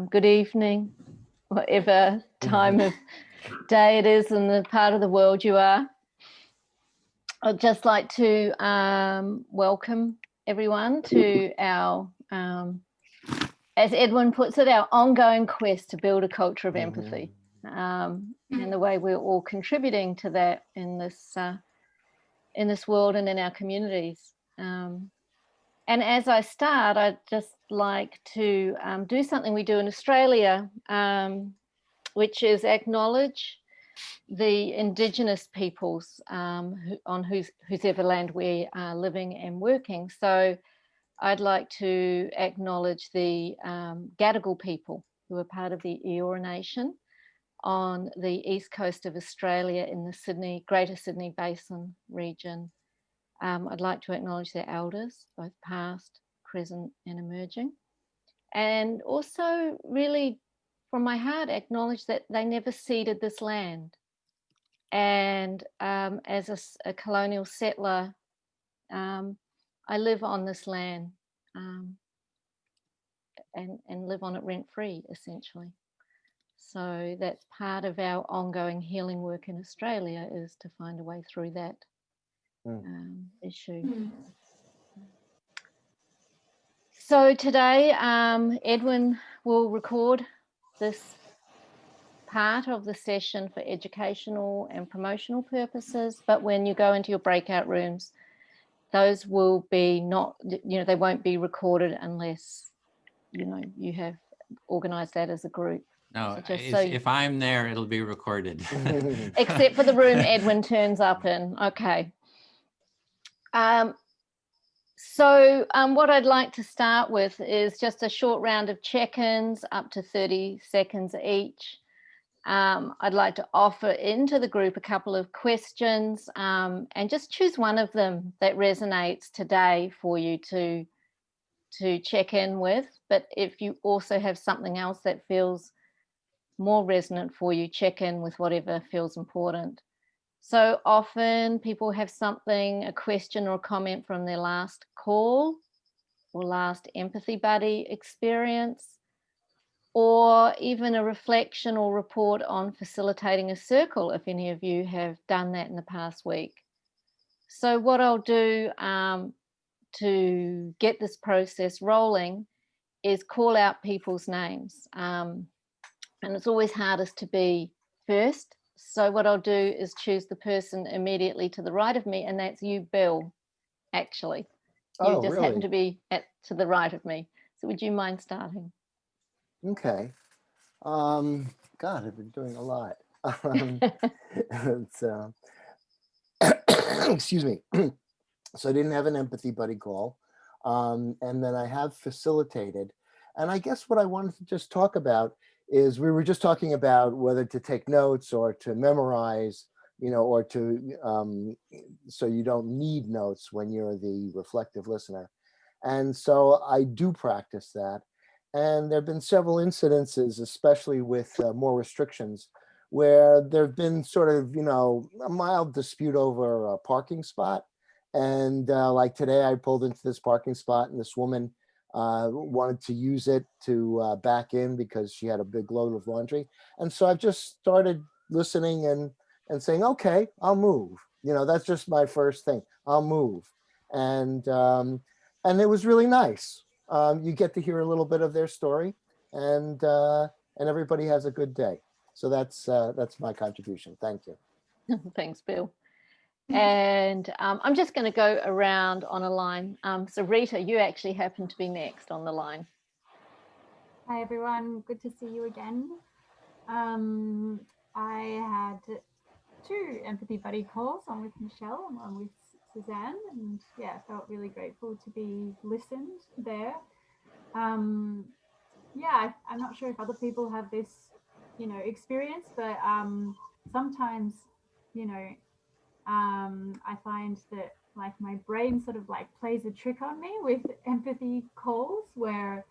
good evening, whatever time of day it is in the part of the world you are. I'd just like to welcome everyone to our, as Edwin puts it, our ongoing quest to build a culture of empathy, and the way we're all contributing to that in this world and in our communities. And as I start, I'd just like to do something we do in Australia, which is acknowledge the Indigenous peoples on whosever land we are living and working. So I'd like to acknowledge the Gadigal people who are part of the Eora Nation on the east coast of Australia in the Greater Sydney Basin region. I'd like to acknowledge their elders, both past, present and emerging. And also really from my heart acknowledge that they never ceded this land. And as a colonial settler, I live on this land and live on it rent-free, essentially. So that's part of our ongoing healing work in Australia, is to find a way through that issue. So today, Edwin will record this part of the session for educational and promotional purposes, but when you go into your breakout rooms, those will be they won't be recorded unless, you have organized that as a group. No, so if I'm there, it'll be recorded. Except for the room Edwin turns up in. Okay. So what I'd like to start with is just a short round of check-ins, up to 30 seconds each. I'd like to offer into the group a couple of questions and just choose one of them that resonates today for you to check in with. But if you also have something else that feels more resonant for you, check in with whatever feels important. So often people have something, a question or a comment from their last call or last empathy buddy experience, or even a reflection or report on facilitating a circle, if any of you have done that in the past week. So what I'll do to get this process rolling is call out people's names. And it's always hardest to be first. So what I'll do is choose the person immediately to the right of me, and that's you, Bill, actually. You just happen to be to the right of me. So would you mind starting? Okay. God, I've been doing a lot. Excuse me. So I didn't have an empathy buddy call. And then I have facilitated. And I guess what I wanted to just talk about is, we were just talking about whether to take notes or to memorize, or to, so you don't need notes when you're the reflective listener. And so I do practice that. And there have been several incidences, especially with more restrictions, where there have been sort of, a mild dispute over a parking spot. And like today, I pulled into this parking spot and this woman wanted to use it to back in because she had a big load of laundry. And so I've just started listening and saying, okay, I'll move. That's just my first thing. I'll move. And it was really nice. You get to hear a little bit of their story, and everybody has a good day. So that's my contribution. Thank you. Thanks, Bill. And I'm just going to go around on a line. So Rita, you actually happen to be next on the line. Hi, everyone. Good to see you again. I had 2 empathy buddy calls, one with Michelle and one with Suzanne, and yeah, felt really grateful to be listened there. Yeah, I'm not sure if other people have this, experience, but sometimes, I find that like my brain sort of like plays a trick on me with empathy calls where,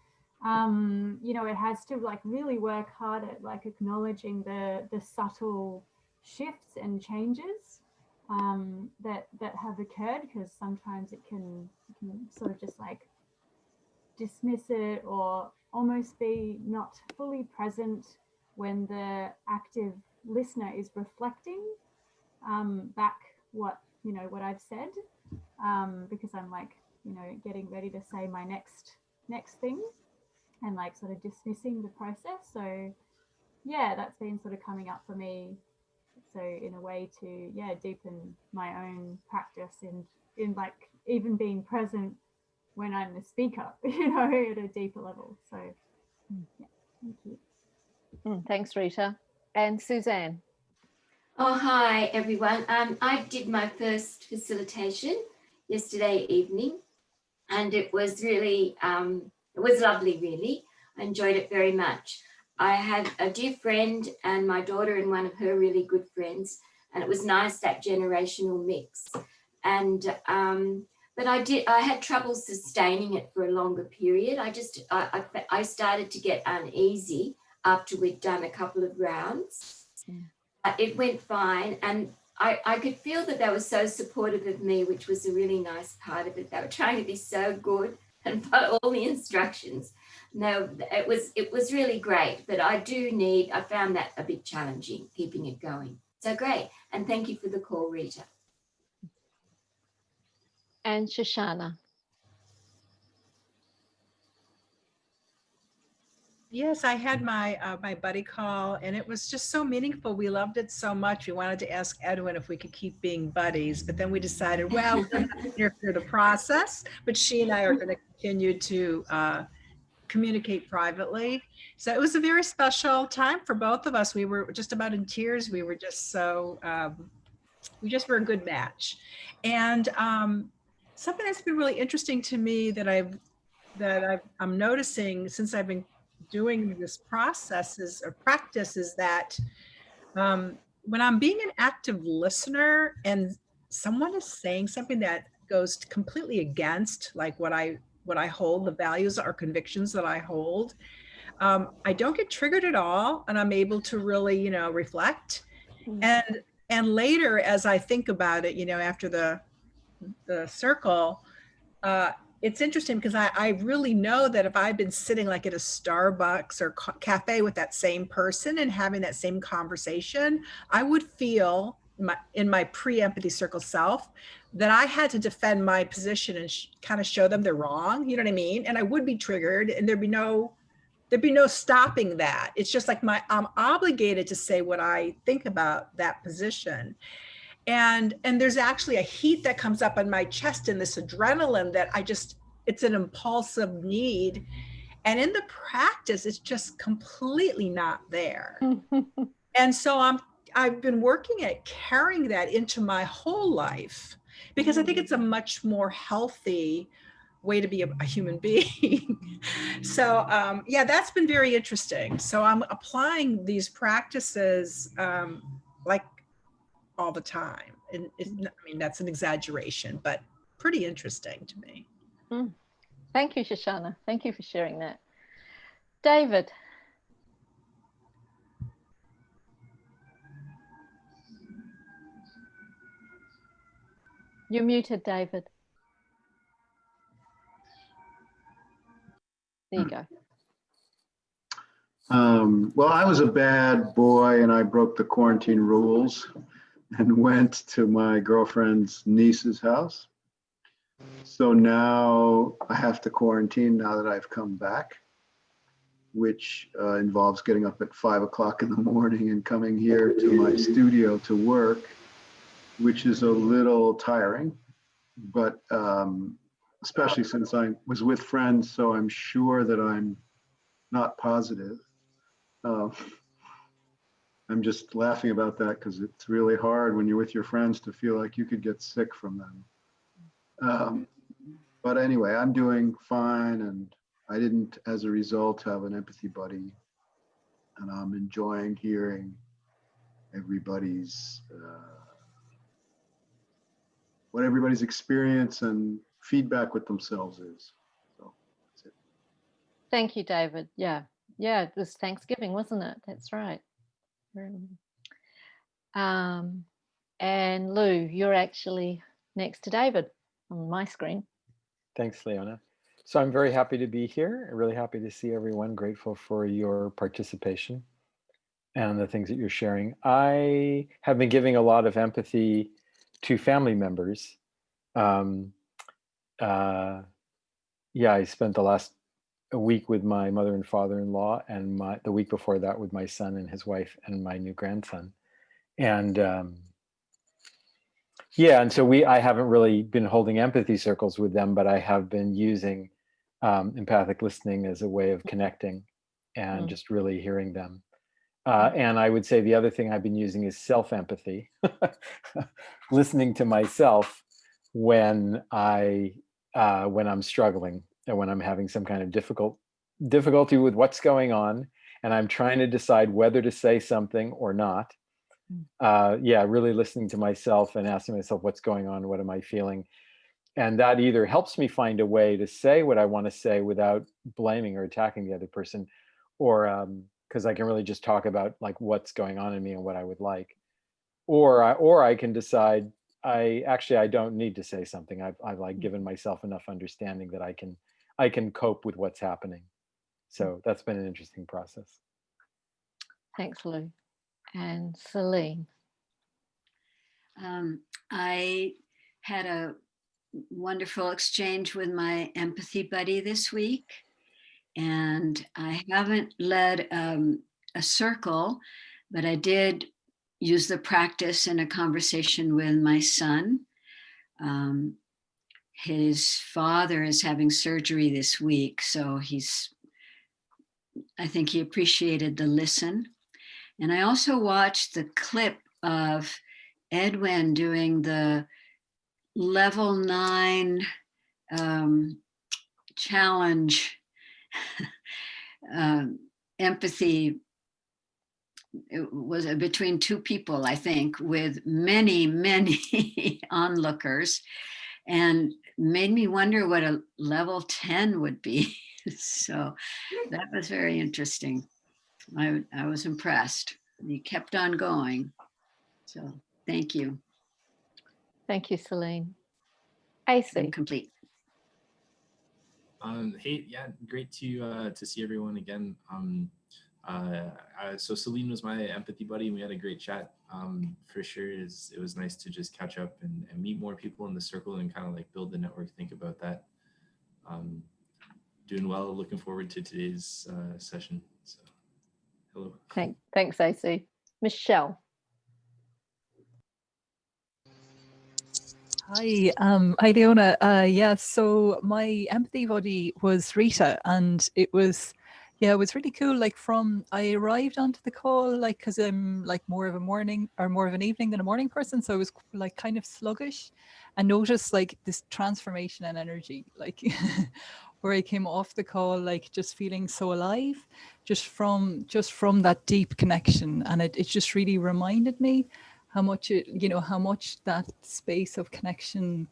it has to like really work hard at like acknowledging the subtle shifts and changes that have occurred, because sometimes it can sort of just like dismiss it or almost be not fully present when the active listener is reflecting back what I've said, because I'm like, getting ready to say my next thing, and like sort of dismissing the process. So yeah, that's been sort of coming up for me. So in a way to deepen my own practice in like even being present when I'm the speaker, at a deeper level. So yeah, thank you. Thanks, Rita. And Suzanne. Oh, hi, everyone. I did my first facilitation yesterday evening, and it was really, it was lovely, really. I enjoyed it very much. I had a dear friend and my daughter and one of her really good friends, and it was nice, that generational mix. And, but I had trouble sustaining it for a longer period. I started to get uneasy after we'd done a couple of rounds. It went fine, and I could feel that they were so supportive of me, which was a really nice part of it. They were trying to be so good and follow all the instructions. No, it was really great, but I found that a bit challenging, keeping it going. So great, and thank you for the call, Rita. And Shoshana. Yes, I had my my buddy call, and it was just so meaningful. We loved it so much. We wanted to ask Edwin if we could keep being buddies, but then we decided, well, we're not here for the process, but she and I are going to continue to communicate privately. So it was a very special time for both of us. We were just about in tears. We were just so, we just were a good match. And something that's been really interesting to me that I'm noticing since I've been doing this practice is that when I'm being an active listener and someone is saying something that goes completely against like what I hold, the values or convictions that I hold, I don't get triggered at all, and I'm able to really, reflect. And later, as I think about it, after the circle, it's interesting because I really know that if I've been sitting like at a Starbucks or cafe with that same person and having that same conversation, I would feel in my pre-empathy circle self that I had to defend my position and kind of show them they're wrong. You know what I mean? And I would be triggered, and there'd be no stopping that. It's just like I'm obligated to say what I think about that position. And there's actually a heat that comes up on my chest and this adrenaline that it's an impulsive need. And in the practice, it's just completely not there. And so I've been working at carrying that into my whole life, because I think it's a much more healthy way to be a human being. So yeah, that's been very interesting. So I'm applying these practices like all the time. And I mean, that's an exaggeration, but pretty interesting to me. Thank you, Shoshana. Thank you for sharing that. David. You're muted, David. There you go. Well, I was a bad boy and I broke the quarantine rules and went to my girlfriend's niece's house. So now I have to quarantine now that I've come back, which involves getting up at 5 o'clock in the morning and coming here to my studio to work, which is a little tiring, but especially since I was with friends, so I'm sure that I'm not positive. I'm just laughing about that because it's really hard when you're with your friends to feel like you could get sick from them. But anyway, I'm doing fine, and I didn't, as a result, have an empathy buddy, and I'm enjoying hearing everybody's what everybody's experience and feedback with themselves is. So that's it. Thank you, David. Yeah, it was Thanksgiving, wasn't it? That's right. And Lou, you're actually next to David on my screen. Thanks, Leona. So I'm very happy to be here. Really happy to see everyone. Grateful for your participation and the things that you're sharing. I have been giving a lot of empathy to family members. Yeah, I spent the last week with my mother and father-in-law, and the week before that with my son and his wife and my new grandson. And yeah, and so I haven't really been holding empathy circles with them, but I have been using empathic listening as a way of connecting and just really hearing them. And I would say the other thing I've been using is self-empathy, listening to myself when I'm struggling and when I'm having some kind of difficulty with what's going on, and I'm trying to decide whether to say something or not. Yeah, really listening to myself and asking myself what's going on, what am I feeling? And that either helps me find a way to say what I want to say without blaming or attacking the other person, or because I can really just talk about like what's going on in me and what I would like, or I can decide I don't need to say something. I've like given myself enough understanding that I can cope with what's happening. So that's been an interesting process. Thanks, Lou. And Celine. I had a wonderful exchange with my empathy buddy this week, and I haven't led a circle, but I did use the practice in a conversation with my son. His father is having surgery this week, so I think he appreciated the listen. And I also watched the clip of Edwin doing the level 9 challenge empathy. It was between two people, I think, with many, many onlookers, and made me wonder what a level 10 would be. So that was very interesting. I was impressed. He kept on going. So thank you. Thank you, Celine. AC. I'm complete. Hey, yeah, great to see everyone again. So Celine was my empathy buddy, and we had a great chat. For sure, it was nice to just catch up and meet more people in the circle and kind of like build the network. Think about that. Doing well. Looking forward to today's session. So, hello. Thanks, AC. Michelle. Hi, Leona. Yeah, so my empathy buddy was Rita, and it was really cool. Like I arrived onto the call, like, cause I'm like more of an evening than a morning person. So I was like kind of sluggish, and noticed like this transformation in energy, like where I came off the call, like just feeling so alive, just from that deep connection. And it just really reminded me how much that space of connection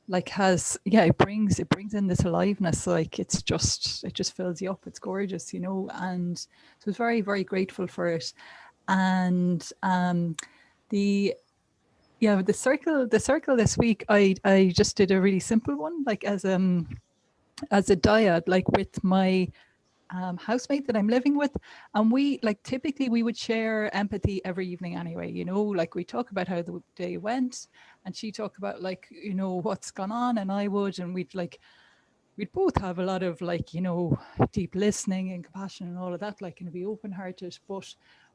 like it brings in this aliveness. Like it just fills you up. It's gorgeous, and so I was very, very grateful for it. And the circle this week, I just did a really simple one, like as a dyad, like with my housemate that I'm living with, and we typically we would share empathy every evening anyway, like we talk about how the day went, and she talk about what's gone on, and I would, and we'd both have a lot of deep listening and compassion and all of that, and be open-hearted. But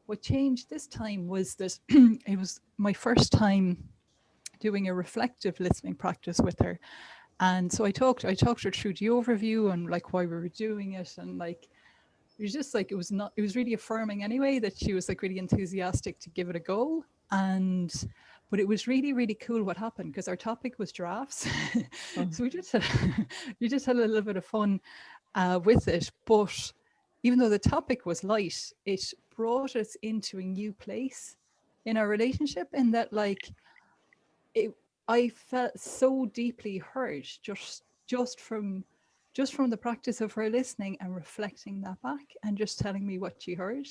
what changed this time was that it was my first time doing a reflective listening practice with her. And so I talked her through the overview and why we were doing it, and it was just it was really affirming anyway that she was really enthusiastic to give it a go. But it was really, really cool what happened, because our topic was drafts. So we just had a little bit of fun with it. But even though the topic was light, it brought us into a new place in our relationship, in that I felt so deeply heard just from the practice of her listening and reflecting that back and just telling me what she heard.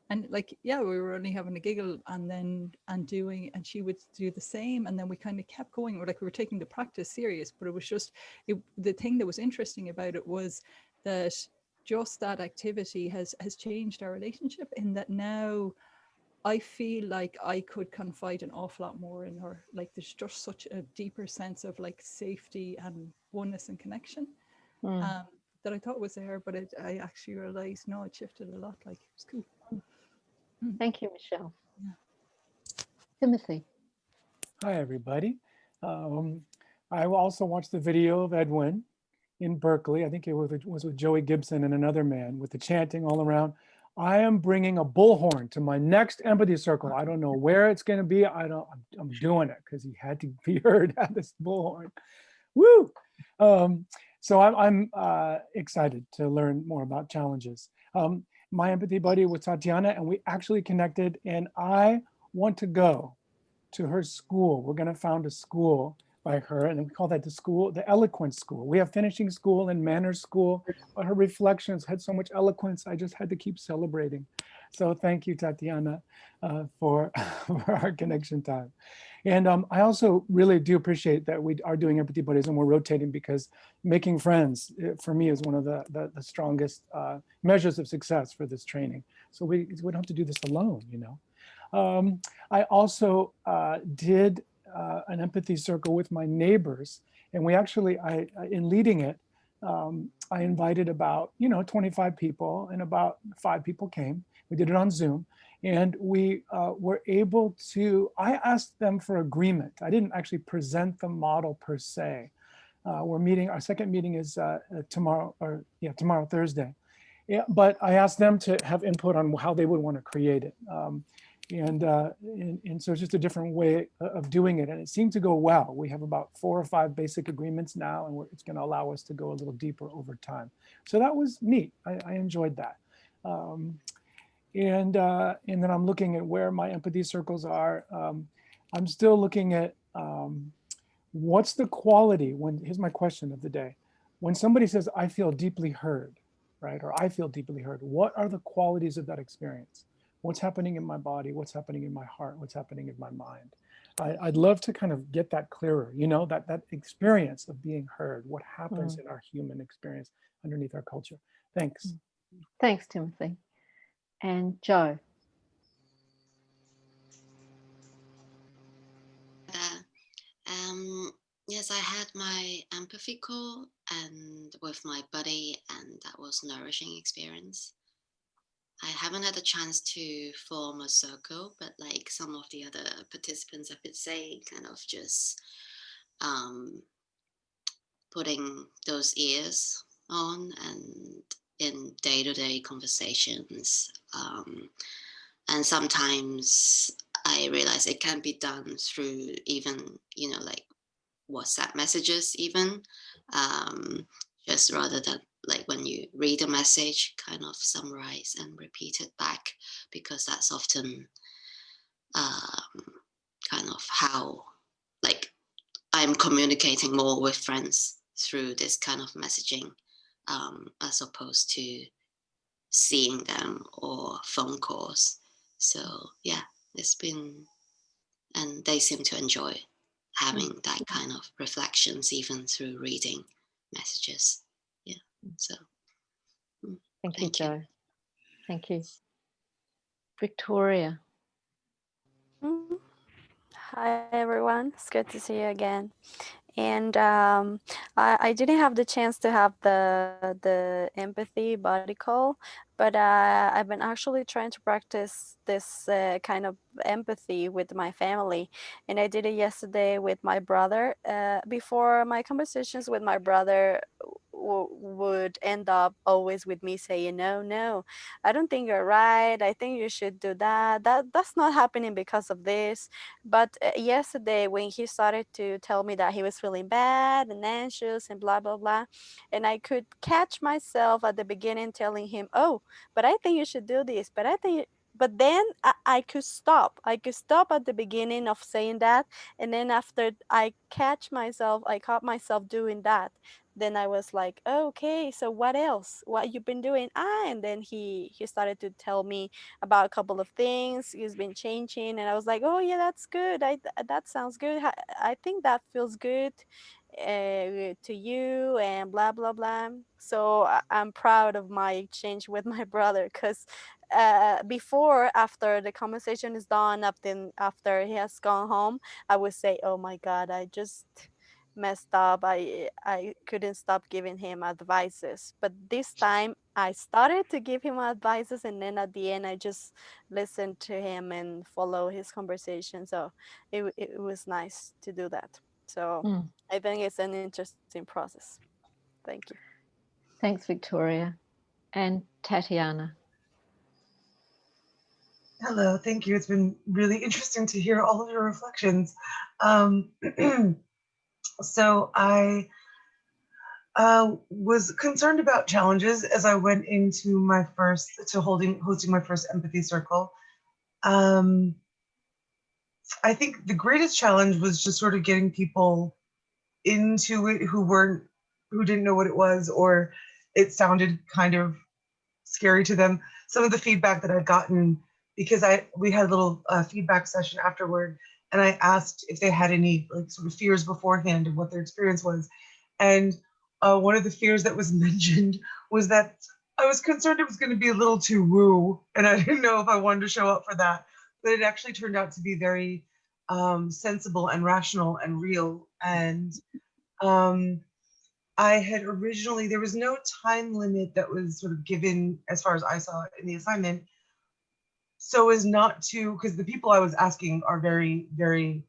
and like, yeah, we were only having a giggle and she would do the same. And then we kind of kept going. Like we were taking the practice serious, but it was just, the thing that was interesting about it was that just that activity has changed our relationship, in that now I feel like I could confide an awful lot more in her. Like there's just such a deeper sense of like safety and oneness and connection that I thought was there, but I actually realized, no, it shifted a lot. Like it was cool. Thank you, Michelle. Yeah. Timothy. Hi, everybody. I also watched the video of Edwin in Berkeley. I think it was with Joey Gibson and another man, with the chanting all around. I am bringing a bullhorn to my next empathy circle. I don't know where it's going to be. I'm doing it because he had to be heard at this bullhorn. Woo! So I'm excited to learn more about challenges. My empathy buddy was Tatiana, and we actually connected, and I want to go to her school. We're going to found a school by her, and we call that the Eloquence School. We have finishing school and manners school, but her reflections had so much eloquence. I just had to keep celebrating. So thank you, Tatiana, for our connection time. And I also really do appreciate that we are doing empathy buddies and we're rotating, because making friends for me is one of the strongest measures of success for this training. So we don't have to do this alone, you know. I also did an empathy circle with my neighbors, and we actually, in leading it, I invited about 25 people, and about 5 people came. We did it on Zoom, and we were able to, I asked them for agreement. I didn't actually present the model per se. We're meeting, our second meeting is tomorrow, Thursday. Yeah, but I asked them to have input on how they would want to create it. And so it's just a different way of doing it. And it seemed to go well. We have about 4 or 5 basic agreements now, and it's going to allow us to go a little deeper over time. So that was neat. I enjoyed that. And then I'm looking at where my empathy circles are. I'm still looking at what's the quality here's my question of the day. When somebody says, I feel deeply heard, right? Or I feel deeply heard, what are the qualities of that experience? What's happening in my body? What's happening in my heart? What's happening in my mind? I'd love to kind of get that clearer, that experience of being heard, what happens in our human experience underneath our culture. Thanks. Thanks, Timothy. And Joe. Yes, I had my empathy call and with my buddy, and that was a nourishing experience. I haven't had a chance to form a circle, but like some of the other participants have been saying, kind of just putting those ears on and in day-to-day conversations. And sometimes I realize it can be done through even, like WhatsApp messages even, just rather than like when you read a message, kind of summarize and repeat it back, because that's often kind of how like I'm communicating more with friends through this kind of messaging, as opposed to seeing them or phone calls. So yeah, it's been, and they seem to enjoy having that kind of reflections even through reading messages. Yeah, so thank you, Joe. Thank you. Victoria. Hi everyone, it's good to see you again. And I didn't have the chance to have the empathy body call, but I've been actually trying to practice this kind of empathy with my family, and I did it yesterday with my brother. Before, my conversations with my brother would end up always with me saying, no, I don't think you're right, I think you should do that's not happening because of this. But yesterday, when he started to tell me that he was feeling bad and anxious and blah blah blah, and I could catch myself at the beginning telling him, oh, but I think you should do this, but then I could stop. I could stop at the beginning of saying that, and then after I caught myself doing that, then I was like, oh, okay, so what else? What you been doing? And then he started to tell me about a couple of things he's been changing, and I was like, oh yeah, that's good. That sounds good. I think that feels good to you, and blah blah blah. So I'm proud of my exchange with my brother, because after the conversation is done, after he has gone home, I would say, oh my god, I just messed up. I couldn't stop giving him advices, but this time I started to give him advices, and then at the end I just listened to him and follow his conversation. So it was nice to do that. So I think it's an interesting process. Thank you. Thanks, Victoria. And Tatiana. Hello, thank you. It's been really interesting to hear all of your reflections. So I was concerned about challenges as I went into hosting my first empathy circle. I think the greatest challenge was just sort of getting people into it who didn't know what it was, or it sounded kind of scary to them. Some of the feedback that I'd gotten, because we had a little feedback session afterward, and I asked if they had any like sort of fears beforehand and what their experience was. And one of the fears that was mentioned was that I was concerned it was going to be a little too woo, and I didn't know if I wanted to show up for that. But it actually turned out to be very sensible and rational and real. And I had originally, there was no time limit that was sort of given as far as I saw it in the assignment, so as not to, because the people I was asking are very, very,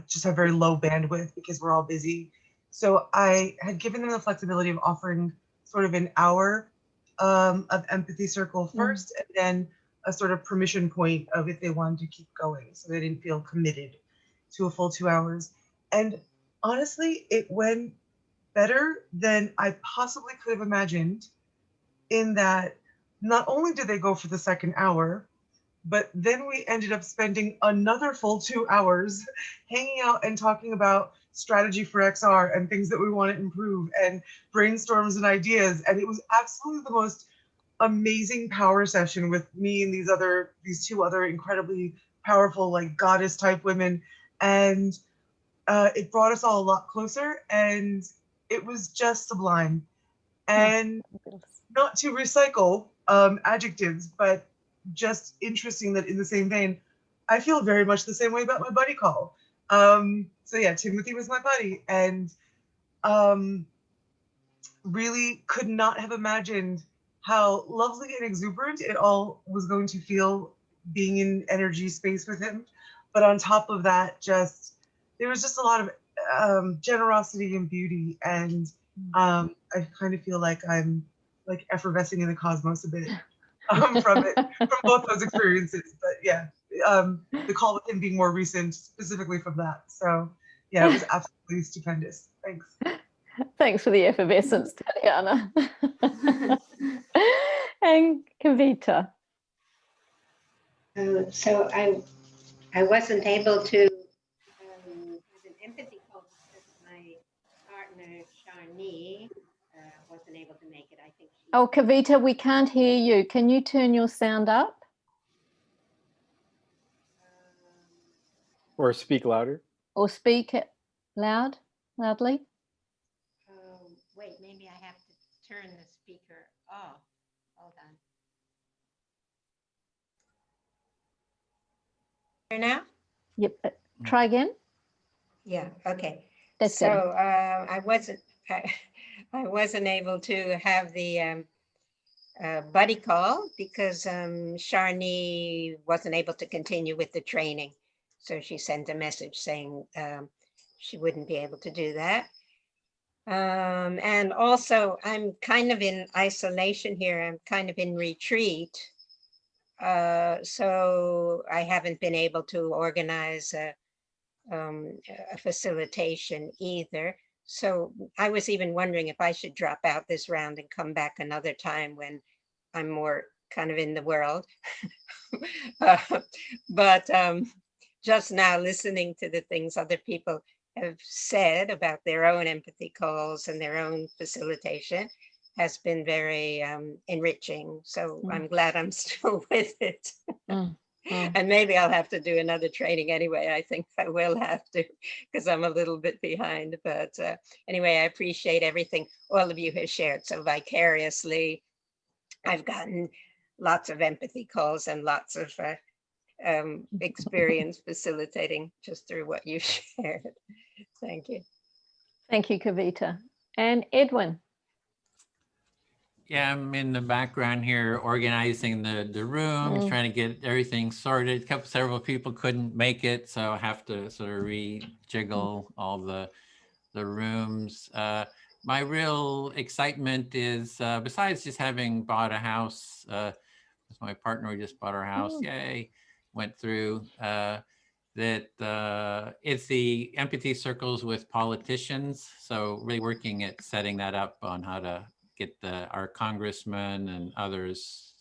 just have very low bandwidth because we're all busy. So I had given them the flexibility of offering sort of an hour of Empathy Circle first, and then a sort of permission point of if they wanted to keep going, so they didn't feel committed to a full 2 hours. And honestly, it went better than I possibly could have imagined, in that not only did they go for the second hour, but then we ended up spending another full 2 hours hanging out and talking about strategy for XR and things that we want to improve and brainstorms and ideas. And it was absolutely the most amazing power session with me and these two other incredibly powerful, like goddess type women. And it brought us all a lot closer, and it was just sublime. And not to recycle adjectives, but just interesting that in the same vein, I feel very much the same way about my buddy call. So yeah, Timothy was my buddy, and really could not have imagined how lovely and exuberant it all was going to feel being in energy space with him. But on top of that, there was just a lot of generosity and beauty, and I kind of feel like I'm like effervescing in the cosmos a bit from both those experiences. But yeah, the call with him being more recent, specifically from that. So yeah, it was absolutely stupendous. Thanks. Thanks for the effervescence, Tatiana. And Kavita. So I wasn't able to have an empathy call because my partner Sharni wasn't able to make it. I think. Oh, Kavita, we can't hear you. Can you turn your sound up? Or speak louder. Or speak it loudly. Wait, maybe I have to turn the speaker off. Hold on. Here now? Yep. Try again. Yeah. Okay. That's so better. I wasn't able to have the buddy call because Sharni wasn't able to continue with the training. So she sent a message saying she wouldn't be able to do that. And also I'm kind of in isolation here. I'm kind of in retreat. So I haven't been able to organize a facilitation either. So I was even wondering if I should drop out this round and come back another time when I'm more kind of in the world. But just now listening to the things other people have said about their own empathy calls and their own facilitation has been very enriching. So I'm glad I'm still with it. And maybe I'll have to do another training anyway. I think I will have to, because I'm a little bit behind. But anyway, I appreciate everything all of you have shared. So vicariously, I've gotten lots of empathy calls and lots of experience facilitating just through what you shared. Thank you. Thank you, Kavita. And Edwin. Yeah, I'm in the background here organizing the rooms, trying to get everything sorted. Several people couldn't make it, so I have to sort of rejiggle all the rooms. My real excitement is, besides just having bought a house, with my partner, we just bought our house, yay, went through, that it's the empathy circles with politicians. So really working at setting that up on how to get our congressmen and others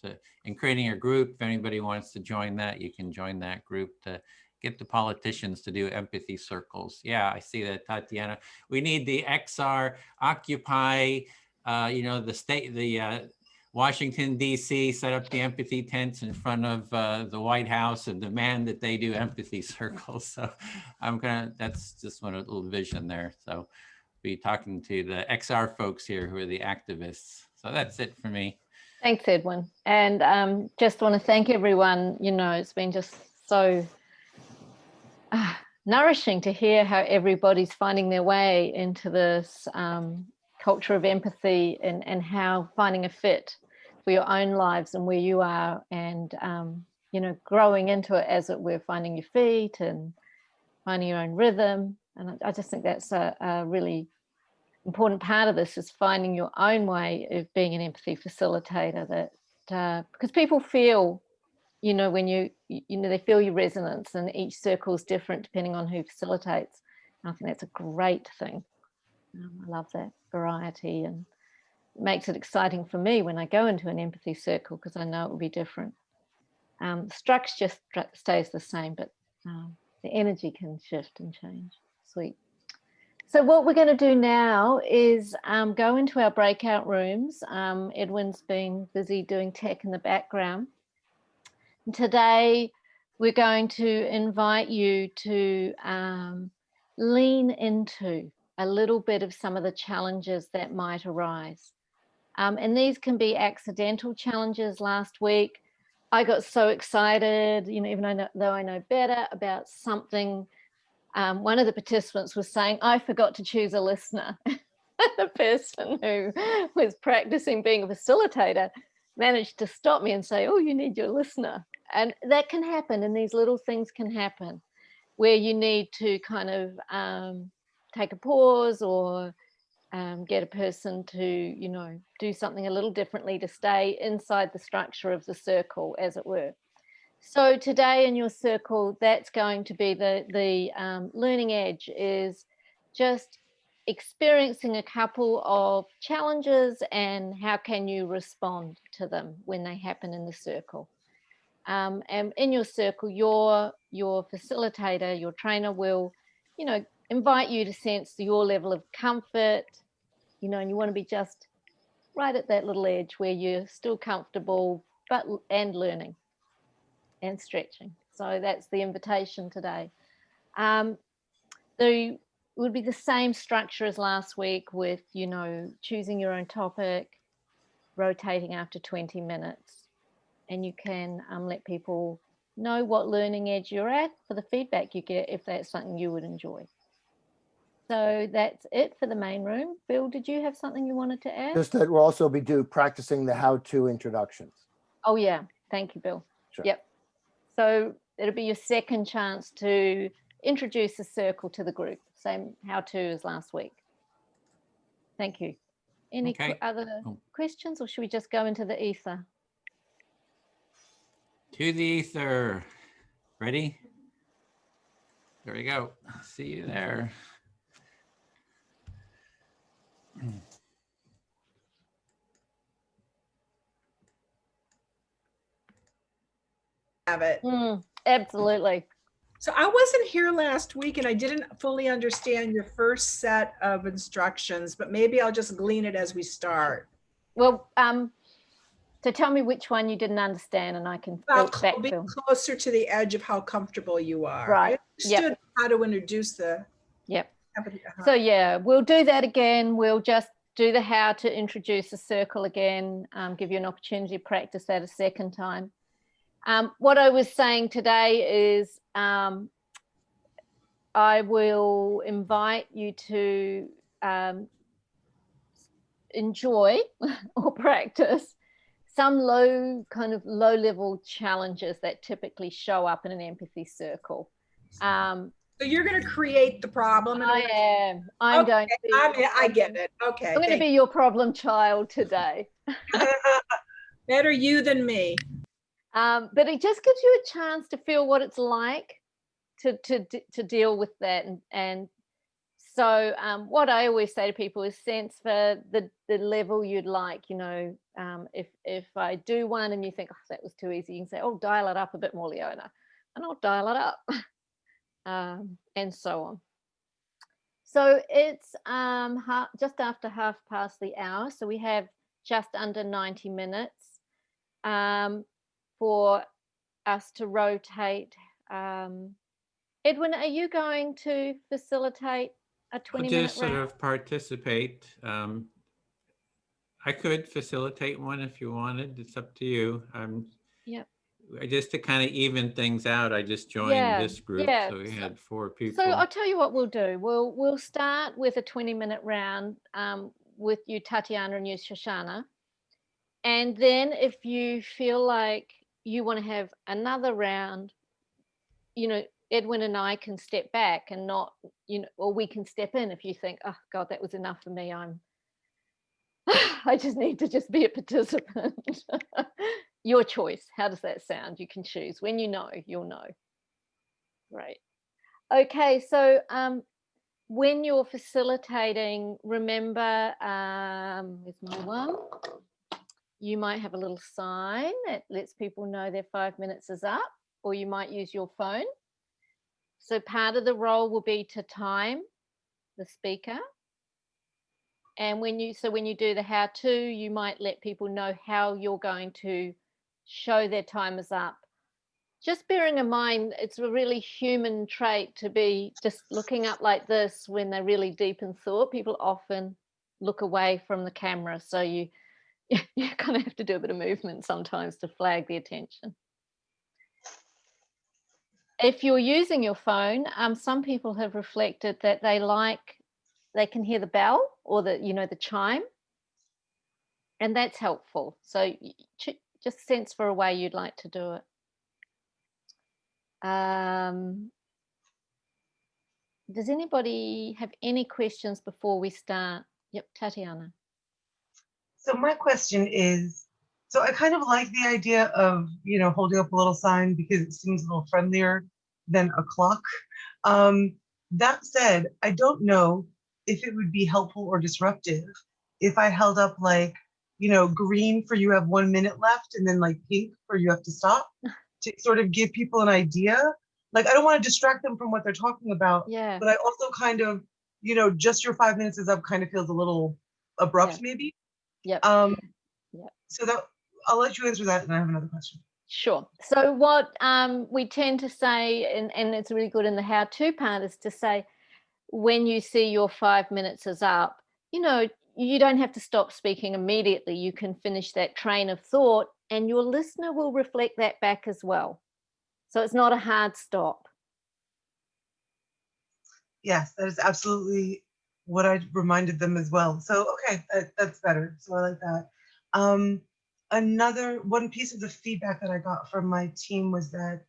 and creating a group. If anybody wants to join that, you can join that group to get the politicians to do empathy circles. Yeah, I see that, Tatiana. We need the XR Occupy, the state, the Washington, D.C. set up the empathy tents in front of the White House and demand that they do empathy circles. So that's just one little vision there. So be talking to the XR folks here who are the activists. So that's it for me. Thanks, Edwin. And just want to thank everyone. It's been just so nourishing to hear how everybody's finding their way into this culture of empathy and how finding a fit for your own lives and where you are and, growing into it as it were, finding your feet and finding your own rhythm. And I just think that's a really important part of this is finding your own way of being an empathy facilitator that because people feel, when they feel your resonance and each circle is different depending on who facilitates. And I think that's a great thing. I love that variety and it makes it exciting for me when I go into an empathy circle because I know it will be different. The structure just stays the same, but the energy can shift and change. Sweet. So what we're going to do now is go into our breakout rooms. Edwin's been busy doing tech in the background. And today we're going to invite you to lean into a little bit of some of the challenges that might arise. And these can be accidental challenges. Last week, I got so excited, even though I know better about something. One of the participants was saying, I forgot to choose a listener. The person who was practicing being a facilitator managed to stop me and say, oh, you need your listener. And that can happen, and these little things can happen where you need to kind of take a pause or get a person to, do something a little differently to stay inside the structure of the circle, as it were. So today in your circle, that's going to be the learning edge is just experiencing a couple of challenges and how can you respond to them when they happen in the circle. And in your circle, your facilitator, your trainer will, invite you to sense your level of comfort, and you want to be just right at that little edge where you're still comfortable, and learning and stretching. So that's the invitation today. There would be the same structure as last week with, choosing your own topic, rotating after 20 minutes. And you can let people know what learning edge you're at for the feedback you get if that's something you would enjoy. So that's it for the main room. Bill, did you have something you wanted to add? Just that we'll also be practicing the how-to introductions. Oh yeah, thank you, Bill. Sure. Yep. So it'll be your second chance to introduce a circle to the group. Same how-to as last week. Thank you. Any other questions, or should we just go into the ether? To the ether. Ready? There we go. See you there. Have it. Absolutely. So I wasn't here last week and I didn't fully understand your first set of instructions, but maybe I'll just glean it as we start. Well, so tell me which one you didn't understand and I can Well, be backfill. closer to the edge of how comfortable you are. Right. I understood how to introduce the. Yep. Uh-huh. So yeah, we'll do that again. We'll just do the how to introduce a circle again, give you an opportunity to practice that a second time. What I was saying today is I will invite you to enjoy or practice some low level challenges that typically show up in an empathy circle. So you're going to create the problem. I am. I'm okay, going to. I get it. Okay. I'm going to be your problem child today. Better you than me. But it just gives you a chance to feel what it's like to deal with that. And so what I always say to people is sense for the level you'd like. You know, if I do one and you think, oh, that was too easy, you can say, oh, dial it up a bit more, Leona, and I'll dial it up. And so on. So it's just after 1:30, so we have just under 90 minutes for us to rotate. Edwin, are you going to facilitate a 20-minute just sort of participate. I could facilitate one if you wanted. It's up to you. Yep. Just to kind of even things out, I just joined this group, so we had 4 people. So I'll tell you what we'll do. We'll start with a 20-minute round with you, Tatiana, and you, Shoshana. And then if you feel like you want to have another round, you know, Edwin and I can step back and not, you know, or we can step in if you think, oh God, that was enough for me. I just need to just be a participant. Your choice. How does that sound? You can choose. When you know, you'll know. Right. Okay, so when you're facilitating, remember, here's my one. You might have a little sign that lets people know their 5 minutes is up, or you might use your phone. So part of the role will be to time the speaker. And when you do the how-to, you might let people know how you're going to show their time is up. Just bearing in mind, it's a really human trait to be just looking up like this when they're really deep in thought. People often look away from the camera. So you kind of have to do a bit of movement sometimes to flag the attention. If you're using your phone, some people have reflected that they can hear the bell or the chime, and that's helpful. So just sense for a way you'd like to do it. Does anybody have any questions before we start? Yep, Tatiana. So my question is, so I kind of like the idea of, you know, holding up a little sign because it seems a little friendlier than a clock. That said, I don't know if it would be helpful or disruptive if I held up like, you know, green for you have 1 minute left and then like pink for you have to stop to sort of give people an idea. Like, I don't want to distract them from what they're talking about, yeah. But I also kind of, you know, just your 5 minutes is up kind of feels a little abrupt, maybe. Yep. So that I'll let you answer that, and I have another question. Sure. So what we tend to say, and it's really good in the how-to part, is to say, when you see your 5 minutes is up, you know, you don't have to stop speaking immediately. You can finish that train of thought, and your listener will reflect that back as well. So it's not a hard stop. Yes, that is absolutely what I reminded them as well. So, okay, that's better. So I like that. Another one piece of the feedback that I got from my team was that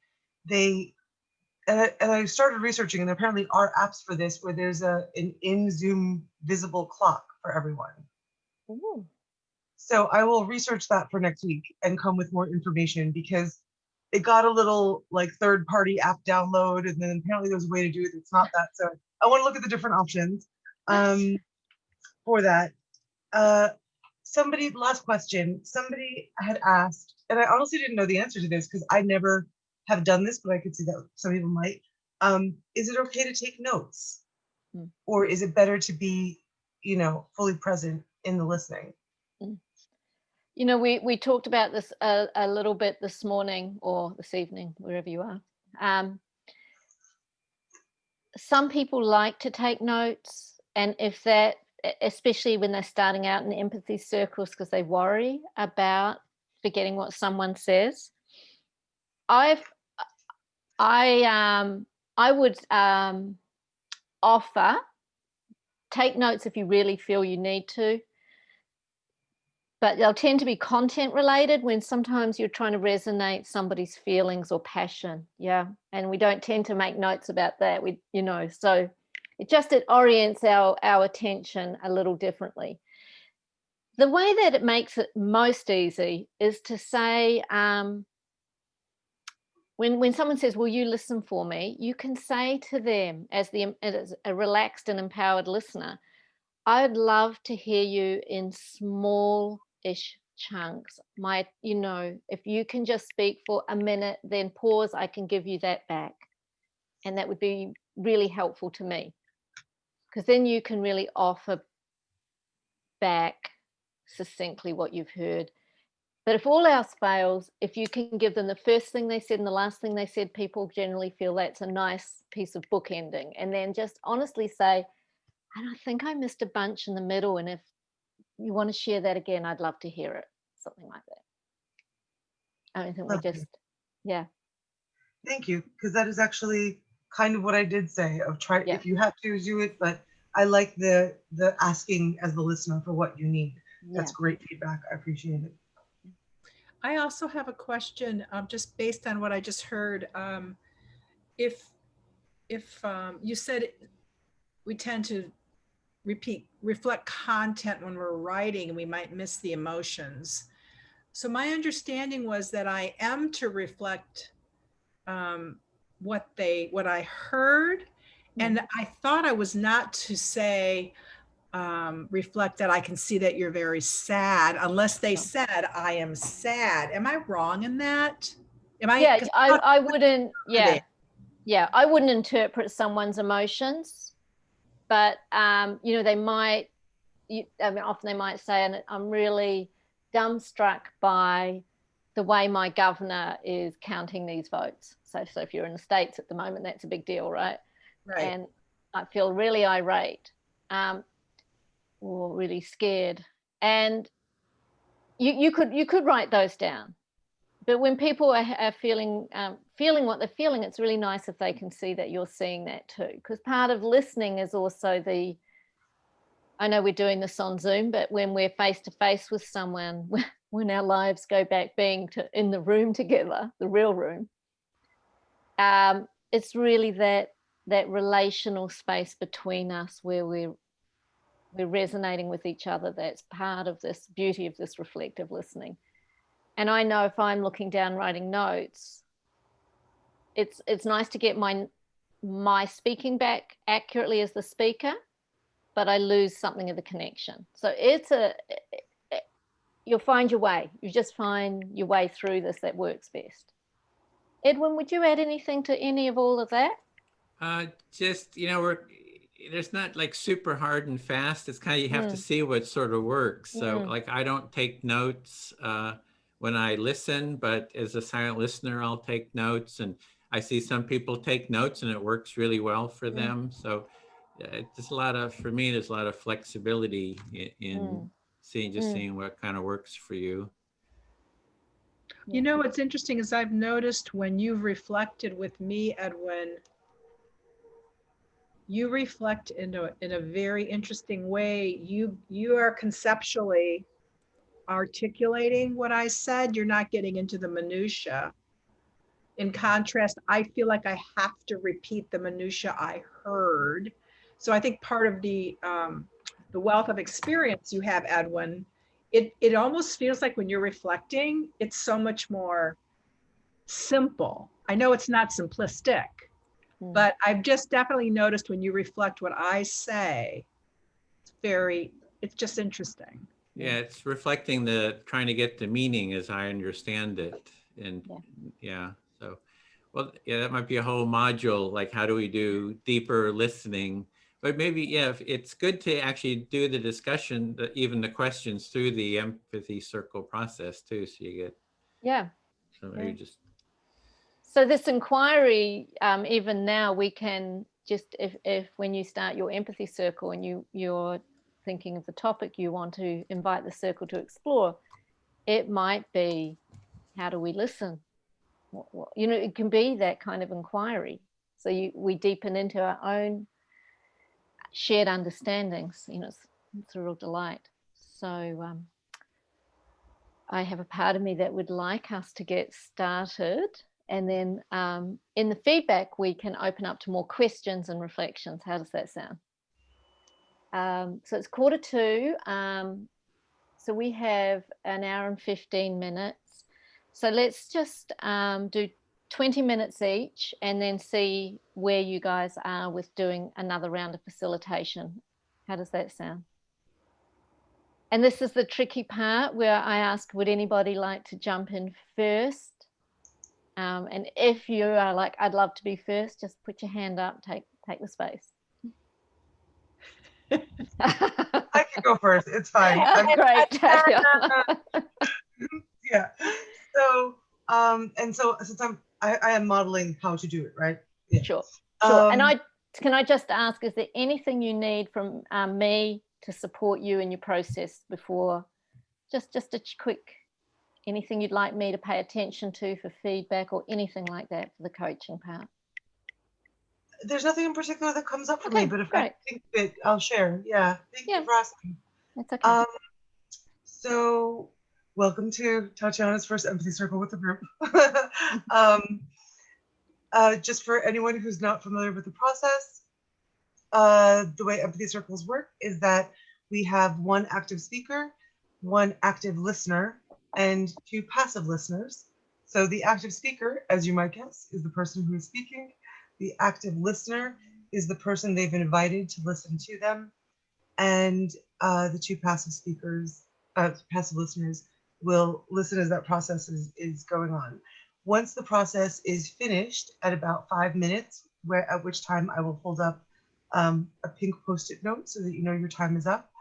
I started researching, and there apparently are apps for this where there's an in Zoom visible clock for everyone. Ooh. So I will research that for next week and come with more information, because it got a little like third-party app download, and then apparently there's a way to do it that's not that. So I want to look at the different options for that. Last question, somebody had asked, and I honestly didn't know the answer to this because I never have done this, but I could see that some people might. Is it okay to take notes? Mm. Or is it better to be, fully present in the listening? You know, we talked about this a little bit this morning or this evening, wherever you are. Some people like to take notes, and if that, especially when they're starting out in empathy circles, because they worry about forgetting what someone says. I would offer, take notes if you really feel you need to, but they'll tend to be content related when sometimes you're trying to resonate somebody's feelings or passion. Yeah. And we don't tend to make notes about that. So it orients our attention a little differently. The way that it makes it most easy is to say, when someone says, will you listen for me? You can say to them as a relaxed and empowered listener, I'd love to hear you in small-ish chunks. If you can just speak for a minute, then pause, I can give you that back. And that would be really helpful to me, because then you can really offer back succinctly what you've heard. But if all else fails, if you can give them the first thing they said and the last thing they said, people generally feel that's a nice piece of bookending. And then just honestly say, and I think I missed a bunch in the middle, and if you want to share that again, I'd love to hear it. Something like that. I don't think Lovely. Yeah. Thank you, because that is actually kind of what I did say, of try, if you have to do it, but I like the asking as the listener for what you need. That's great feedback. I appreciate it. I also have a question, just based on what I just heard. If you said we tend to reflect content when we're writing, and we might miss the emotions. So my understanding was that I am to reflect what I heard, and I thought I was not to say reflect that I can see that you're very sad, unless they said I am sad. Am I wrong in that? I wouldn't. I wouldn't interpret someone's emotions, but they might. Often they might say, and I'm really dumbstruck by the way my governor is counting these votes. So if you're in the States at the moment, that's a big deal, right? Right. And I feel really irate, or really scared. And you could write those down. But when people are feeling what they're feeling, it's really nice if they can see that you're seeing that too. Because part of listening is also I know we're doing this on Zoom, but when we're face to face with someone, when our lives go back being in the room together, the real room, it's really that relational space between us where we're resonating with each other. That's part of this beauty of this reflective listening. And I know if I'm looking down writing notes, it's nice to get my speaking back accurately as the speaker, but I lose something of the connection. So you'll find your way. You just find your way through this that works best. Edwin, would you add anything to any of all of that? Just, there's not like super hard and fast. It's kind of, you have to see what sort of works. So like, I don't take notes when I listen, but as a silent listener, I'll take notes, and I see some people take notes and it works really well for them. So it's for me, there's a lot of flexibility in seeing what kind of works for you. What's interesting is I've noticed when you've reflected with me, Edwin, you reflect in a very interesting way. You are conceptually articulating what I said. You're not getting into the minutia. In contrast, I feel like I have to repeat the minutia I heard. So I think part of the wealth of experience you have, Edwin, it almost feels like when you're reflecting, it's so much more simple. I know it's not simplistic, but I've just definitely noticed when you reflect what I say, it's just interesting. Yeah, it's reflecting trying to get the meaning as I understand it. And so Well, yeah, that might be a whole module, like how do we do deeper listening? But maybe, yeah, it's good to actually do the discussion, even the questions through the empathy circle process too. So you get, Yeah. so maybe just. So this inquiry, even now we can just, if when you start your empathy circle and you're thinking of the topic you want to invite the circle to explore, it might be, how do we listen? You know, it can be that kind of inquiry. So we deepen into our own shared understandings. You know, it's a real delight. So I have a part of me that would like us to get started, and then in the feedback we can open up to more questions and reflections. How does that sound? So it's 1:45. So we have an hour and 15 minutes. So let's just do 20 minutes each and then see where you guys are with doing another round of facilitation. How does that sound? And this is the tricky part where I ask, would anybody like to jump in first? And if you are like, I'd love to be first, just put your hand up, take the space. I can go first. It's fine. Great. Yeah. So, and so since I am modeling how to do it, right? Yeah. Sure. And can I just ask, is there anything you need from me to support you in your process before? Just a quick, anything you'd like me to pay attention to for feedback or anything like that for the coaching part? There's nothing in particular that comes up for me, but if I think that I'll share. Yeah. Thank you for asking. That's okay. So welcome to Tatiana's first empathy circle with the group. Just for anyone who's not familiar with the process, the way empathy circles work is that we have one active speaker, one active listener, and 2 passive listeners. So the active speaker, as you might guess, is the person who is speaking. The active listener is the person they've invited to listen to them. And the 2 passive speakers, passive listeners, will listen as that process is going on. Once the process is finished at about 5 minutes, at which time I will hold up a pink Post-it note so that you know your time is up.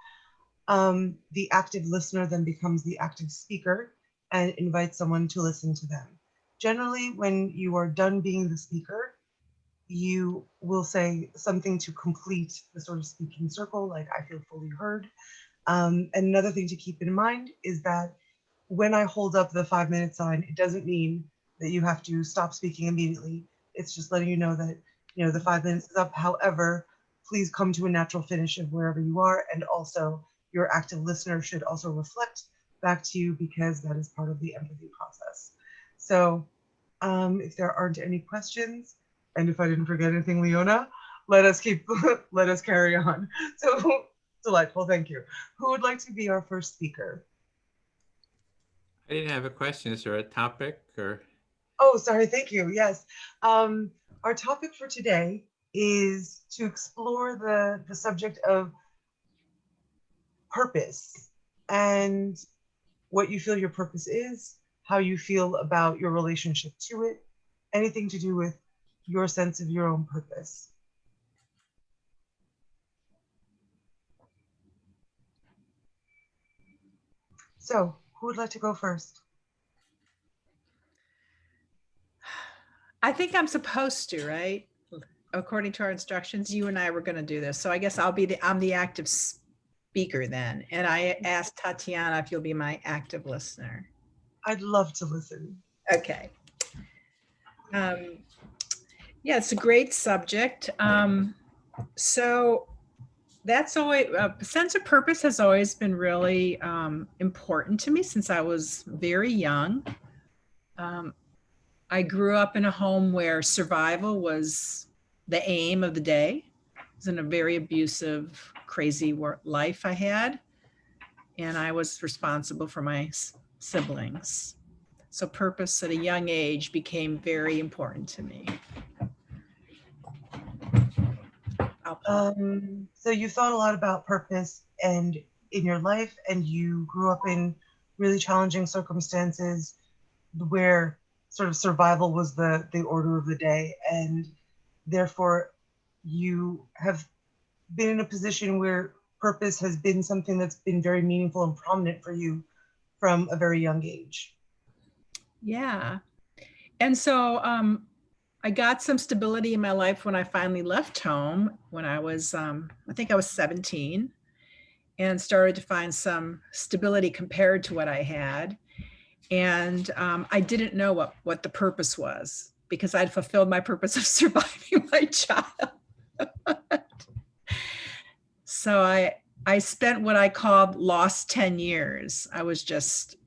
The active listener then becomes the active speaker and invites someone to listen to them. Generally, when you are done being the speaker, you will say something to complete the sort of speaking circle, like I feel fully heard. And another thing to keep in mind is that when I hold up the 5-minute sign, it doesn't mean that you have to stop speaking immediately. It's just letting you know that, you know, the 5 minutes is up. However, please come to a natural finish of wherever you are. And also your active listener should also reflect back to you, because that is part of the empathy process. So if there aren't any questions, and if I didn't forget anything, Leona, let us carry on. So delightful, thank you. Who would like to be our first speaker? I didn't have a question. Is there a topic or? Oh, sorry, thank you, yes. Our topic for today is to explore the subject of purpose and what you feel your purpose is, how you feel about your relationship to it, anything to do with your sense of your own purpose. So, who would like to go first? I think I'm supposed to, right? According to our instructions, you and I were going to do this. So I guess I'm the active speaker then. And I asked Tatiana if you'll be my active listener. I'd love to listen. Okay. Yeah, it's a great subject. So that's always, sense of purpose has always been really important to me since I was very young. I grew up in a home where survival was the aim of the day. It was in a very abusive, crazy life I had. And I was responsible for my siblings. So purpose at a young age became very important to me. So you thought a lot about purpose and in your life, and you grew up in really challenging circumstances where sort of survival was the order of the day, and therefore you have been in a position where purpose has been something that's been very meaningful and prominent for you from a very young age. Yeah. And so I got some stability in my life when I finally left home when I was, I think I was 17, and started to find some stability compared to what I had. And I didn't know what the purpose was, because I'd fulfilled my purpose of surviving my child. So I spent what I called lost 10 years. I was just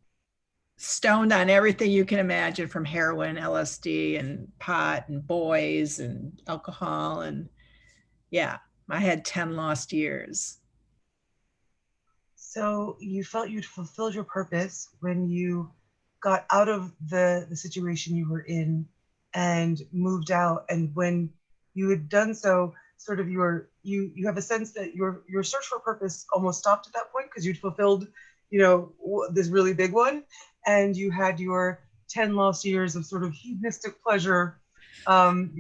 stoned on everything you can imagine, from heroin, LSD, and pot, and boys, and alcohol. And yeah, I had 10 lost years. So you felt you'd fulfilled your purpose when you got out of the situation you were in and moved out. And when you had done so, sort of you have a sense that your search for purpose almost stopped at that point, because you'd fulfilled, this really big one, and you had your 10 lost years of sort of hedonistic pleasure. Go on.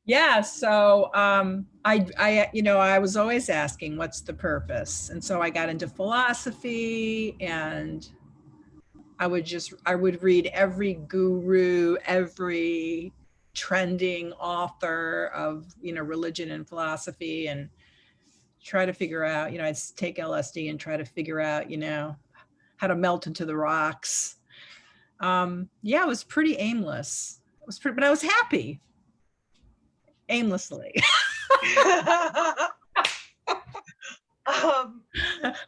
Yeah, so I was always asking, what's the purpose? And so I got into philosophy, and I would read every guru, every trending author of, religion and philosophy, and try to figure out, I'd take LSD and try to figure out, how to melt into the rocks. It was pretty aimless. But I was happy. Aimlessly.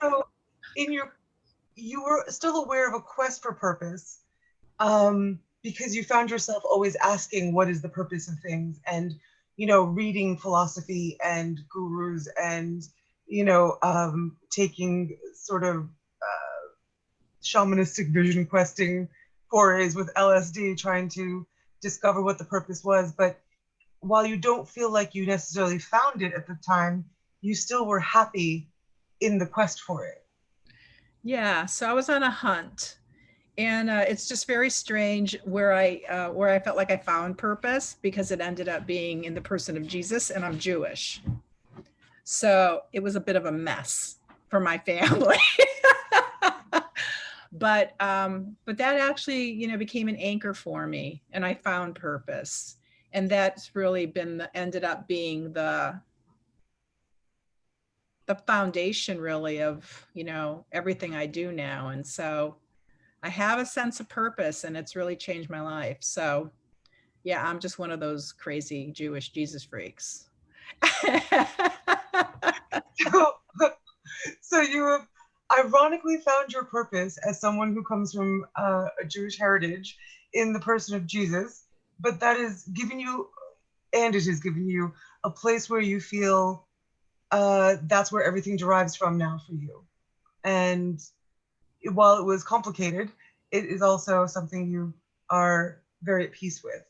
So you were still aware of a quest for purpose, because you found yourself always asking, what is the purpose of things? And, reading philosophy and gurus, and, taking sort of shamanistic vision questing forays with LSD, trying to discover what the purpose was. But while you don't feel like you necessarily found it at the time, you still were happy in the quest for it. Yeah, so I was on a hunt, and it's just very strange where I felt like I found purpose, because it ended up being in the person of Jesus, and I'm Jewish. So it was a bit of a mess for my family. But that actually, became an anchor for me, and I found purpose. And that's really ended up being the foundation, really, of, everything I do now. And so I have a sense of purpose, and it's really changed my life. So yeah, I'm just one of those crazy Jewish Jesus freaks. So you have ironically found your purpose as someone who comes from a Jewish heritage in the person of Jesus, but that is giving you, and it is giving you a place where you feel that's where everything derives from now for you. And while it was complicated, it is also something you are very at peace with.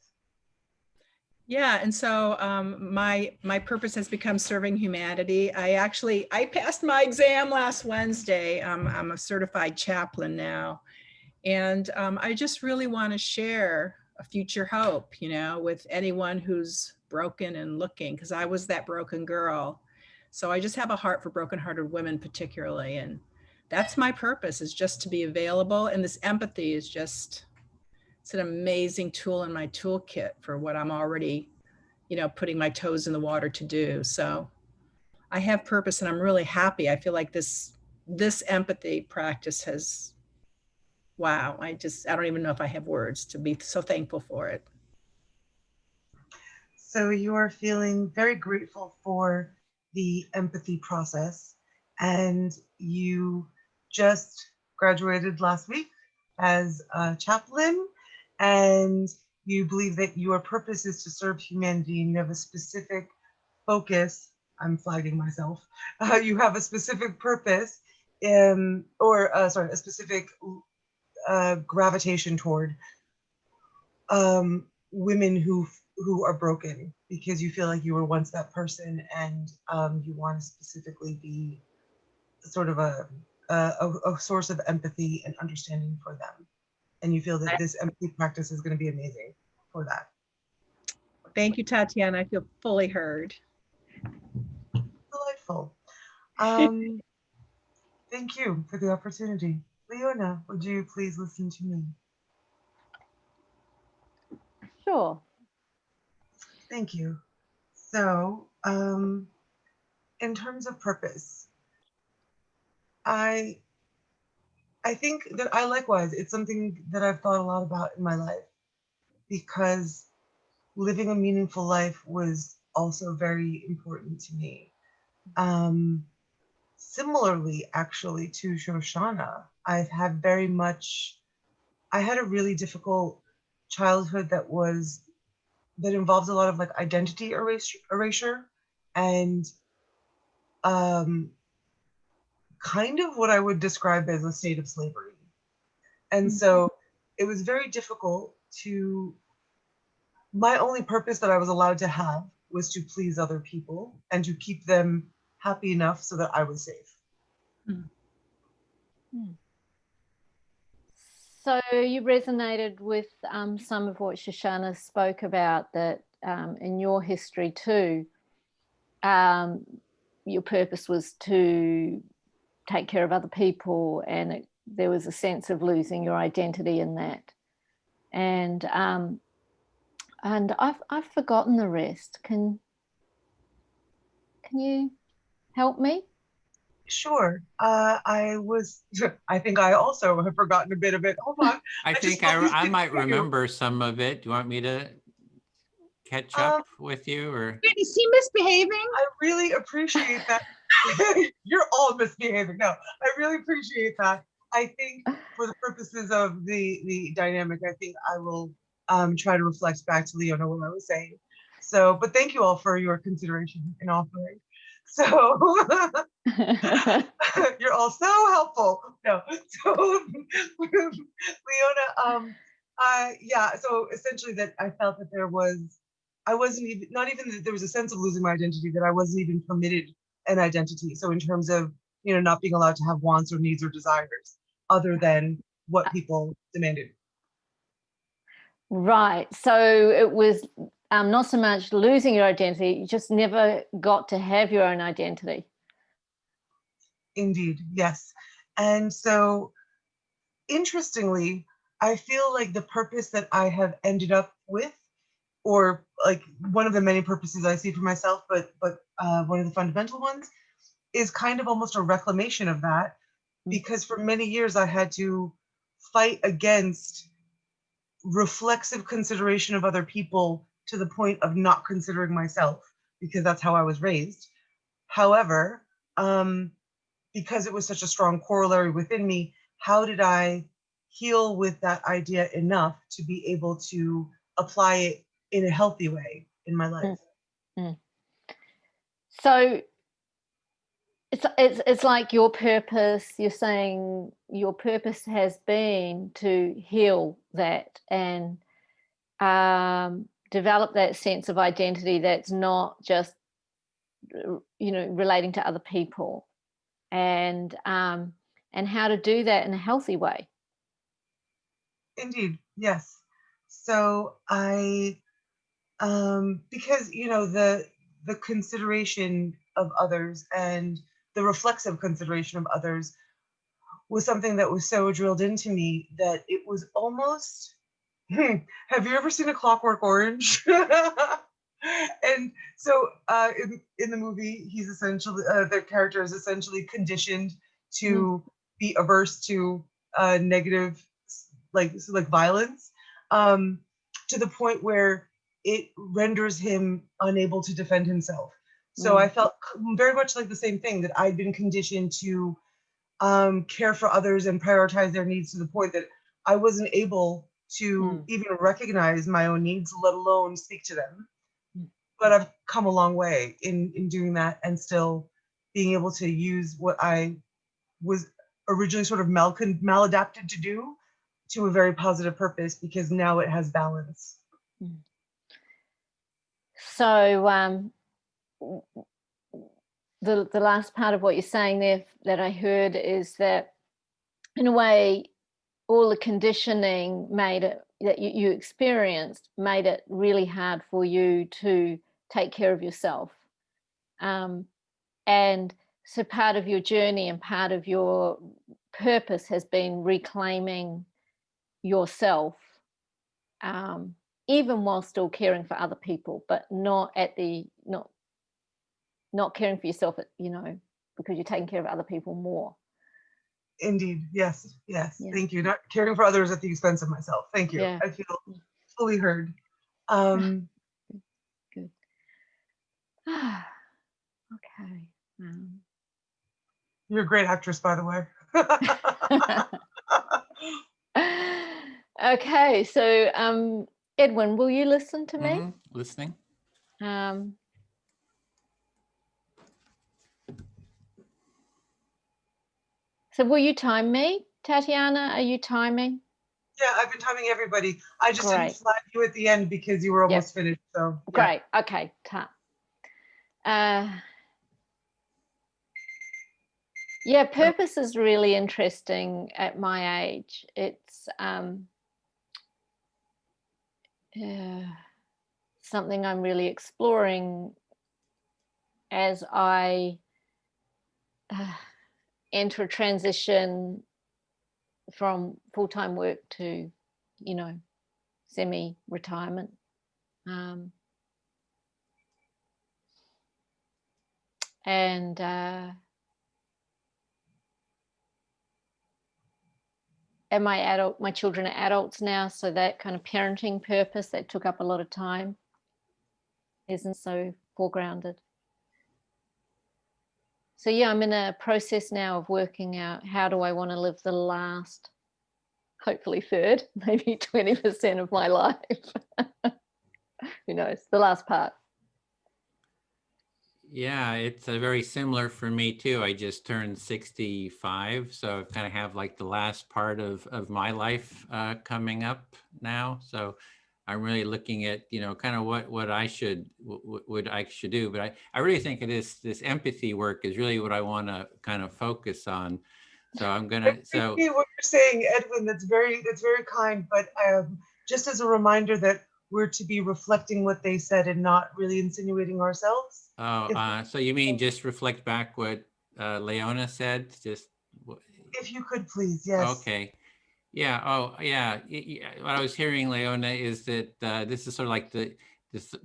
Yeah, and so my purpose has become serving humanity. I passed my exam last Wednesday. I'm a certified chaplain now, and I just really want to share a future hope, with anyone who's broken and looking, because I was that broken girl. So I just have a heart for brokenhearted women particularly, and that's my purpose, is just to be available. And this empathy is just, it's an amazing tool in my toolkit for what I'm already, putting my toes in the water to do. So I have purpose, and I'm really happy. I feel like this empathy practice has, wow, I don't even know if I have words to be so thankful for it. So you are feeling very grateful for the empathy process, and you just graduated last week as a chaplain, and you believe that your purpose is to serve humanity, and you have a specific focus. I'm flagging myself. You have a specific purpose, a specific gravitation toward women who are broken, because you feel like you were once that person, and you want to specifically be sort of a source of empathy and understanding for them. and you feel that this empathy practice is going to be amazing for that. Thank you, Tatiana. I feel fully heard. Delightful. Thank you for the opportunity. Leona, would you please listen to me? Sure. Thank you. So, in terms of purpose, I think that I likewise, it's something that I've thought a lot about in my life, because living a meaningful life was also very important to me. Similarly, actually, to Shoshana, I had a really difficult childhood that involves a lot of like identity erasure and kind of what I would describe as a state of slavery. And so it was very difficult my only purpose that I was allowed to have was to please other people and to keep them happy enough so that I was safe. So you resonated with some of what Shoshana spoke about, that in your history too, your purpose was to take care of other people, and there was a sense of losing your identity in that. And I've forgotten the rest. Can you help me? Sure. I think I also have forgotten a bit of it. Hold on. I think I might remember some of it. Do you want me to catch up with you, or? Is he misbehaving? I really appreciate that. You're all misbehaving. No, I really appreciate that. I think for the purposes of the dynamic, I think I will try to reflect back to Leona what I was saying. So, but thank you all for your consideration in offering. So you're all so helpful. No, so Leona, yeah. So essentially, that I felt that I wasn't even, not even that there was a sense of losing my identity, that I wasn't even permitted an identity. So in terms of, not being allowed to have wants or needs or desires other than what people demanded. Right. So it was not so much losing your identity, you just never got to have your own identity. Indeed, yes. And so interestingly, I feel like the purpose that I have ended up with, or like one of the many purposes I see for myself, but one of the fundamental ones, is kind of almost a reclamation of that, because for many years I had to fight against reflexive consideration of other people to the point of not considering myself, because that's how I was raised. However, because it was such a strong corollary within me, how did I heal with that idea enough to be able to apply it in a healthy way in my life? So it's like your purpose, you're saying your purpose has been to heal that and develop that sense of identity that's not just relating to other people, and how to do that in a healthy way. Indeed, yes. So I because the consideration of others and the reflexive consideration of others was something that was so drilled into me that it was almost have you ever seen A Clockwork Orange? And so in the movie, he's essentially the character is essentially conditioned to be averse to negative like violence, to the point where it renders him unable to defend himself. So I felt very much like the same thing, that I'd been conditioned to care for others and prioritize their needs to the point that I wasn't able to even recognize my own needs, let alone speak to them. But I've come a long way in doing that, and still being able to use what I was originally sort of maladapted to do to a very positive purpose, because now it has balance. So the last part of what you're saying there that I heard is that in a way all the conditioning made it, that you experienced, made it really hard for you to take care of yourself. And so part of your journey and part of your purpose has been reclaiming yourself, even while still caring for other people, but not caring for yourself, because you're taking care of other people more. Indeed. Yes. Yes. Yeah. Thank you. Not caring for others at the expense of myself. Thank you. Yeah. I feel fully heard. Good. Okay. You're a great actress, by the way. Okay. So, Edwin, will you listen to me? Listening. So will you time me? Tatiana, are you timing? Yeah, I've been timing everybody. I just didn't Great. flag you at the end because you were almost finished. So yeah. Great. Okay. Yeah, purpose is really interesting at my age. It's something I'm really exploring as I enter a transition from full-time work to, semi-retirement. And my children are adults now, so that kind of parenting purpose that took up a lot of time isn't so foregrounded. So yeah, I'm in a process now of working out how do I want to live the last, hopefully third, maybe 20% of my life. Who knows, the last part. Yeah, it's very similar for me too. I just turned 65, so I kind of have like the last part of my life coming up now. So I'm really looking at, kind of what I should do. But I really think this empathy work is really what I want to kind of focus on. So I'm gonna. So what you're saying, Edwin, that's very kind. But just as a reminder that we're to be reflecting what they said and not really insinuating ourselves. Oh, so you mean just reflect back what Leona said? Just if you could please, yes. Okay. Yeah. Oh, yeah. What I was hearing, Leona, is that this is sort of like the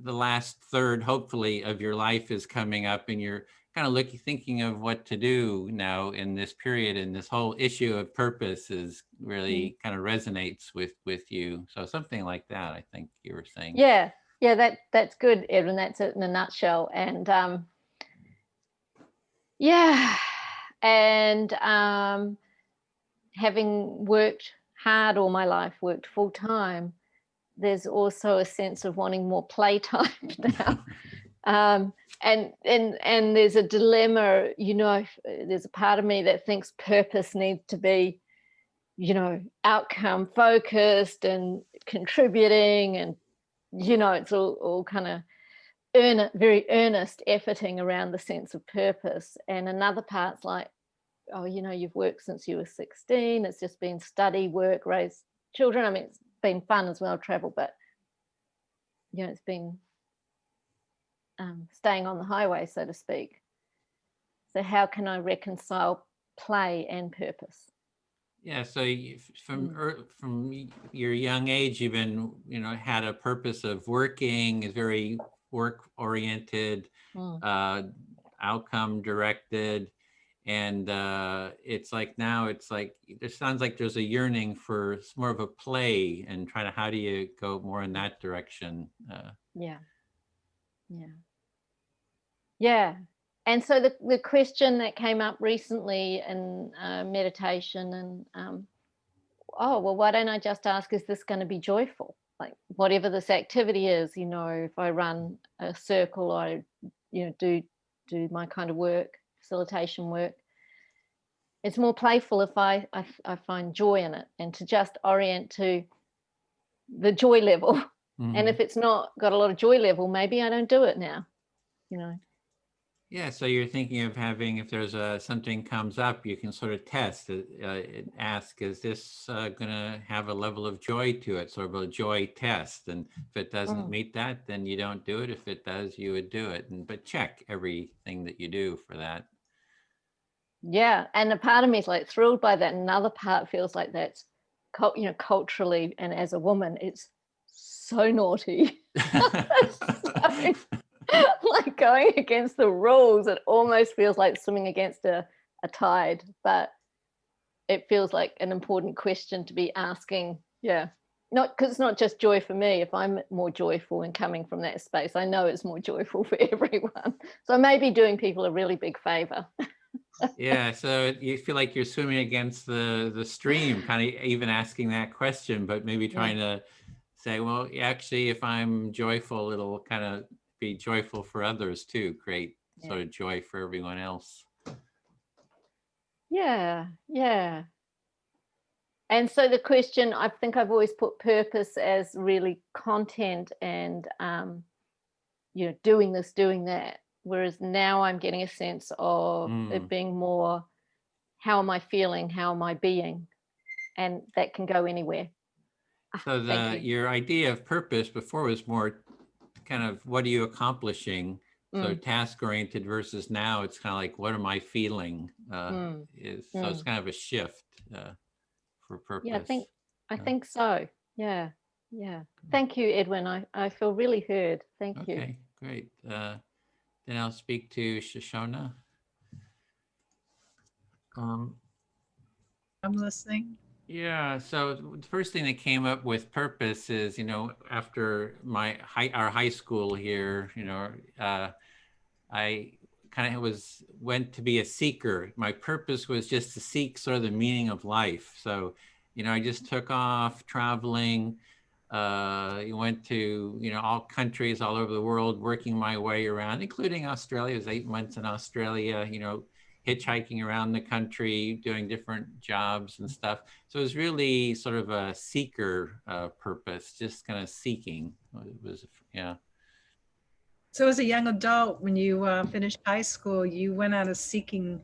last third, hopefully, of your life is coming up, and you're kind of thinking of what to do now in this period, and this whole issue of purpose is really kind of resonates with you. So something like that, I think you were saying. Yeah. That's good, Edwin. That's it in a nutshell. And having worked hard all my life, worked full time, there's also a sense of wanting more playtime now. And there's a dilemma, there's a part of me that thinks purpose needs to be, outcome focused and contributing, and, it's all kind of very earnest efforting around the sense of purpose. And another part's like, oh, you've worked since you were 16. It's just been study, work, raise children. I mean, it's been fun as well, travel, but, it's been staying on the highway, so to speak. So how can I reconcile play and purpose? Yeah, so from your young age, you've been, had a purpose of working, is very work-oriented, outcome-directed, and it's like now it's like it sounds like there's a yearning for more of a play, and trying to how do you go more in that direction? Yeah. And so the question that came up recently in meditation, and well, why don't I just ask, is this going to be joyful? Like whatever this activity is, if I run a circle, I do my kind of work, facilitation work, it's more playful if I find joy in it, and to just orient to the joy level. And if it's not got a lot of joy level, maybe I don't do it now, Yeah, so you're thinking of having, if there's something comes up, you can sort of test it, ask, is this going to have a level of joy to it, sort of a joy test? And if it doesn't meet that, then you don't do it. If it does, you would do it. But check everything that you do for that. Yeah, and a part of me is like thrilled by that. Another part feels like that's, culturally, and as a woman, it's so naughty. So, like going against the rules. It almost feels like swimming against a tide, but it feels like an important question to be asking. Yeah, not because it's not just joy for me. If I'm more joyful and coming from that space, I know it's more joyful for everyone. So I may be doing people a really big favor. Yeah, so you feel like you're swimming against the stream, kind of even asking that question, but maybe trying to say, well, actually, if I'm joyful, it'll kind of be joyful for others too, create sort of joy for everyone else. Yeah. And so the question, I think I've always put purpose as really content and, doing this, doing that. Whereas now I'm getting a sense of it being more, how am I feeling? How am I being? And that can go anywhere. So your idea of purpose before was more kind of what are you accomplishing? So task oriented versus now it's kind of like, what am I feeling? So it's kind of a shift for purpose. Yeah, I think so. Yeah. Thank you, Edwin. I feel really heard. Thank you. Okay, great. Then I'll speak to Shoshona. I'm listening. Yeah, so the first thing that came up with purpose is, after our high school here, I kind of went to be a seeker. My purpose was just to seek sort of the meaning of life. So, I just took off traveling. Went to, all countries all over the world, working my way around, including Australia. I was 8 months in Australia, hitchhiking around the country, doing different jobs and stuff. So it was really sort of a seeker purpose, just kind of seeking. It was, yeah. So as a young adult, when you finished high school, you went on a seeking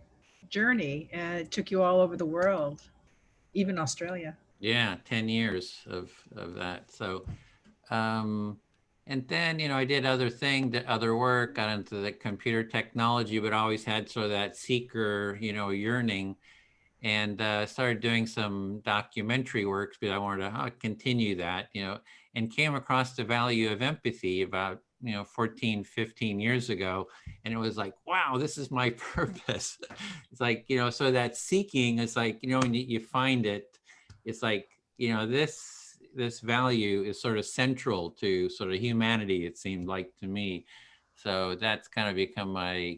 journey and it took you all over the world, even Australia. Yeah, 10 years of that. So, and then, I did other work, got into the computer technology, but always had sort of that seeker, yearning, and started doing some documentary works because I wanted to continue that, and came across the value of empathy about 14, 15 years ago. And it was like, wow, this is my purpose. It's like, so that seeking is like, when you find it, it's like, this value is sort of central to sort of humanity, it seemed like to me. So that's kind of become my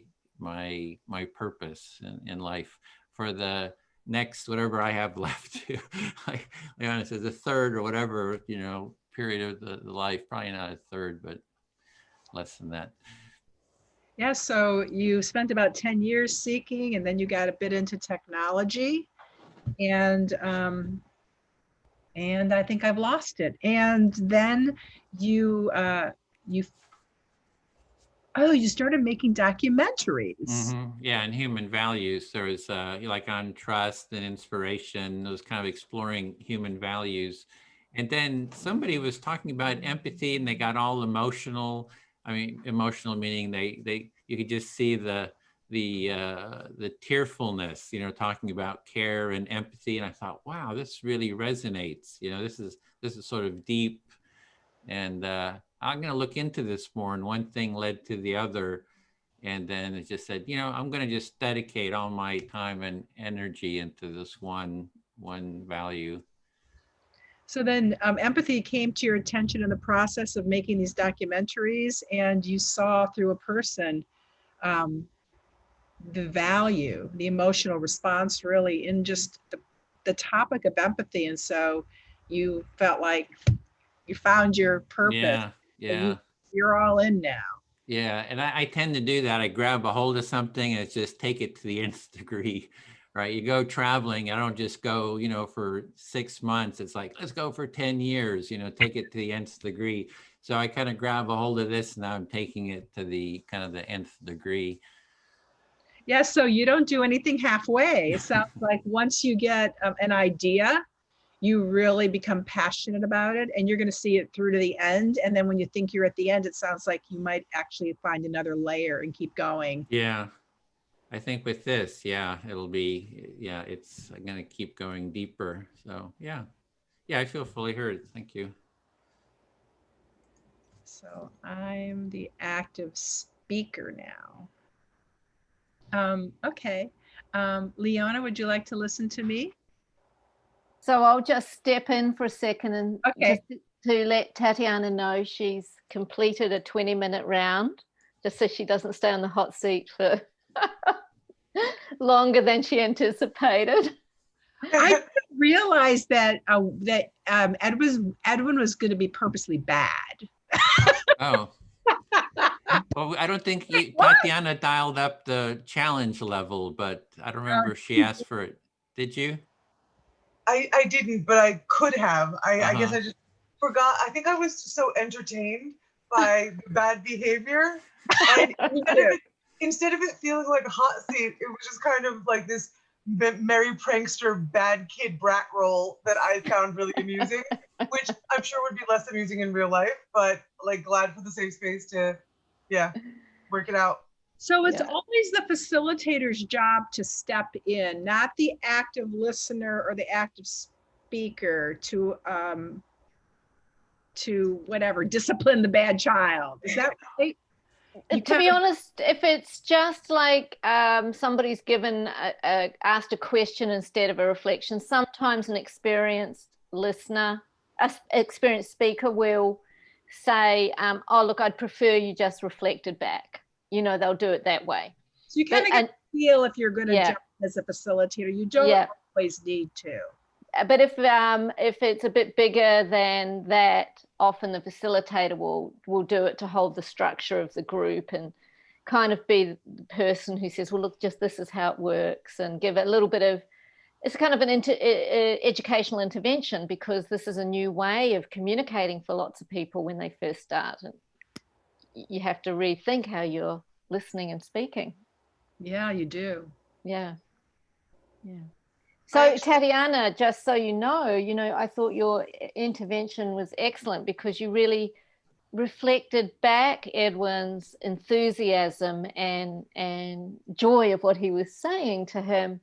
purpose in life for the next, whatever I have left to, like Leona says, a third or whatever, period of the life, probably not a third, but less than that. Yeah, so you spent about 10 years seeking, and then you got a bit into technology, and I think I've lost it. And then you started making documentaries. Yeah, and human values. There was like on trust and inspiration, those kind of exploring human values. And then somebody was talking about empathy, and they got all emotional. I mean, emotional meaning you could just see the tearfulness, talking about care and empathy. And I thought, wow, this really resonates. This is sort of deep. And I'm going to look into this more. And one thing led to the other. And then it just said, I'm going to just dedicate all my time and energy into this one value. So then empathy came to your attention in the process of making these documentaries, and you saw through a person the value, the emotional response really in just the topic of empathy. And so you felt like you found your purpose. Yeah. You're all in now. Yeah, and I tend to do that. I grab a hold of something and it's just take it to the nth degree, right? You go traveling, I don't just go, for 6 months. It's like, let's go for 10 years, take it to the nth degree. So I kind of grab a hold of this, and now I'm taking it to the kind of the nth degree. Yeah, so you don't do anything halfway. It sounds like once you get an idea, you really become passionate about it and you're going to see it through to the end. And then when you think you're at the end, it sounds like you might actually find another layer and keep going. Yeah. I think with this, yeah, it'll be, yeah, it's going to keep going deeper. So yeah. Yeah, I feel fully heard. Thank you. So I'm the active speaker now. Okay. Leona, would you like to listen to me? So I'll just step in for a second and Okay. just to let Tatiana know she's completed a 20-minute round, just so she doesn't stay on the hot seat for longer than she anticipated. I didn't realize that Edwin was going to be purposely bad. Oh. Well, I don't think Tatiana dialed up the challenge level, but I don't remember if she asked for it. Did you? I didn't, but I could have. I guess I just forgot. I think I was so entertained by the bad behavior. And instead of it feeling like a hot seat, it was just kind of like this merry prankster, bad kid brat role that I found really amusing, which I'm sure would be less amusing in real life, but like glad for the safe space to, yeah, work it out. So it's always the facilitator's job to step in, not the active listener or the active speaker to whatever, discipline the bad child. Is that right? To be honest, if it's just like somebody's given asked a question instead of a reflection, sometimes an experienced listener, an experienced speaker will say, oh, look, I'd prefer you just reflected back. You know, they'll do it that way. So you kind of get a feel if you're going to jump as a facilitator. You don't always need to. But if it's a bit bigger than that, often the facilitator will do it to hold the structure of the group and kind of be the person who says, well, look, just this is how it works, and give it a little bit of, it's kind of an educational intervention, because this is a new way of communicating for lots of people when they first start. And you have to rethink how you're listening and speaking. Yeah, you do. Yeah. Yeah. So Tatiana, just so you know, I thought your intervention was excellent, because you really reflected back Edwin's enthusiasm and joy of what he was saying to him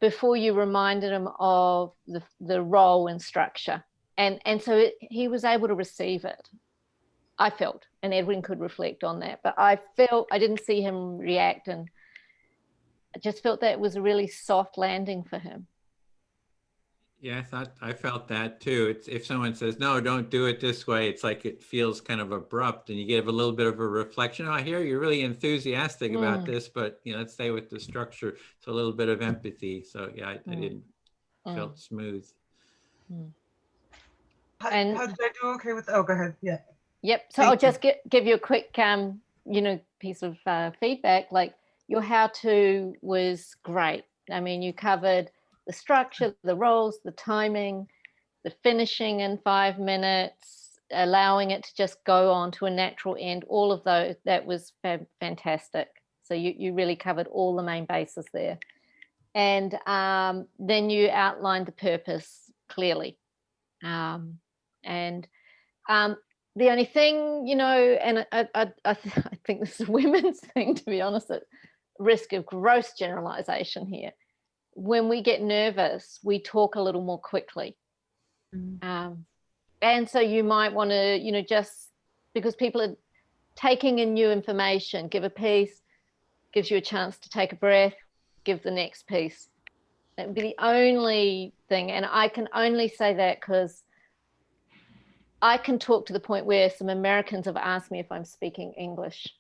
before you reminded him of the role and structure. And so he was able to receive it, I felt, and Edwin could reflect on that. But I didn't see him react, and I just felt that it was a really soft landing for him. Yeah, I felt that too. It's if someone says, no, don't do it this way, it's like it feels kind of abrupt, and you give a little bit of a reflection. Oh, I hear you're really enthusiastic about this, but let's stay with the structure. So a little bit of empathy. So yeah, I didn't felt smooth. How did I do? Okay with? Oh, go ahead. Yeah. Yep. So I'll just give you a quick, piece of feedback. Like, your how-to was great. I mean, you covered the structure, the roles, the timing, the finishing in 5 minutes, allowing it to just go on to a natural end. All of those, that was fantastic. So you really covered all the main bases there. And then you outlined the purpose clearly. The only thing, and I think this is a women's thing, to be honest, at risk of gross generalization here. When we get nervous, we talk a little more quickly. And so you might want to, just because people are taking in new information, give a piece, gives you a chance to take a breath, give the next piece. That would be the only thing. And I can only say that because I can talk to the point where some Americans have asked me if I'm speaking English.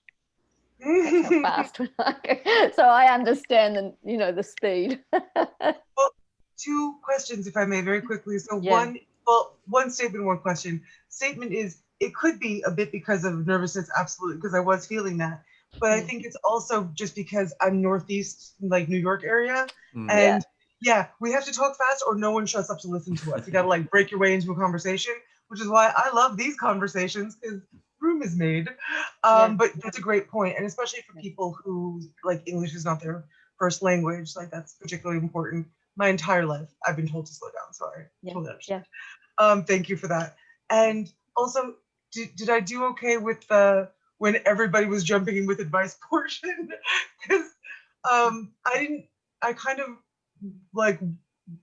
That's how fast we like. So I understand the speed. Well, 2 questions, if I may, very quickly. So one statement, one question. Statement is, it could be a bit because of nervousness, absolutely, because I was feeling that. But I think it's also just because I'm Northeast, like New York area. And we have to talk fast or no one shuts up to listen to us. You got to break your way into a conversation, which is why I love these conversations, because room room is made. But that's a great point, and especially for people who like English is not their first language, like that's particularly important. My entire life, I've been told to slow down, so I totally understand. Thank you for that. And also, did I do okay with the when everybody was jumping in with advice portion? Because I kind of like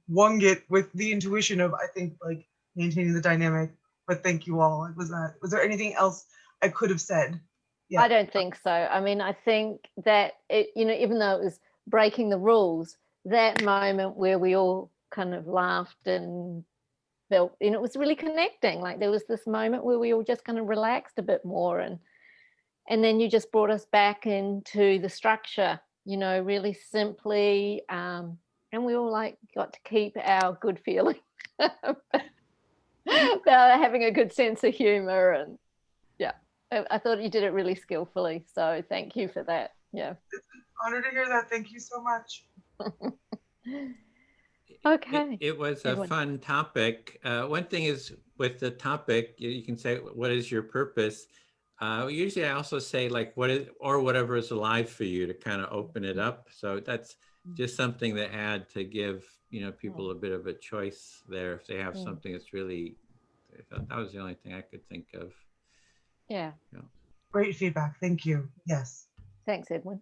wung it with the intuition of, I think, like maintaining the dynamic, but thank you all. Was there anything else I could have said? Yeah. I don't think so. I mean, I think that it, you know, even though it was breaking the rules, that moment where we all kind of laughed and felt, you know, it was really connecting. Like there was this moment where we all just kind of relaxed a bit more, and then you just brought us back into the structure, you know, really simply, and we all like got to keep our good feeling about having a good sense of humor. And yeah, I thought you did it really skillfully, so thank you for that. Yeah, it's an honor to hear that. Thank you so much. Okay. It was a fun topic. One thing is with the topic, you can say, what is your purpose? Usually I also say like, what is, or whatever is alive for you, to kind of open it up. So that's just something to add to give, you know, people a bit of a choice there if they have something that's really, that was the only thing I could think of. Yeah. Great feedback. Thank you. Yes. Thanks, Edwin.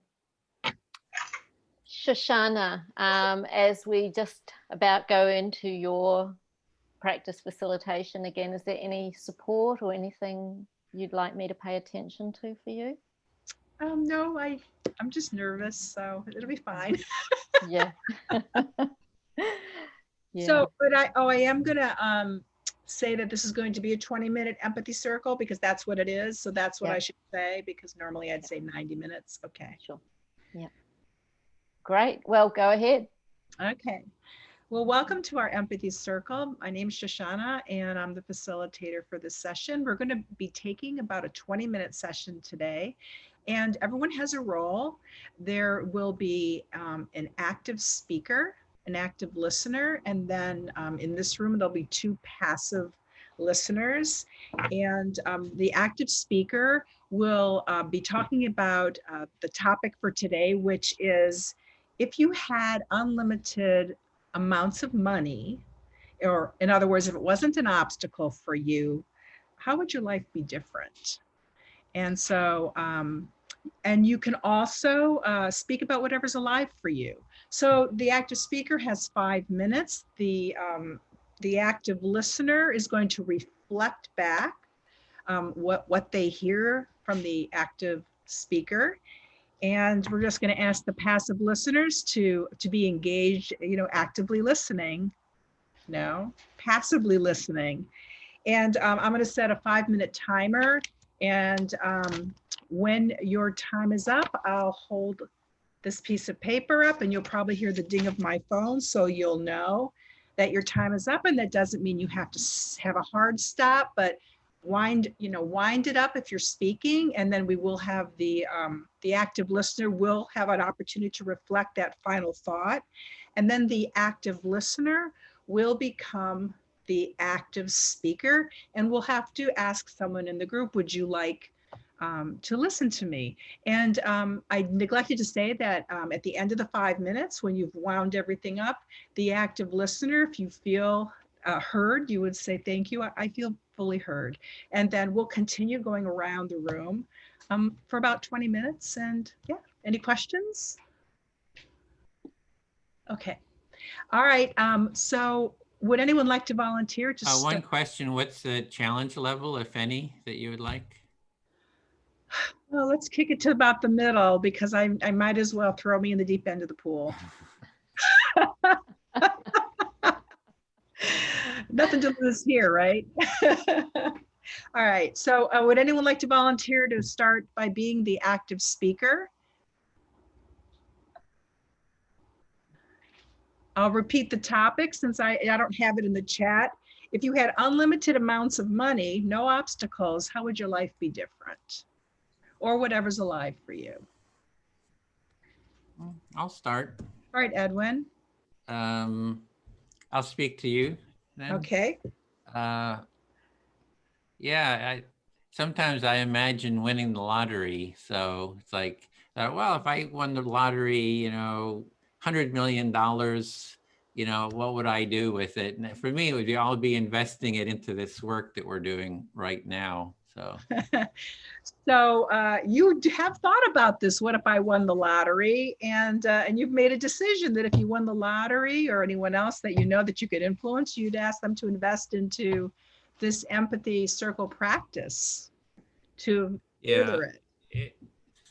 Shoshana, as we just about go into your practice facilitation again, is there any support or anything you'd like me to pay attention to for you? No, I'm just nervous, so it'll be fine. Yeah. So, but I am gonna say that this is going to be a 20-minute empathy circle, because that's what it is. So that's what I should say, because normally I'd say 90 minutes. Okay. Sure. Yeah. Great. Well, go ahead. Okay. Well, welcome to our Empathy Circle. My name is Shoshana, and I'm the facilitator for this session. We're going to be taking about a 20-minute session today, and everyone has a role. There will be an active speaker, an active listener, and then in this room, there'll be 2 passive listeners. And the active speaker will be talking about the topic for today, which is, if you had unlimited amounts of money, or in other words, if it wasn't an obstacle for you, how would your life be different? And so, and you can also speak about whatever's alive for you. So the active speaker has 5 minutes. The active listener is going to reflect back what they hear from the active speaker. And we're just going to ask the passive listeners to be engaged, you know, actively listening, passively listening. And I'm going to set a 5-minute timer. And when your time is up, I'll hold this piece of paper up, and you'll probably hear the ding of my phone. So you'll know that your time is up, and that doesn't mean you have to have a hard stop, but wind it up if you're speaking, and then we will have the active listener will have an opportunity to reflect that final thought, and then the active listener will become the active speaker, and we'll have to ask someone in the group, would you like to listen to me? And I neglected to say that at the end of the 5 minutes, when you've wound everything up, the active listener, if you feel heard, you would say, thank you, I feel fully heard. And then we'll continue going around the room for about 20 minutes. And yeah, any questions? Okay. All right. So would anyone like to volunteer to one question, what's the challenge level, if any, that you would like? Well, let's kick it to about the middle, because I might as well throw me in the deep end of the pool. Nothing to lose here, right? All right, so would anyone like to volunteer to start by being the active speaker? I'll repeat the topic since I don't have it in the chat. If you had unlimited amounts of money, no obstacles, how would your life be different? Or whatever's alive for you. I'll start. All right, Edwin. I'll speak to you then. Okay. Yeah, sometimes I imagine winning the lottery. So it's like, well, if I won the lottery, you know, $100 million, you know, what would I do with it? And for me, it would be, I'll be investing it into this work that we're doing right now. So, so you have thought about this. What if I won the lottery? And you've made a decision that if you won the lottery, or anyone else that you know that you could influence, you'd ask them to invest into this empathy circle practice to further it.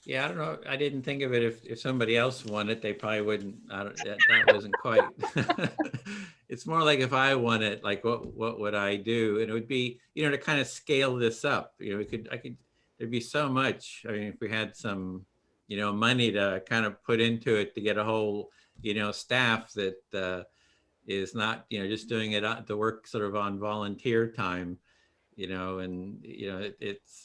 Yeah, I don't know. I didn't think of it. If somebody else won it, they probably wouldn't. That wasn't quite. It's more like if I won it, like what would I do? And it would be, you know, to kind of scale this up. You know, there'd be so much. I mean, if we had some, you know, money to kind of put into it to get a whole, you know, staff that is not, you know, just doing it the work sort of on volunteer time, you know, and you know, it's.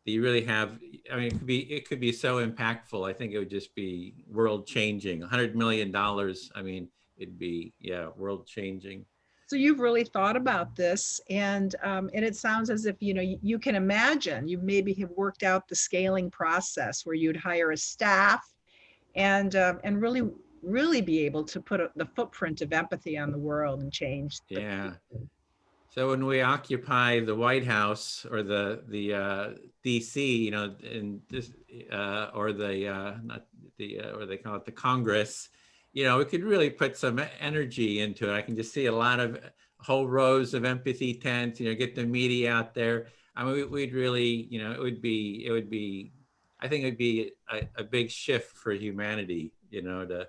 You really have, I mean, it could be so impactful. I think it would just be world changing. $100 million. I mean, it'd be, yeah, world changing. So you've really thought about this, and it sounds as if, you know, you can imagine, you maybe have worked out the scaling process where you'd hire a staff and really be able to put the footprint of empathy on the world and change. Yeah. So when we occupy the White House or the DC, you know, in this or not the or they call it the Congress, you know, we could really put some energy into it. I can just see a lot of whole rows of empathy tents. You know, get the media out there. I mean, we'd really, you know, it would be. I think it would be a big shift for humanity. You know,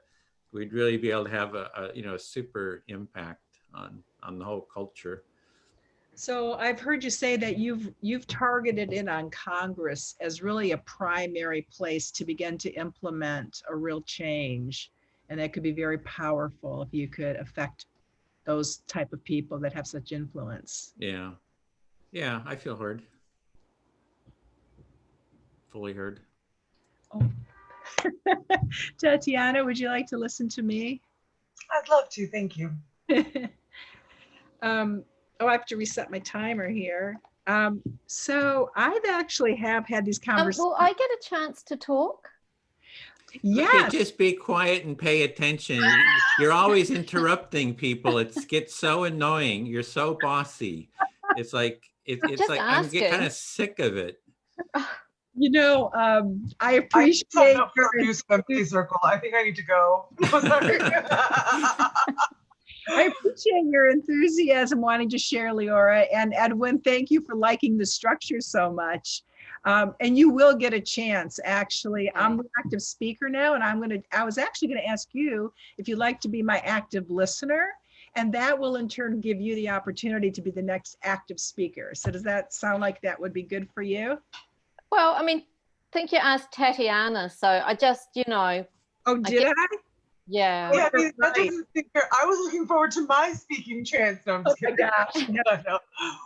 we'd really be able to have a you know, a super impact on the whole culture. So I've heard you say that you've targeted in on Congress as really a primary place to begin to implement a real change. And that could be very powerful if you could affect those type of people that have such influence. Yeah. Yeah, I feel heard. Fully heard. Oh. Tatiana, would you like to listen to me? I'd love to, thank you. Oh, I have to reset my timer here. So I've actually have had these conversations. Will I get a chance to talk? Yes. Okay, just be quiet and pay attention. You're always interrupting people. It gets so annoying. You're so bossy. It's like it's like I'm getting kind of sick of it. You know, I appreciate your use of Empathy Circle. I think I need to go. I appreciate your enthusiasm wanting to share, Leora. And Edwin, thank you for liking the structure so much. And you will get a chance, actually. I'm the active speaker now, and I was actually gonna ask you if you'd like to be my active listener, and that will in turn give you the opportunity to be the next active speaker. So does that sound like that would be good for you? Well, I mean, I think you asked Tatiana, so I just, you know. Oh, did I? Yeah. Yeah, I mean, that doesn't think I was looking forward to my speaking chance. No, I'm just kidding. Gosh, no.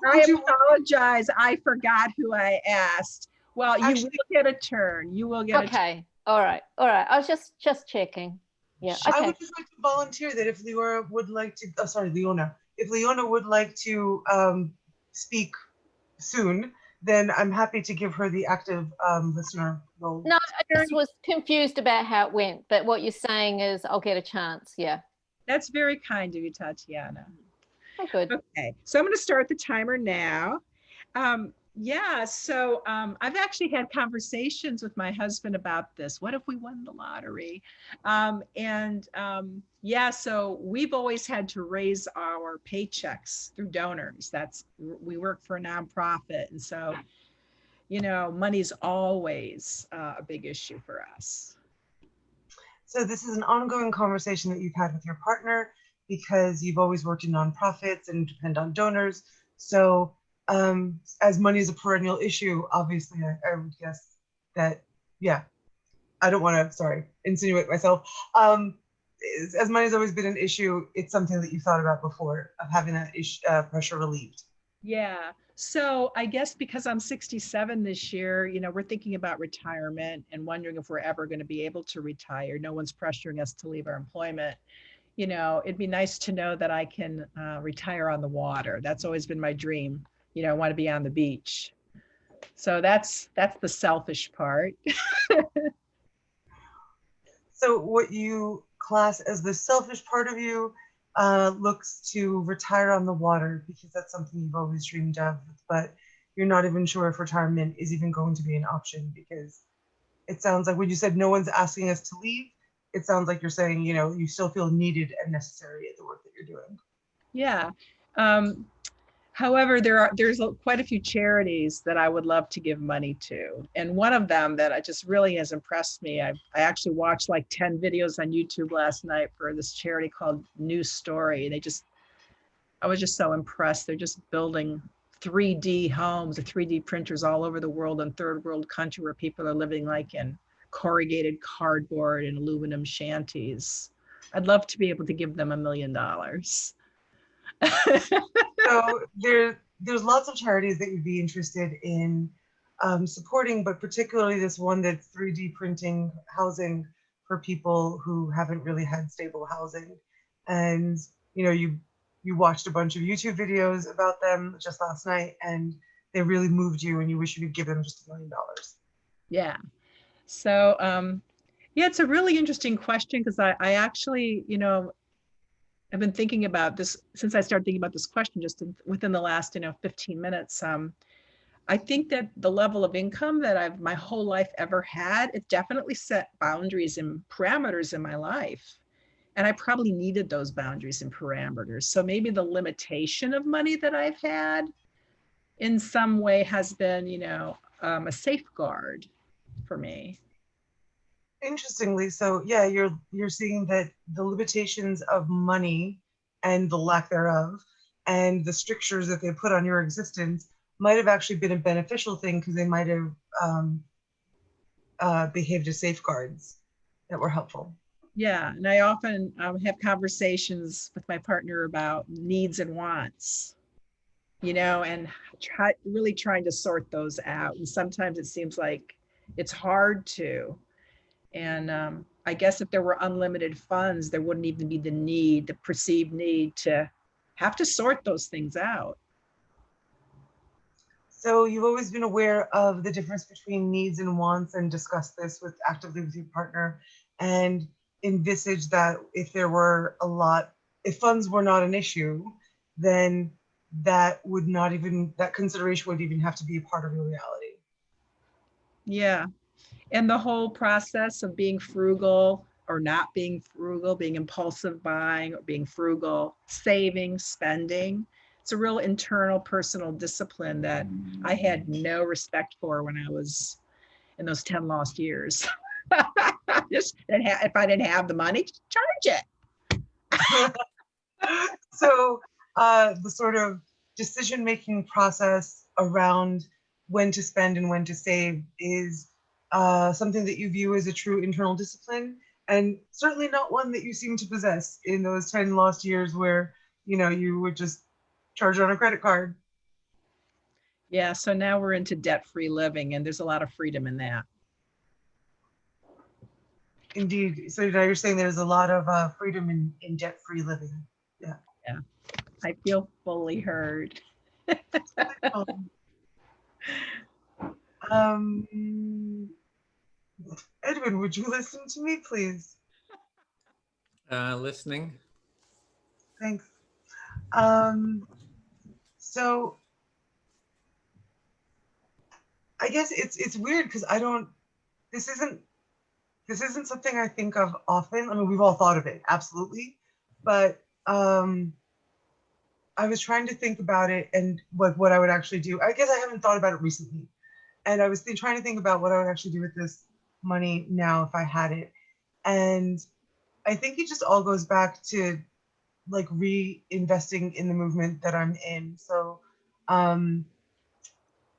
I apologize. I forgot who I asked. Well, you will get a turn. You will get a turn. Okay. All right. I was just checking. Yeah. Okay. I would just like to volunteer that if Leora would like to, Leona, if Leona would like to speak soon, then I'm happy to give her the active listener role. No, I just was confused about how it went, but what you're saying is I'll get a chance. Yeah. That's very kind of you, Tatiana. Oh, good. Okay, so I'm going to start the timer now. Yeah, so I've actually had conversations with my husband about this. What if we won the lottery? Yeah, so we've always had to raise our paychecks through donors. We work for a nonprofit. And so, you know, money's always a big issue for us. So this is an ongoing conversation that you've had with your partner because you've always worked in nonprofits and depend on donors. So as money is a perennial issue, obviously I would guess that, yeah, I don't want to, insinuate myself. As money has always been an issue, it's something that you thought about before of having that pressure relieved. Yeah, so I guess because I'm 67 this year, you know, we're thinking about retirement and wondering if we're ever going to be able to retire. No one's pressuring us to leave our employment. You know, it'd be nice to know that I can retire on the water. That's always been my dream. You know, I want to be on the beach. So that's the selfish part. So what you class as the selfish part of you looks to retire on the water, because that's something you've always dreamed of, but you're not even sure if retirement is even going to be an option, because it sounds like when you said no one's asking us to leave, it sounds like you're saying, you know, you still feel needed and necessary at the work that you're doing. Yeah. However, there's quite a few charities that I would love to give money to. And one of them that I just really has impressed me, I actually watched like 10 videos on YouTube last night for this charity called New Story. I was just so impressed. They're just building 3D homes, 3D printers all over the world in third world country where people are living like in corrugated cardboard and aluminum shanties. I'd love to be able to give them $1 million. So there's lots of charities that you'd be interested in supporting, but particularly this one that's 3D printing housing for people who haven't really had stable housing. And you know, you watched a bunch of YouTube videos about them just last night, and they really moved you, and you wish you could give them just $1 million. Yeah. So yeah, it's a really interesting question, because I actually, you know, I've been thinking about this since I started thinking about this question just within the last, 15 minutes. I think that the level of income that I've my whole life ever had, it definitely set boundaries and parameters in my life. And I probably needed those boundaries and parameters. So maybe the limitation of money that I've had in some way has been, a safeguard for me. Interestingly, so yeah, you're seeing that the limitations of money and the lack thereof and the strictures that they put on your existence might have actually been a beneficial thing, because they might have behaved as safeguards that were helpful. Yeah, and I often have conversations with my partner about needs and wants, and really trying to sort those out. And sometimes it seems like it's hard to. And I guess if there were unlimited funds, there wouldn't even be the perceived need to have to sort those things out. So you've always been aware of the difference between needs and wants, and discussed this actively with your partner, and envisaged that if funds were not an issue, then that consideration would even have to be a part of your reality. Yeah. And the whole process of being frugal or not being frugal, being impulsive buying or being frugal, saving, spending, it's a real internal personal discipline that I had no respect for when I was in those 10 lost years. If I didn't have the money, charge it. So the sort of decision-making process around when to spend and when to save is something that you view as a true internal discipline, and certainly not one that you seem to possess in those 10 lost years where, you would just charge on a credit card. Yeah, so now we're into debt-free living, and there's a lot of freedom in that. Indeed. So now you're saying there's a lot of freedom in debt-free living. Yeah. Yeah. I feel fully heard. Edwin, would you listen to me, please? Listening. Thanks. So I guess it's weird, because this isn't something I think of often. I mean, we've all thought of it, absolutely. But I was trying to think about it and what I would actually do. I guess I haven't thought about it recently. And I was trying to think about what I would actually do with this money now if I had it. And I think it just all goes back to like reinvesting in the movement that I'm in. So in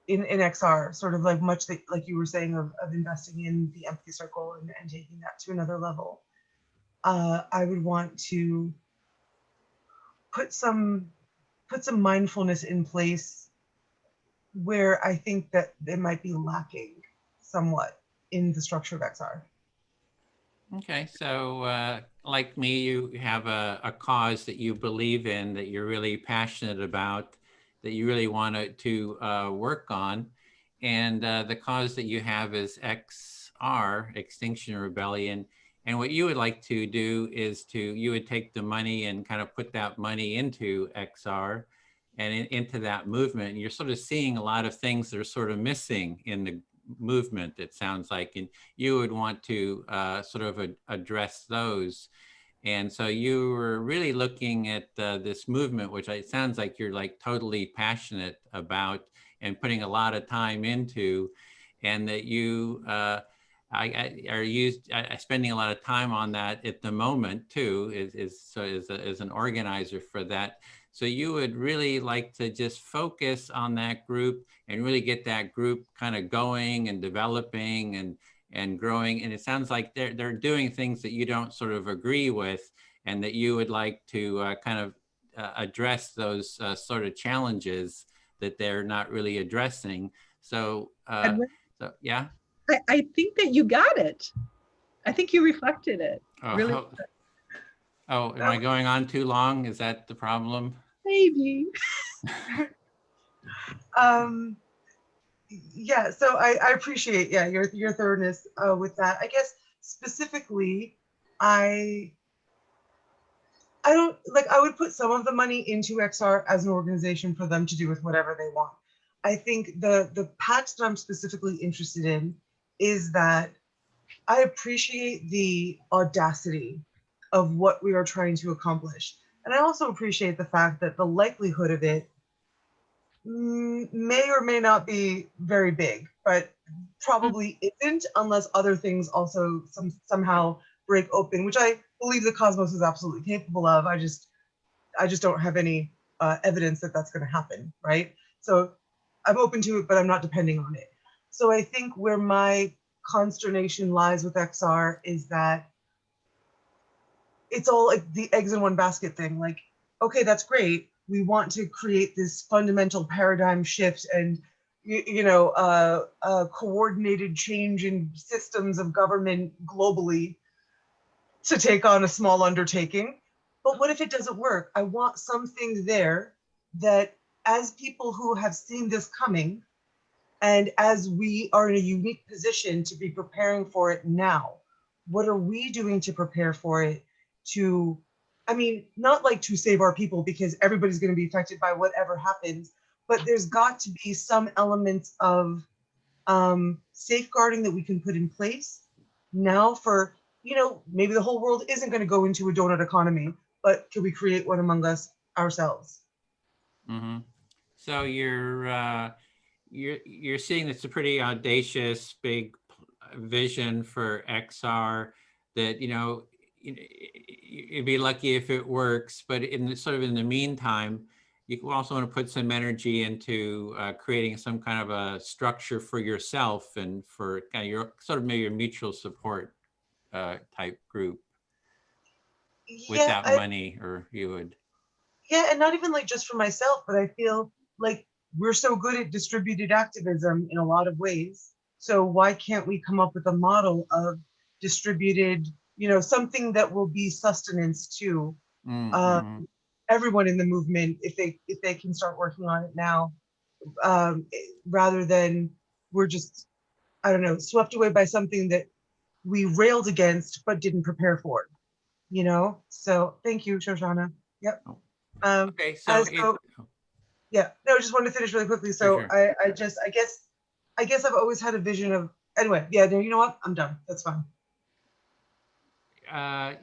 XR, sort of like much like you were saying of investing in the Empathy Circle and taking that to another level. I would want to put some mindfulness in place where I think that it might be lacking somewhat in the structure of XR. Okay, so like me, you have a cause that you believe in, that you're really passionate about, that you really want to work on. the cause that you have is XR, Extinction Rebellion. And what you would like to do is you would take the money and kind of put that money into XR and into that movement. And you're sort of seeing a lot of things that are sort of missing in the movement, it sounds like, and you would want to sort of address those. And so you were really looking at this movement, which it sounds like you're like totally passionate about and putting a lot of time into, and that you are spending a lot of time on that at the moment too, as an organizer for that. So you would really like to just focus on that group and really get that group kind of going and developing and growing. And it sounds like they're doing things that you don't sort of agree with, and that you would like to kind of address those sort of challenges that they're not really addressing. So, yeah. I think that you got it. I think you reflected it. Oh, really. Oh, am I going on too long? Is that the problem? Maybe. Yeah, so I appreciate, yeah, your thoroughness with that. I guess specifically, I don't, like, I would put some of the money into XR as an organization for them to do with whatever they want. I think the patch that I'm specifically interested in is that I appreciate the audacity of what we are trying to accomplish. And I also appreciate the fact that the likelihood of it may or may not be very big, but probably isn't, unless other things also somehow break open, which I believe the cosmos is absolutely capable of. I just don't have any evidence that that's going to happen, right? So I'm open to it, but I'm not depending on it. So I think where my consternation lies with XR is that it's all like the eggs in one basket thing. Like, okay, that's great. We want to create this fundamental paradigm shift and, coordinated change in systems of government globally to take on a small undertaking. But what if it doesn't work? I want something there that, as people who have seen this coming, and as we are in a unique position to be preparing for it now, what are we doing to prepare for it? Not like to save our people, because everybody's going to be affected by whatever happens, but there's got to be some elements of safeguarding that we can put in place now for, maybe the whole world isn't going to go into a donut economy, but can we create one among us ourselves? Mm-hmm. So you're seeing it's a pretty audacious, big vision for XR that, you'd be lucky if it works, but in the meantime, you also want to put some energy into creating some kind of a structure for yourself and for kind of your maybe your mutual support type group with that money, or you would. Yeah, and not even like just for myself, but I feel like we're so good at distributed activism in a lot of ways. So why can't we come up with a model of distributed, something that will be sustenance to everyone in the movement if they can start working on it now, rather than we're just, I don't know, swept away by something that we railed against but didn't prepare for, So thank you, Shoshana. Yep. Okay, so yeah, no, I just wanted to finish really quickly. So sure. I guess I've always had a vision of, anyway, yeah, no, you know what? I'm done. That's fine.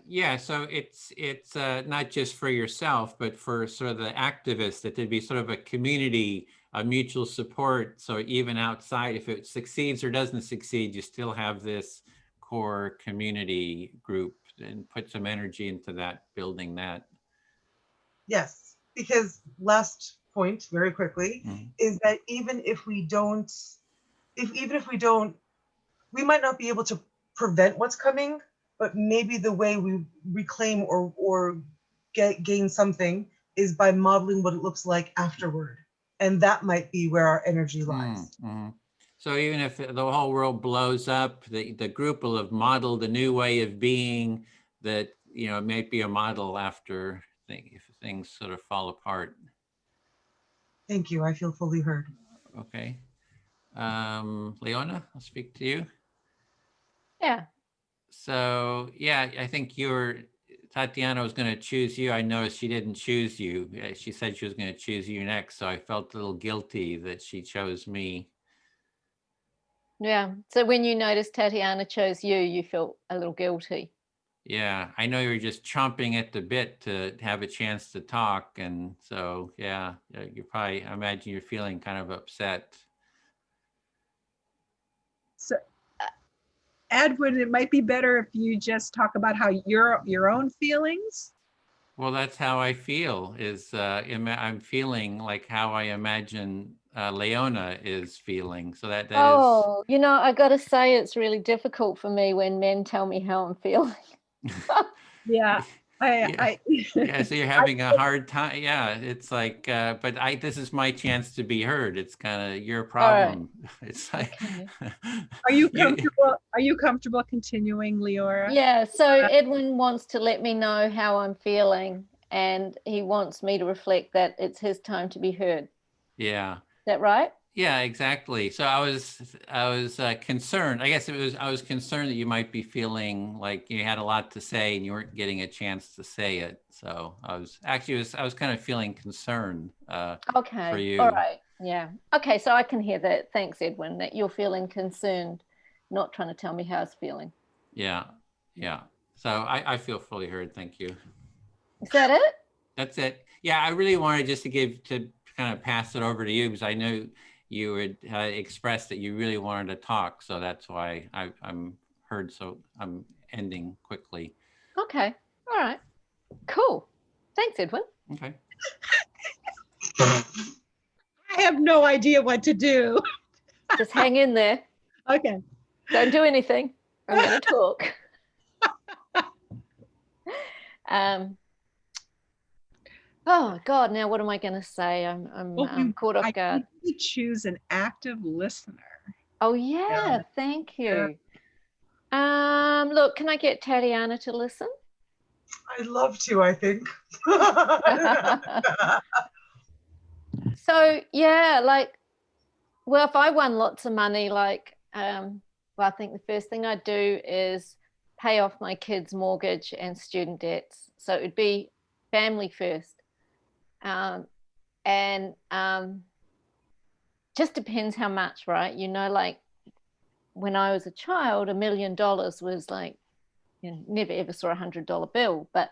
Yeah, so it's not just for yourself, but for sort of the activists, that there'd be sort of a community, a mutual support. So even outside, if it succeeds or doesn't succeed, you still have this core community group, and put some energy into that, building that. Yes, because last point very quickly is that even if we don't, we might not be able to prevent what's coming, but maybe the way we reclaim or gain something is by modeling what it looks like afterward. And that might be where our energy lies. So even if the whole world blows up, the group will have modeled a new way of being that, might be a model after if things sort of fall apart. Thank you. I feel fully heard. Okay. Leona, I'll speak to you. Yeah. So yeah, I think Tatiana was going to choose you. I noticed she didn't choose you. She said she was going to choose you next. So I felt a little guilty that she chose me. Yeah. So when you noticed Tatiana chose you, you felt a little guilty. Yeah, I know you're just chomping at the bit to have a chance to talk. And so, yeah, you're probably, I imagine you're feeling kind of upset. So, Edwin, it might be better if you just talk about how your own feelings. Well, that's how I feel is I'm feeling like how I imagine Leona is feeling. So that is. You know, I got to say, it's really difficult for me when men tell me how I'm feeling. Yeah. Yeah, so you're having a hard time. Yeah, it's like, but this is my chance to be heard. It's kind of your problem. Right. It's like, okay. Are you comfortable? Are you comfortable continuing, Leora? Yeah. So Edwin wants to let me know how I'm feeling, and he wants me to reflect that it's his time to be heard. Yeah. Is that right? Yeah, exactly. So I was concerned. I guess I was concerned that you might be feeling like you had a lot to say and you weren't getting a chance to say it. So I was kind of feeling concerned. Okay. For you. All right. Yeah. Okay. So I can hear that. Thanks, Edwin. That you're feeling concerned, not trying to tell me how I was feeling. Yeah. Yeah. So I feel fully heard. Thank you. Is that it? That's it. Yeah. I really wanted just to kind of pass it over to you because I knew you would express that you really wanted to talk. So that's why I'm heard. So I'm ending quickly. Okay. All right. Cool. Thanks, Edwin. Okay. I have no idea what to do. Just hang in there. Okay. Don't do anything. I'm going to talk. Oh God! Now what am I going to say? I'm caught off guard. You choose an active listener. Oh yeah, thank you. Look, can I get Tatiana to listen? I'd love to. I think. So yeah, like, well, if I won lots of money, like, well, I think the first thing I'd do is pay off my kids' mortgage and student debts. So it would be family first. Just depends how much, right? You know, like when I was a child, $1 million was like, you know, never ever saw $100 bill, but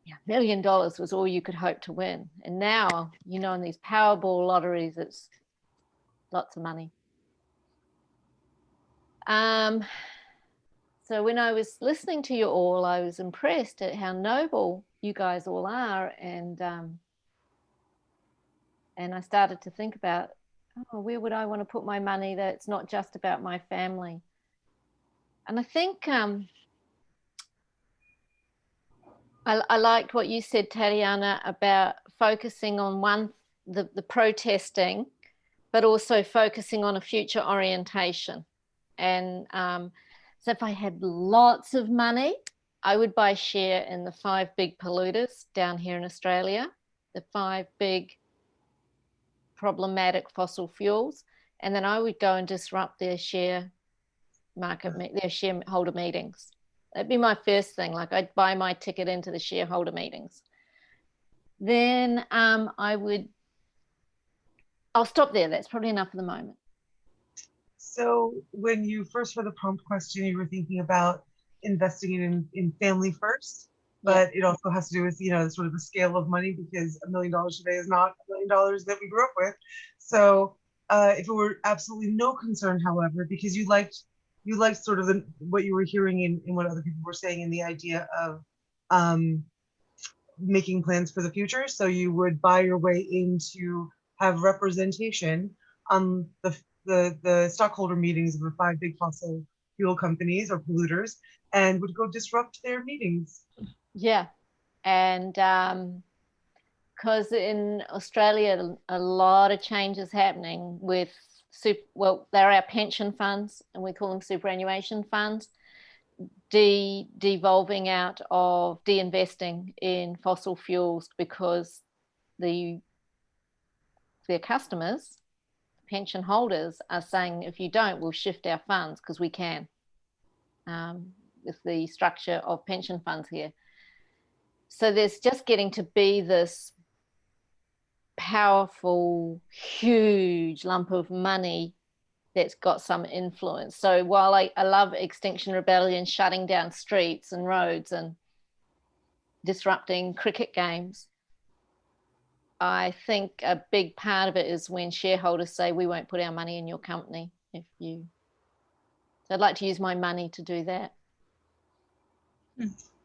yeah, $1 million was all you could hope to win. And now, you know, in these Powerball lotteries, it's lots of money. So when I was listening to you all, I was impressed at how noble you guys all are, and I started to think about, oh, where would I want to put my money that's not just about my family? And I think I liked what you said, Tatiana, about focusing on the protesting, but also focusing on a future orientation. And so if I had lots of money, I would buy share in the 5 big polluters down here in Australia, the 5 big problematic fossil fuels, and then I would go and disrupt their share market, their shareholder meetings. That'd be my first thing. Like, I'd buy my ticket into the shareholder meetings. Then I'll stop there. That's probably enough for the moment. So when you first heard the prompt question, you were thinking about investing in family first, but it also has to do with, you know, sort of the scale of money, because $1 million today is not $1 million that we grew up with. So if it were absolutely no concern, however, because you liked sort of what you were hearing in what other people were saying, in the idea of making plans for the future. So you would buy your way in to have representation on the stockholder meetings of the 5 big fossil fuel companies or polluters, and would go disrupt their meetings. Yeah. And because in Australia, a lot of changes happening with, they're our pension funds, and we call them superannuation funds, devolving out of de-investing in fossil fuels because their customers, pension holders are saying, if you don't, we'll shift our funds, because we can, with the structure of pension funds here. So there's just getting to be this powerful, huge lump of money that's got some influence. So while I love Extinction Rebellion shutting down streets and roads and disrupting cricket games, I think a big part of it is when shareholders say, we won't put our money in your company if you. So I'd like to use my money to do that.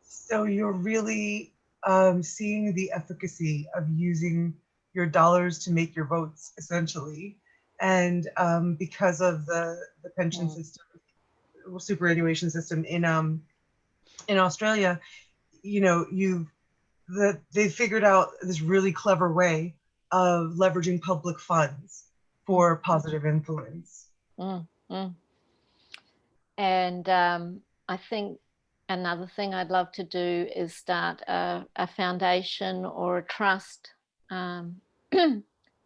So you're really seeing the efficacy of using your dollars to make your votes, essentially. And because of the pension system, superannuation system in Australia, you know, they figured out this really clever way of leveraging public funds for positive influence. And I think another thing I'd love to do is start a foundation or a trust for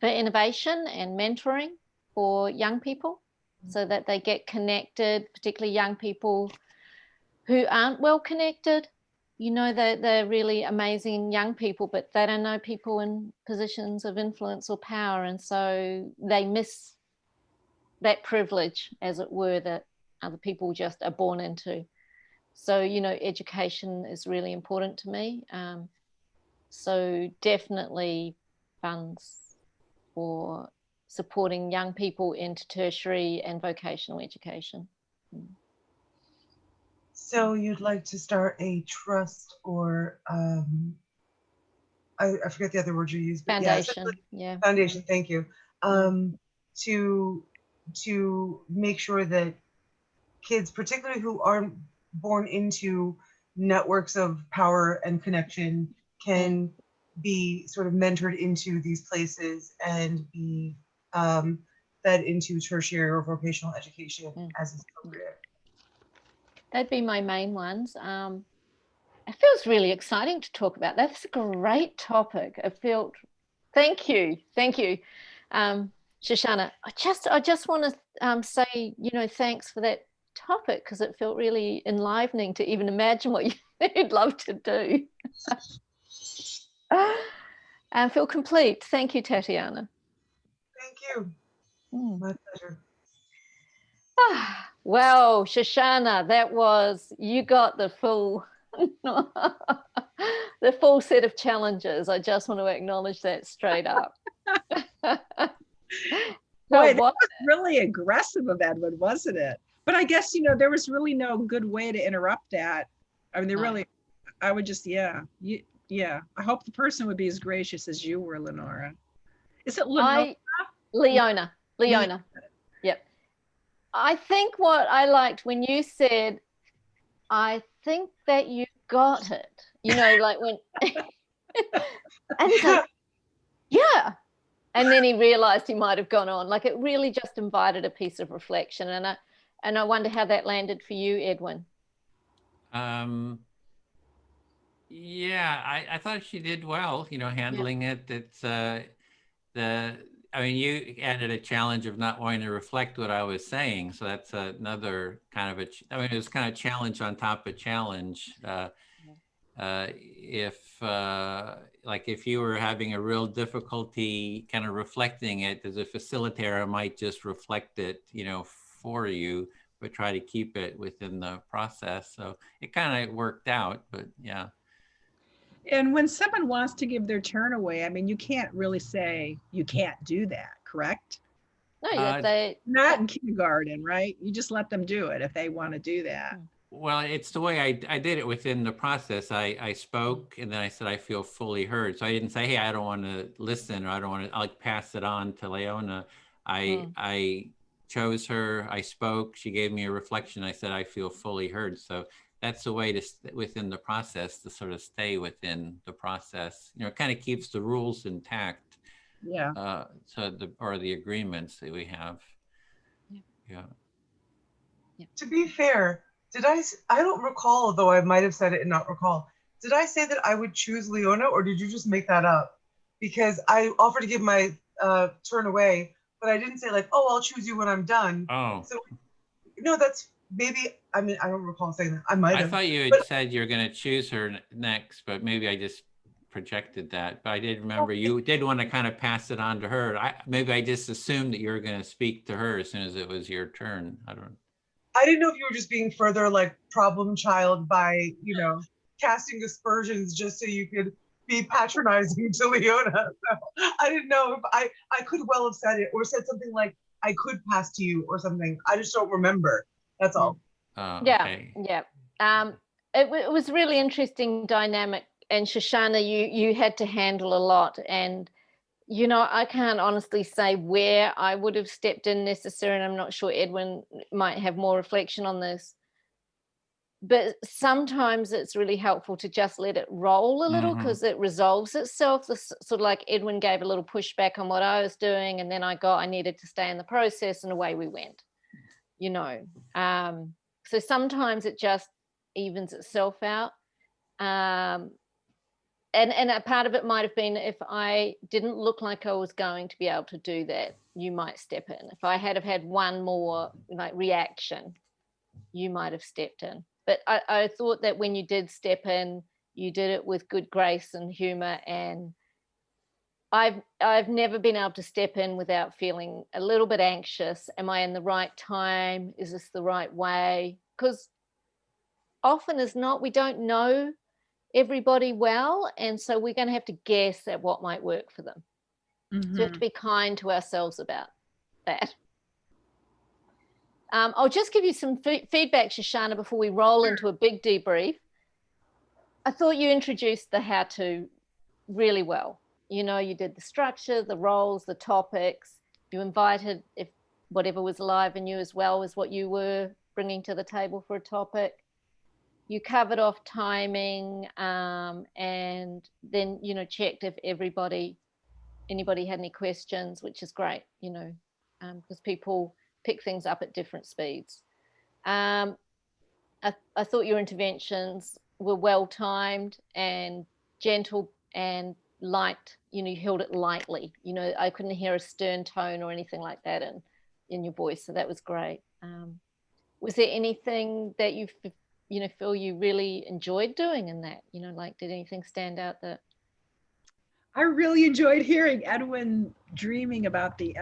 innovation and mentoring for young people, so that they get connected, particularly young people who aren't well connected. You know, they're really amazing young people, but they don't know people in positions of influence or power. And so they miss that privilege, as it were, that other people just are born into. So, you know, education is really important to me. So definitely funds for supporting young people into tertiary and vocational education. So you'd like to start a trust or I forget the other word you used. But foundation, yeah. Foundation, thank you. To make sure that kids, particularly who aren't born into networks of power and connection, can be sort of mentored into these places and be fed into tertiary or vocational education as is appropriate. That'd be my main ones. It feels really exciting to talk about. That's a great topic. Thank you. Shoshana, I just want to say, you know, thanks for that topic, because it felt really enlivening to even imagine what you'd love to do. And feel complete. Thank you, Tatiana. Thank you. My pleasure. Well, Shoshana, you got the full the full set of challenges. I just want to acknowledge that straight up. Boy, that was really aggressive of Edwin, wasn't it? But I guess, you know, there was really no good way to interrupt that. I mean, I would just, yeah. I hope the person would be as gracious as you were, Lenora. Is it Lenora? Leona. Yep. I think what I liked when you said, I think that you got it. You know, like when, and he's like, yeah. And then he realized he might have gone on. Like, it really just invited a piece of reflection. And I wonder how that landed for you, Edwin. Yeah, I thought she did well, you know, handling it. It's I mean, you added a challenge of not wanting to reflect what I was saying. So that's another kind of I mean, it was kind of challenge on top of challenge. If you were having a real difficulty kind of reflecting it, as a facilitator, I might just reflect it, you know, for you, but try to keep it within the process. So it kind of worked out, but yeah. And when someone wants to give their turn away, I mean, you can't really say you can't do that, correct? No, not in kindergarten, right? You just let them do it if they want to do that. Well, it's the way I did it within the process. I spoke, and then I said, I feel fully heard. So I didn't say, hey, I don't want to listen, or I don't want to, I'll pass it on to Leona. I chose her, I spoke, she gave me a reflection. I said, I feel fully heard. So that's the way to, within the process, to sort of stay within the process. You know, it kind of keeps the rules intact. Yeah. Or the agreements that we have. Yeah. To be fair, I don't recall, though I might have said it and not recall. Did I say that I would choose Leona, or did you just make that up? Because I offered to give my turn away but I didn't say like, oh, I'll choose you when I'm done. Oh. So no, that's maybe, I mean, I don't recall saying that. I might I have. thought you had but, said you're going to choose her next, but maybe I just projected that. But I did remember you did want to kind of pass it on to her. Maybe I just assumed that you were going to speak to her as soon as it was your turn. I don't. I didn't know if you were just being further like problem child by, casting aspersions just so you could be patronizing to Leona. So I didn't know if I could well have said it or said something like, I could pass to you or something. I just don't remember. That's all. Okay. Yeah. It was really interesting dynamic. And Shoshana, you had to handle a lot. And, I can't honestly say where I would have stepped in necessarily. And I'm not sure Edwin might have more reflection on this. But sometimes it's really helpful to just let it roll a little because it resolves itself. This sort of like Edwin gave a little pushback on what I was doing, and then I needed to stay in the process, and away we went. So sometimes it just evens itself out. And a part of it might have been if I didn't look like I was going to be able to do that, you might step in. If I had have had one more like reaction, you might have stepped in. But I thought that when you did step in, you did it with good grace and humor. And I've never been able to step in without feeling a little bit anxious. Am I in the right time? Is this the right way? Because often as not, we don't know everybody well. And so we're going to have to guess at what might work for them. So we have to be kind to ourselves about that. I'll just give you some feedback, Shoshana, before we roll into a big debrief. I thought you introduced the how-to really well. You did the structure, the roles, the topics. You invited if whatever was alive in you as well as what you were bringing to the table for a topic. You covered off timing and then, checked if anybody had any questions, which is great, because people pick things up at different speeds. I thought your interventions were well timed and gentle and light. You held it lightly. I couldn't hear a stern tone or anything like that in your voice, so that was great. Was there anything that you feel you really enjoyed doing in that? Did anything stand out that? I really enjoyed hearing Edwin dreaming about the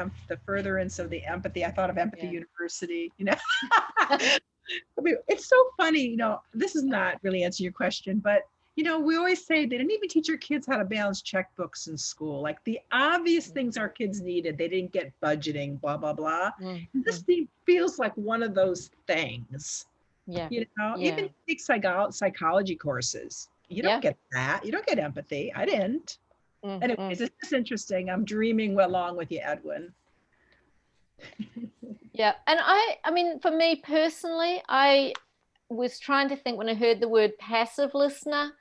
furtherance of the empathy. I thought of Empathy University, I mean, it's so funny, this is not really answering your question, but we always say they didn't even teach our kids how to balance checkbooks in school. Like the obvious things our kids needed, they didn't get budgeting, blah, blah, blah. This thing feels like one of those things. Yeah. Even take psychology courses. You don't get that. You don't get empathy. I didn't. Anyways, it's just interesting. I'm dreaming along with you, Edwin. Yeah. And I mean, for me personally, I was trying to think when I heard the word passive listener,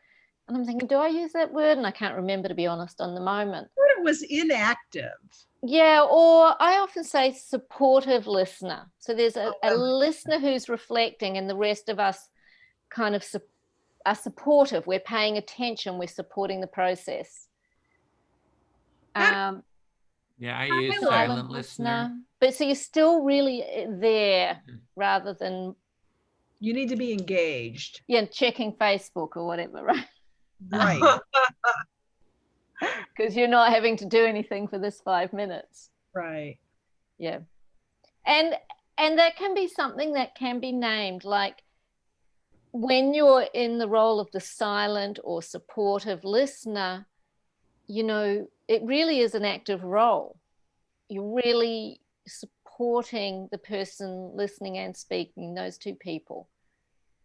and I'm thinking, do I use that word? And I can't remember, to be honest, on the moment. I thought it was inactive. Yeah, or I often say supportive listener. So there's a listener who's reflecting, and the rest of us kind of are supportive. We're paying attention. We're supporting the process. Yeah, I use silent listener. But so you're still really there rather than... You need to be engaged. Yeah, checking Facebook or whatever, right? Right. Because you're not having to do anything for this 5 minutes. Right. Yeah. And that can be something that can be named, like when you're in the role of the silent or supportive listener, it really is an active role. You're really supporting the person listening and speaking, those two people.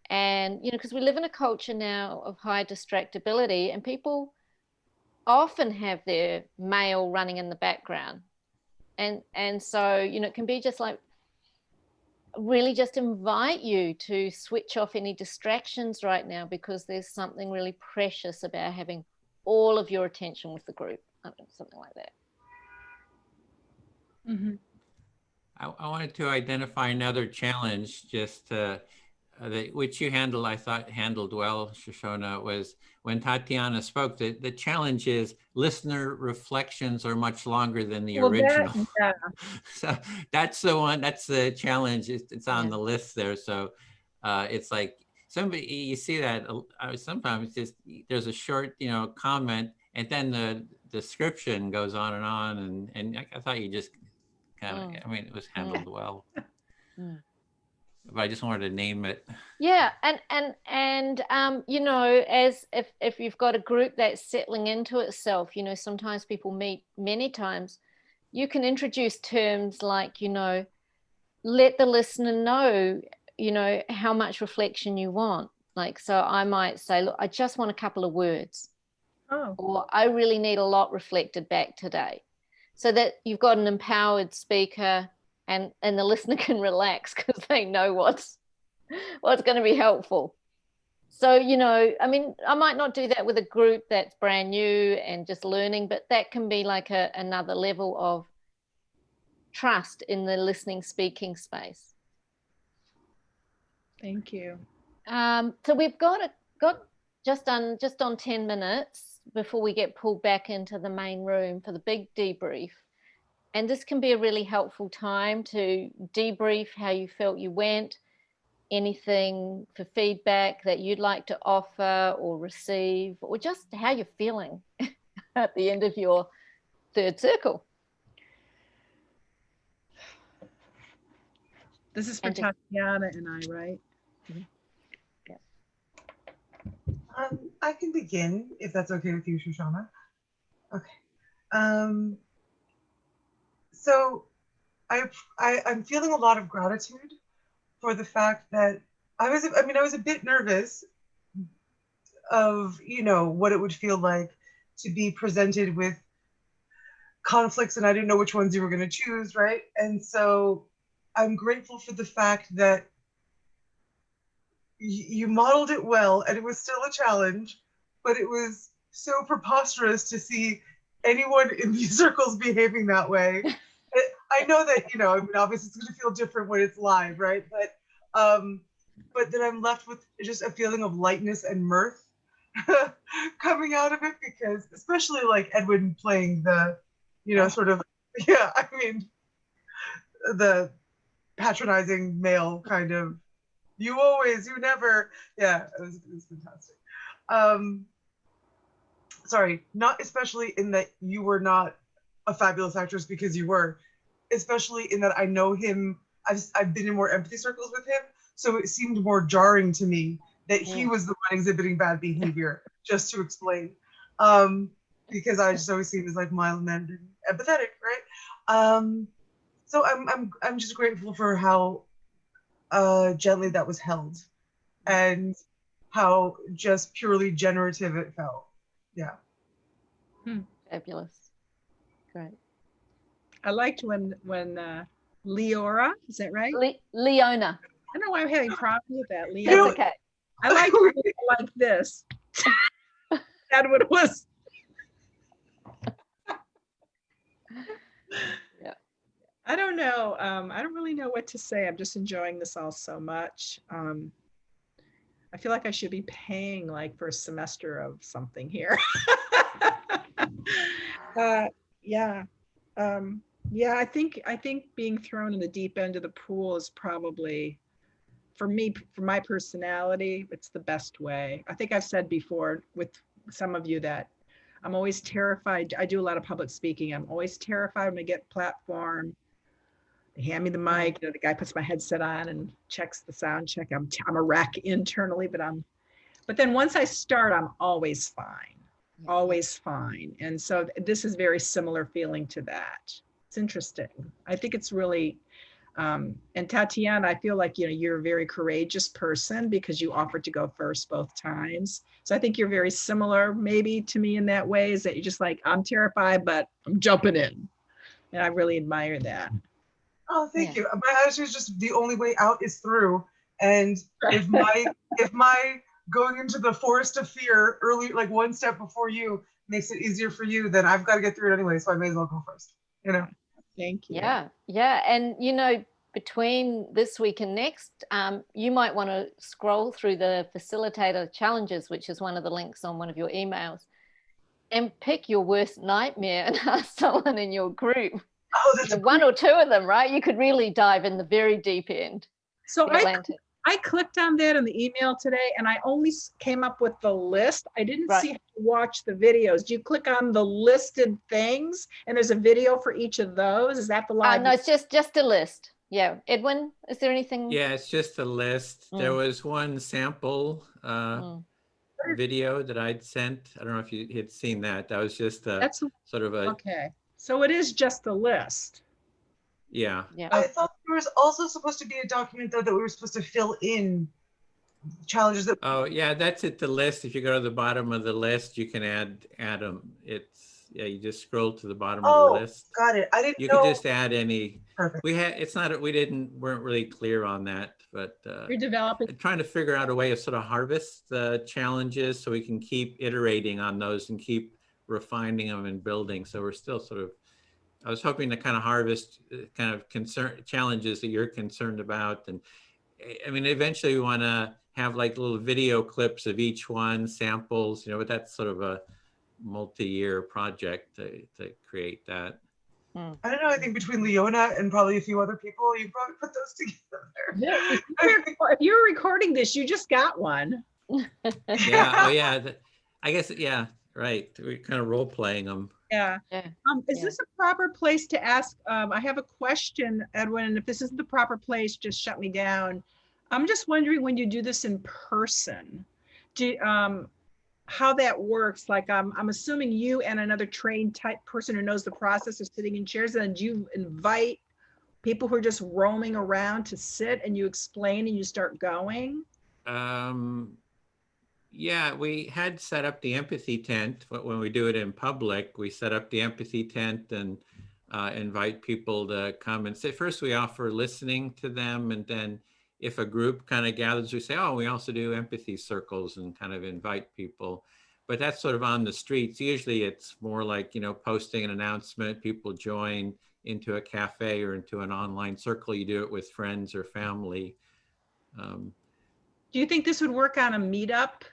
And, because we live in a culture now of high distractibility, and people often have their mail running in the background. And so, it can be just like, really just invite you to switch off any distractions right now, because there's something really precious about having all of your attention with the group, something like that. I wanted to identify another challenge, just which you handled, I thought handled well, Shoshona, was when Tatiana spoke, the challenge is listener reflections are much longer than the original. Yeah. So that's the one, that's the challenge. It's on the list there. So it's like somebody, you see that sometimes just there's a short, comment, and then the description goes on, and I thought you just kind of, I mean, it was handled well. But I just wanted to name it. Yeah, and as if you've got a group that's settling into itself, sometimes people meet many times, you can introduce terms like, let the listener know, how much reflection you want. Like, so I might say, look, I just want a couple of words. Oh. Or I really need a lot reflected back today. So that you've got an empowered speaker and the listener can relax because they know what's going to be helpful. So, I mean, I might not do that with a group that's brand new and just learning, but that can be like another level of trust in the listening speaking space. Thank you. So we've got just on 10 minutes before we get pulled back into the main room for the big debrief. And this can be a really helpful time to debrief how you felt you went, anything for feedback that you'd like to offer or receive, or just how you're feeling at the end of your third circle. This is for Tatiana and I, right? Yeah. I can begin if that's okay with you, Shoshana. Okay. So I'm feeling a lot of gratitude for the fact that I was a bit nervous of, what it would feel like to be presented with conflicts, and I didn't know which ones you were going to choose, right? And so I'm grateful for the fact that you modeled it well, and it was still a challenge, but it was so preposterous to see anyone in these circles behaving that way. I know that, obviously it's going to feel different when it's live, right? But then I'm left with just a feeling of lightness and mirth coming out of it, because especially like Edwin playing the, the patronizing male kind of, you never, it was fantastic. Sorry, not especially in that you were not a fabulous actress, because you were, especially in that I know him, I've been in more empathy circles with him, so it seemed more jarring to me that he was the one exhibiting bad behavior, just to explain. Because I just always see him as like mild-mannered and empathetic, right? So I'm just grateful for how gently that was held, and how just purely generative it felt. Yeah. Fabulous. Great. I liked when Leora, is that right? Leona. I don't know why I'm having problems with that. Leona. That's okay. I like this. Edward was. Yeah. I don't know. I don't really know what to say. I'm just enjoying this all so much. I feel like I should be paying like for a semester of something here. I think being thrown in the deep end of the pool is probably, for me, for my personality, it's the best way. I think I've said before with some of you that I'm always terrified. I do a lot of public speaking. I'm always terrified when I get platform. They hand me the mic, the guy puts my headset on and checks the sound check. I'm a wreck internally, but then once I start, I'm always fine. Always fine. And so this is very similar feeling to that. It's interesting. I think it's really, and Tatiana, I feel like, you're a very courageous person because you offered to go first both times. So I think you're very similar maybe to me in that way, is that you're just like, I'm terrified, but I'm jumping in. And I really admire that. Oh, thank you. My attitude is just the only way out is through. And if my going into the forest of fear early, like one step before you, makes it easier for you, then I've got to get through it anyway. So I may as well go first, Thank you. Yeah. And, between this week and next, you might want to scroll through the Facilitator Challenges, which is one of the links on one of your emails, and pick your worst nightmare and ask someone in your group. Oh, that's one or two of them, right? You could really dive in the very deep end. So I clicked on that in the email today, and I only came up with the list. I didn't see how to watch the videos. Do you click on the listed things and there's a video for each of those? Is that the live? No, it's just a list. Yeah. Edwin, is there anything? Yeah, it's just a list. There was one sample video that I'd sent. I don't know if you had seen that. That was just a sort of a. Okay. So it is just a list. Yeah. I thought there was also supposed to be a document though that we were supposed to fill in challenges that. Oh yeah, that's at the list. If you go to the bottom of the list, you can add them. It's you just scroll to the bottom of the list. Got it. I didn't know. You can just add any. Perfect. Weren't really clear on that, but you're developing. Trying to figure out a way of sort of harvest the challenges so we can keep iterating on those and keep refining them and building. So we're still sort of. I was hoping to kind of harvest kind of challenges that you're concerned about. And I mean, eventually we want to have like little video clips of each one, samples, but that's sort of a multi-year project to create that. I don't know, I think between Leona and probably a few other people, you probably put those together. Yeah, if you're recording this, you just got one. Yeah, oh yeah, I guess, yeah, right. We're kind of role-playing them. Yeah. Is this a proper place to ask? I have a question, Edwin, and if this isn't the proper place, just shut me down. I'm just wondering when you do this in person, how that works. Like I'm assuming you and another trained type person who knows the process are sitting in chairs, and do you invite people who are just roaming around to sit and you explain and you start going? Yeah, we had set up the empathy tent, but when we do it in public, we set up the empathy tent and invite people to come and say, first we offer listening to them. And then if a group kind of gathers, we say, oh, we also do empathy circles and kind of invite people. But that's sort of on the streets. Usually it's more like, posting an announcement, people join into a cafe or into an online circle. You do it with friends or family. Do you think this would work on a meetup?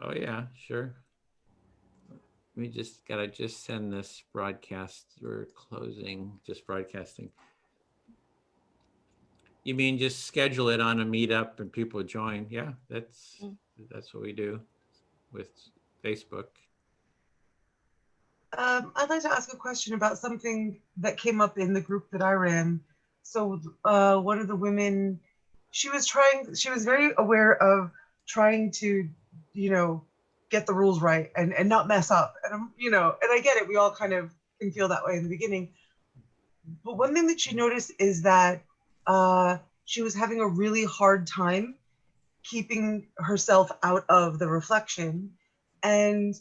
Oh yeah, sure. We gotta send this broadcast. We're just broadcasting. You mean just schedule it on a meetup and people join? Yeah, that's what we do with Facebook. I'd like to ask a question about something that came up in the group that I ran. So one of the women, she was very aware of trying to, get the rules right and not mess up. And and I get it. We all kind of can feel that way in the beginning. But one thing that she noticed is that she was having a really hard time keeping herself out of the reflection. And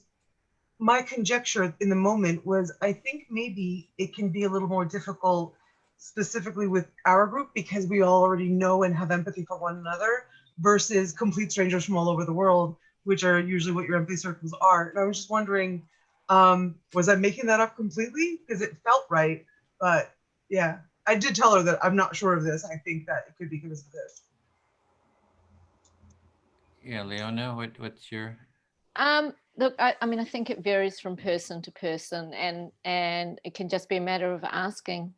my conjecture in the moment was, I think maybe it can be a little more difficult specifically with our group because we all already know and have empathy for one another versus complete strangers from all over the world, which are usually what your empathy circles are. And I was just wondering, was I making that up completely? Because it felt right, but yeah, I did tell her that I'm not sure of this. I think that it could be because of this. Yeah, Leona, what's your? Look, I mean, I think it varies from person to person, and it can just be a matter of asking,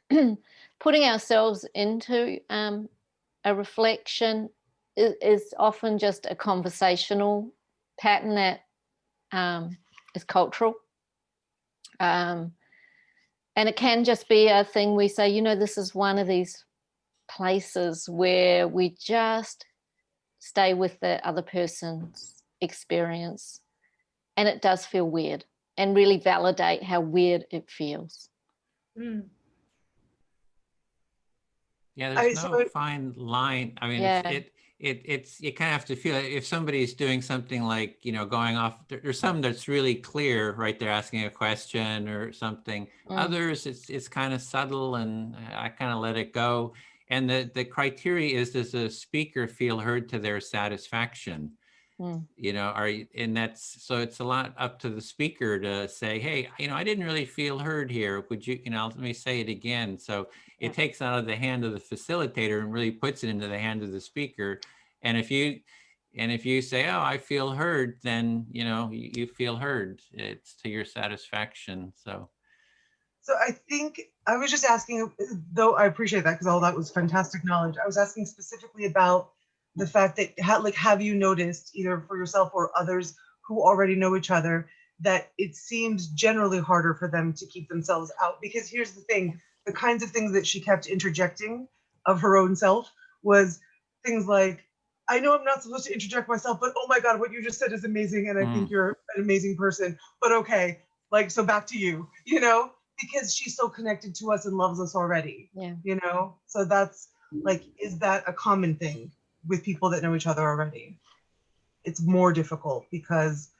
putting ourselves into a reflection is often just a conversational pattern that is cultural. And it can just be a thing we say, this is one of these places where we just stay with the other person's experience. And it does feel weird, and really validate how weird it feels. Mm. Yeah, there's no fine line. I mean, it's you kind of have to feel it. If somebody's doing something like, going off, there's some that's really clear, right? They're asking a question or something. Others, it's kind of subtle, and I kind of let it go. And the criteria is, does the speaker feel heard to their satisfaction? You know, and that's, so it's a lot up to the speaker to say, hey, you know, I didn't really feel heard here. Would you, you know, let me say it again. So it takes out of the hand of the facilitator and really puts it into the hand of the speaker. And if you say, oh, I feel heard, then, you know, you feel heard. It's to your satisfaction. So I think I was just asking, though I appreciate that because all that was fantastic knowledge. I was asking specifically about the fact that, have you noticed, either for yourself or others who already know each other, that it seems generally harder for them to keep themselves out? Because here's the thing, the kinds of things that she kept interjecting of her own self was things like, I know I'm not supposed to interject myself, but oh my God, what you just said is amazing. And I think you're an amazing person, but okay, like, so back to you, you know, because she's so connected to us and loves us already, you know? So that's like, is that a common thing with people that know each other already? It's more difficult because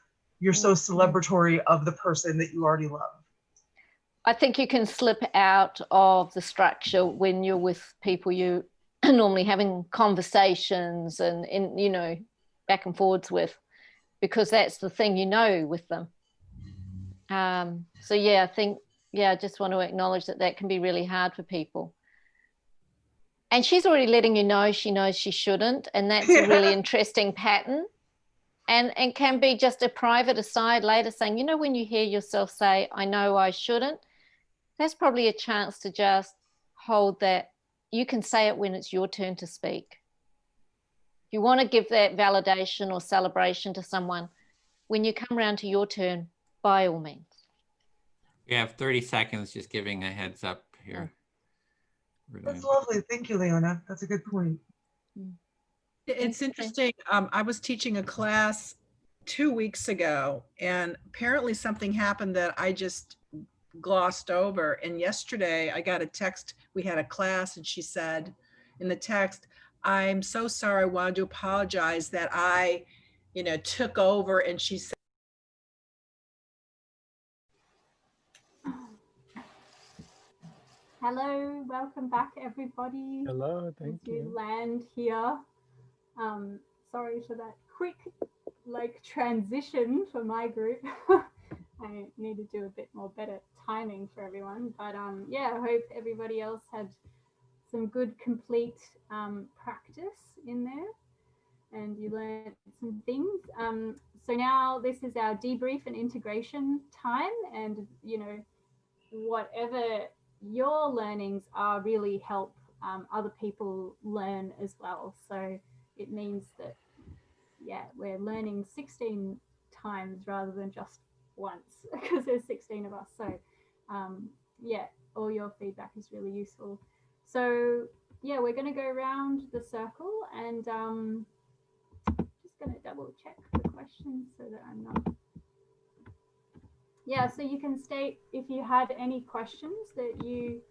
you're so celebratory of the person that you already love. I think you can slip out of the structure when you're with people you normally having conversations and you know, back and forwards with, because that's the thing, you know, with them. So yeah, I think, I just want to acknowledge that that can be really hard for people. And she's already letting you know she knows she shouldn't, and that's a really interesting pattern. And can be just a private aside later saying, you know, when you hear yourself say, I know I shouldn't, that's probably a chance to just hold that. You can say it when it's your turn to speak. If you want to give that validation or celebration to someone, when you come around to your turn, by all means. we have 30 seconds, just giving a heads up here. That's lovely. Thank you, Leona. That's a good point. It's interesting. I was teaching a class 2 weeks ago, and apparently something happened that I just glossed over. And yesterday I got a text. We had a class, and she said in the text, I'm so sorry. I wanted to apologize that I, you know, took over. And she said, Hello, welcome back, everybody. Hello, thank you. Land here. Sorry for that quick transition for my group. I need to do a bit more better timing for everyone, but yeah, I hope everybody else had some good complete practice in there and you learned some things. So now this is our debrief and integration time, and you know, whatever your learnings are really help other people learn as well. So it means that, yeah, we're learning 16 times rather than just once because there's 16 of us. So yeah, all your feedback is really useful. So yeah, we're going to go around the circle and just going to double check the questions so that I'm not. Yeah, so you can state if you had any questions that you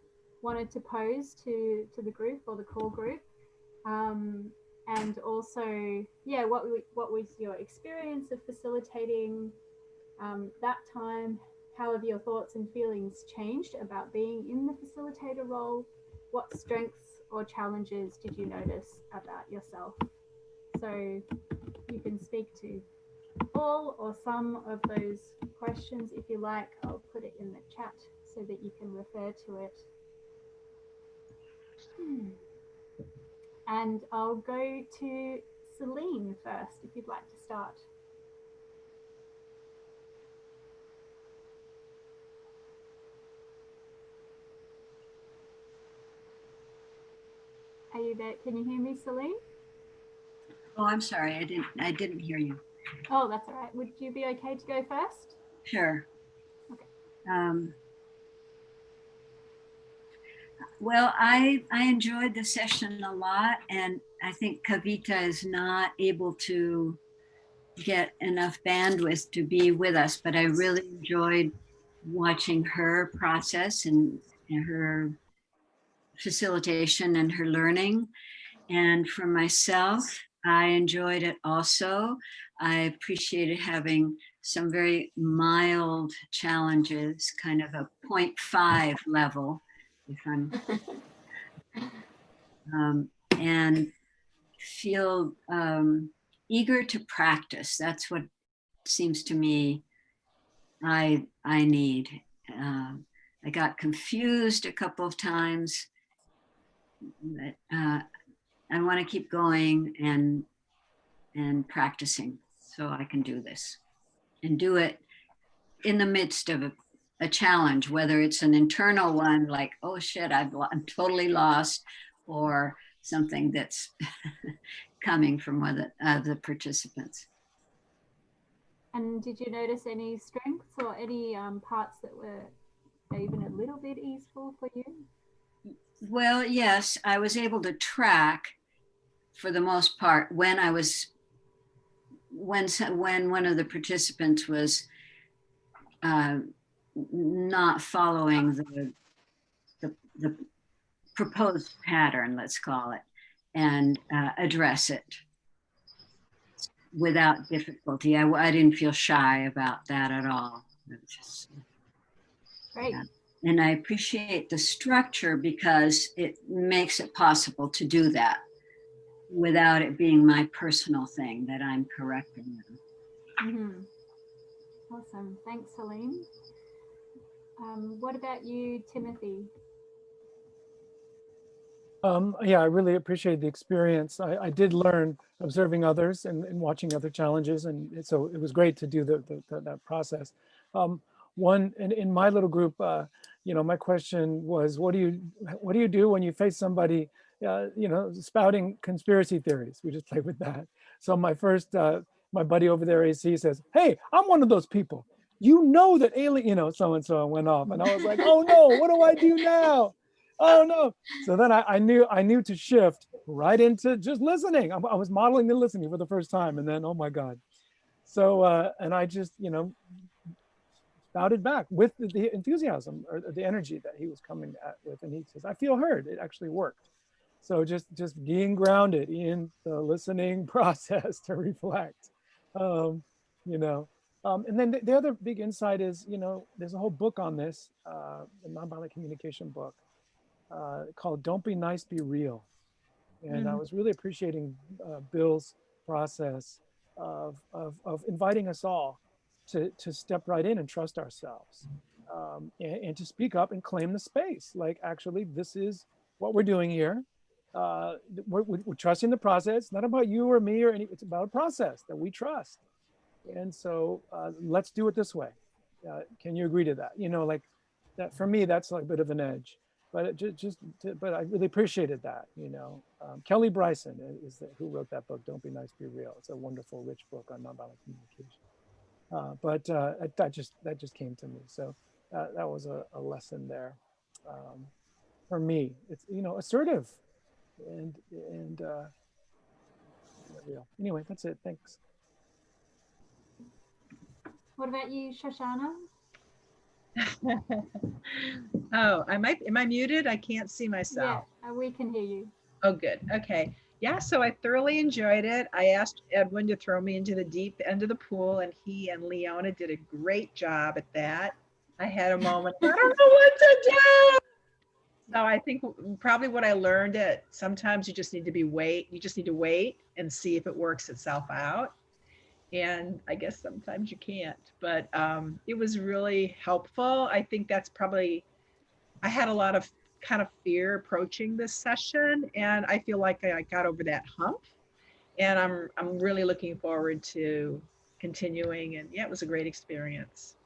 wanted to pose to the group or the core group. And also, yeah, what was your experience of facilitating that time? How have your thoughts and feelings changed about being in the facilitator role? What strengths or challenges did you notice about yourself? So you can speak to all or some of those questions if you like. I'll put it in the chat so that you can refer to it. And I'll go to Celine first, if you'd like to start. Are you there? Can you hear me, Celine? Oh, I'm sorry. I didn't hear you. Oh, that's all right. Would you be okay to go first? Sure. Okay. Well, I enjoyed the session a lot, and I think Kavita is not able to get enough bandwidth to be with us, but I really enjoyed watching her process and her facilitation and her learning. And for myself, I enjoyed it also. I appreciated having some very mild challenges, kind of a 0.5 level, if I'm, and feel eager to practice. That's what seems to me I need. I got confused a couple of times. But, I want to keep going and practicing so I can do this and do it in the midst of a challenge, whether it's an internal one like, oh shit, I'm totally lost, or something that's coming from one of the participants. And did you notice any strengths or any parts that were even a little bit easeful for you? Well, yes, I was able to track for the most part when one of the participants was not following the proposed pattern, let's call it, and address it without difficulty. I didn't feel shy about that at all. It was just, great. And I appreciate the structure because it makes it possible to do that without it being my personal thing that I'm correcting them. Mm-hmm. Awesome. Thanks, Helene. What about you, Timothy? Yeah, I really appreciated the experience. I did learn observing others and watching other challenges, and so it was great to do that process. One in my little group, my question was, what do you do when you face somebody, spouting conspiracy theories? We just played with that. So my buddy over there, AC, says, "Hey, I'm one of those people. You know that alien, so and so went off," and I was like, "Oh no, what do I do now? Oh no!" So then I knew to shift right into just listening. I was modeling the listening for the first time, and then oh my God. So and I just spouted back with the enthusiasm or the energy that he was coming with, and he says, "I feel heard." It actually worked. So just being grounded in the listening process to reflect, and then the other big insight is, there's a whole book on this, the nonviolent communication book, called "Don't Be Nice, Be Real." And I was really appreciating Bill's process of inviting us all to step right in and trust ourselves, and to speak up and claim the space. Like, actually, this is what we're doing here. We're trusting the process. It's not about you or me or it's about a process that we trust. And so let's do it this way. Can you agree to that? Like that, for me, that's like a bit of an edge. But but I really appreciated that. Kelly Bryson is who wrote that book, "Don't Be Nice, Be Real." It's a wonderful, rich book on nonviolent communication. But that just came to me. So that was a lesson there for me. It's assertive and real. Anyway, that's it. Thanks. What about you, Shoshana? Oh, am I muted? I can't see myself. Yeah, we can hear you. Oh, good. Okay. Yeah, so I thoroughly enjoyed it. I asked Edwin to throw me into the deep end of the pool, and he and Leona did a great job at that. I had a moment, I don't know what to do. So I think probably what I learned at sometimes you just need to wait and see if it works itself out. And I guess sometimes you can't, but it was really helpful. I think that's probably, I had a lot of kind of fear approaching this session, and I feel like I got over that hump, and I'm really looking forward to continuing. And yeah, it was a great experience.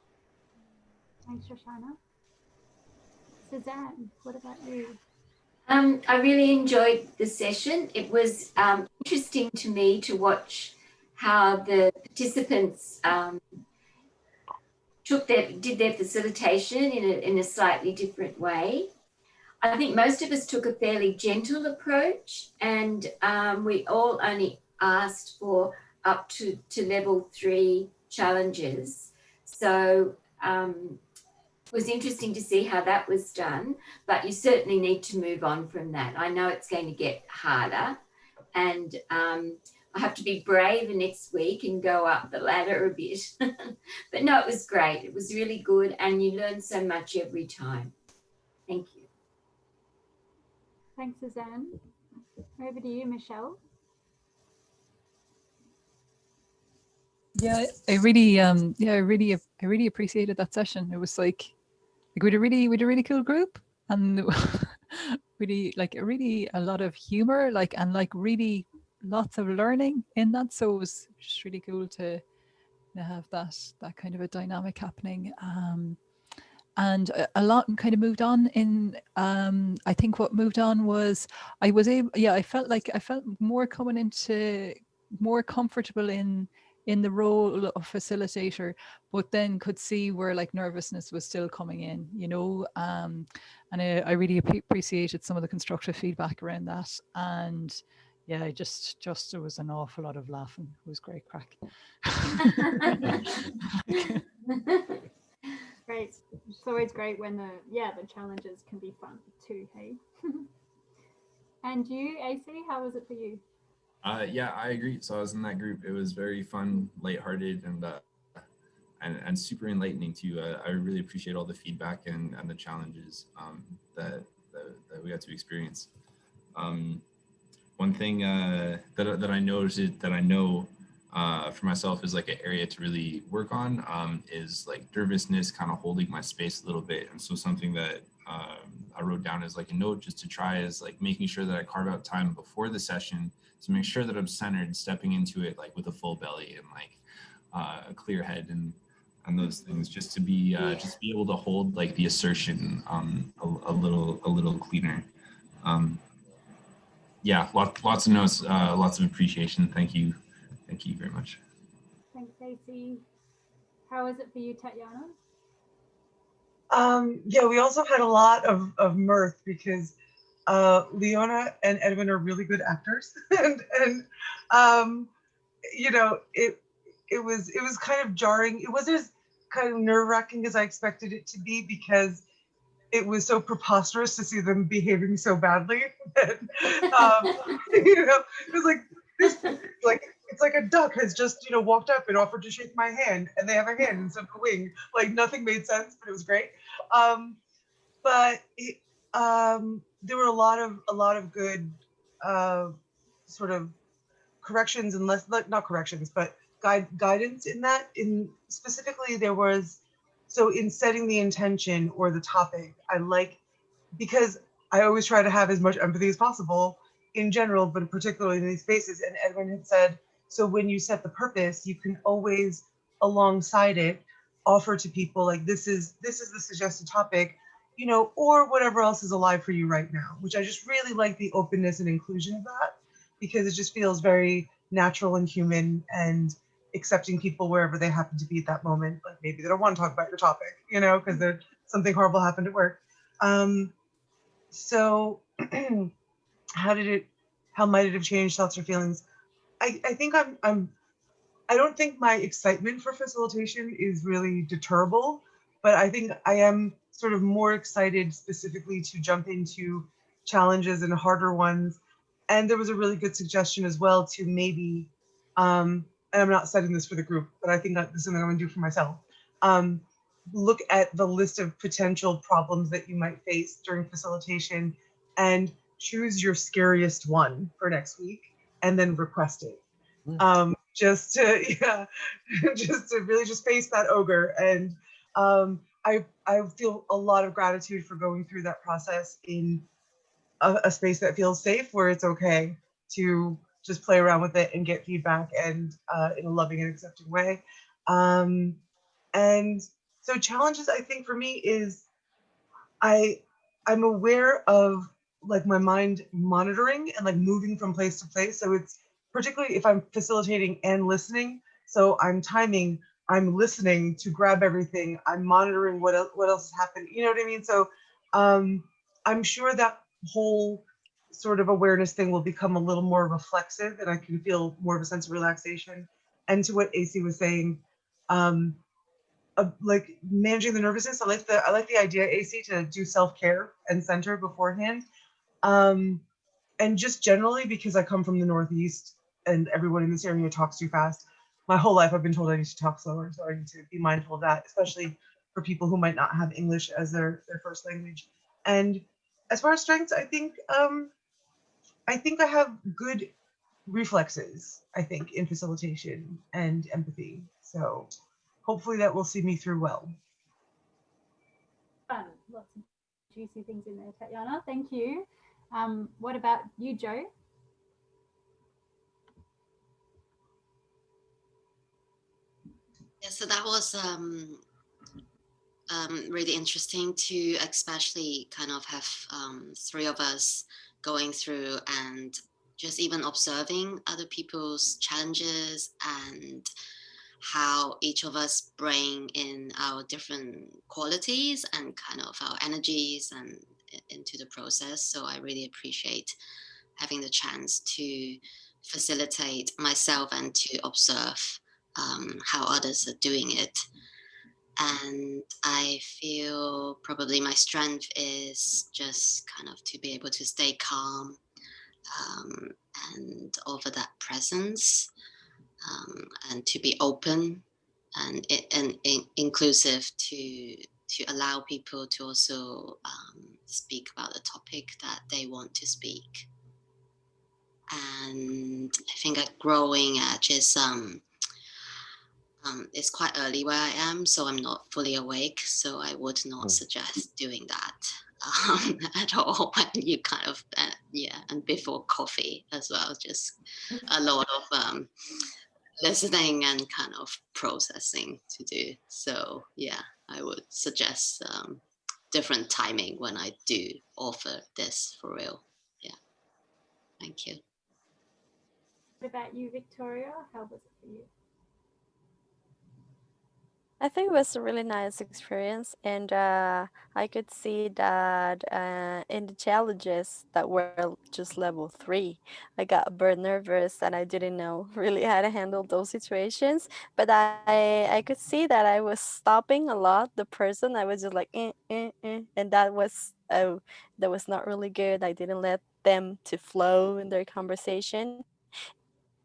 Thanks, Shoshana. Suzanne, what about you? I really enjoyed the session. It was interesting to me to watch how the participants did their facilitation in a slightly different way. I think most of us took a fairly gentle approach, and we all only asked for up to level 3 challenges. So it was interesting to see how that was done, but you certainly need to move on from that. I know it's going to get harder, and I have to be brave next week and go up the ladder a bit. But no, it was great. It was really good, and you learn so much every time. Thank you. Thanks, Suzanne. Over to you, Michelle. Yeah, I really I really appreciated that session. It was like we had a really cool group, and really a lot of humor, and really lots of learning in that. So it was just really cool to have that kind of a dynamic happening. And a lot kind of moved on in I think what moved on was I was able, I felt more coming into more comfortable in the role of facilitator, but then could see where like nervousness was still coming in, and I really appreciated some of the constructive feedback around that. And yeah, just there was an awful lot of laughing. It was great crack. Great. It's always great when the challenges can be fun too, hey? And you, AC, how was it for you? Yeah, I agree. So I was in that group. It was very fun, lighthearted, and super enlightening too. I really appreciate all the feedback and the challenges that we got to experience. One thing that I noticed that I know for myself is like an area to really work on is like nervousness, kind of holding my space a little bit. And so something that I wrote down as like a note just to try is like making sure that I carve out time before the session to make sure that I'm centered, stepping into it like with a full belly and like a clear head and those things, just to be able to hold like the assertion a little cleaner. Yeah, lots of notes, lots of appreciation. Thank you very much. Thanks, AC. How was it for you, Tatiana? Yeah, we also had a lot of mirth because Leona and Edwin are really good actors, and you know, it was kind of jarring. It wasn't as kind of nerve-wracking as I expected it to be because it was so preposterous to see them behaving so badly. You know, it was like this, it's like a duck has just walked up and offered to shake my hand, and they have a hand instead of a wing. Like nothing made sense, but it was great. But it, there were a lot of good sort of corrections and not corrections, but guidance in that. In specifically, there was, so in setting the intention or the topic, because I always try to have as much empathy as possible in general, but particularly in these spaces. And Edwin had said, so when you set the purpose, you can always alongside it offer to people like, this is the suggested topic, or whatever else is alive for you right now, which I just really like the openness and inclusion of that, because it just feels very natural and human and accepting people wherever they happen to be at that moment. Like maybe they don't want to talk about your topic, because something horrible happened at work. So how might it have changed thoughts or feelings? I think I don't think my excitement for facilitation is really deterrable, but I think I am sort of more excited specifically to jump into challenges and harder ones. And there was a really good suggestion as well to maybe, and I'm not setting this for the group, but I think that this is something I'm gonna do for myself. Look at the list of potential problems that you might face during facilitation and choose your scariest one for next week and then request it. Just to really just face that ogre. And I feel a lot of gratitude for going through that process in a space that feels safe, where it's okay to just play around with it and get feedback, and in a loving and accepting way. And so challenges, I think for me is I'm aware of like my mind monitoring and like moving from place to place. So it's particularly if I'm facilitating and listening. So I'm timing, I'm listening to grab everything, I'm monitoring what else is happening. You know what I mean? So I'm sure that whole sort of awareness thing will become a little more reflexive, and I can feel more of a sense of relaxation. And to what AC was saying, like managing the nervousness, I like the idea, AC, to do self-care and center beforehand. And just generally, because I come from the Northeast and everyone in this area talks too fast, my whole life I've been told I need to talk slower, so I need to be mindful of that, especially for people who might not have English as their first language. And as far as strengths, I think I have good reflexes, I think, in facilitation and empathy. So hopefully that will see me through well. Fun. Lots of juicy things in there, Tatiana. Thank you. What about you, Joe? Yeah, so that was really interesting to especially kind of have three of us going through and just even observing other people's challenges and how each of us bring in our different qualities and kind of our energies and into the process. So I really appreciate having the chance to facilitate myself and to observe how others are doing it. And I feel probably my strength is just kind of to be able to stay calm and offer that presence and to be open and inclusive to allow people to also speak about the topic that they want to speak. And I think at growing edge is it's quite early where I am, so I'm not fully awake. So I would not suggest doing that at all when you kind of, and before coffee as well, just a lot of listening and kind of processing to do. So yeah, I would suggest different timing when I do offer this for real. Yeah, thank you. What about you, Victoria? How was it for you? I think it was a really nice experience, and I could see that in the challenges that were just level 3, I got very nervous and I didn't know really how to handle those situations. But I could see that I was stopping a lot the person. I was just like, and that was not really good. I didn't let them to flow in their conversation.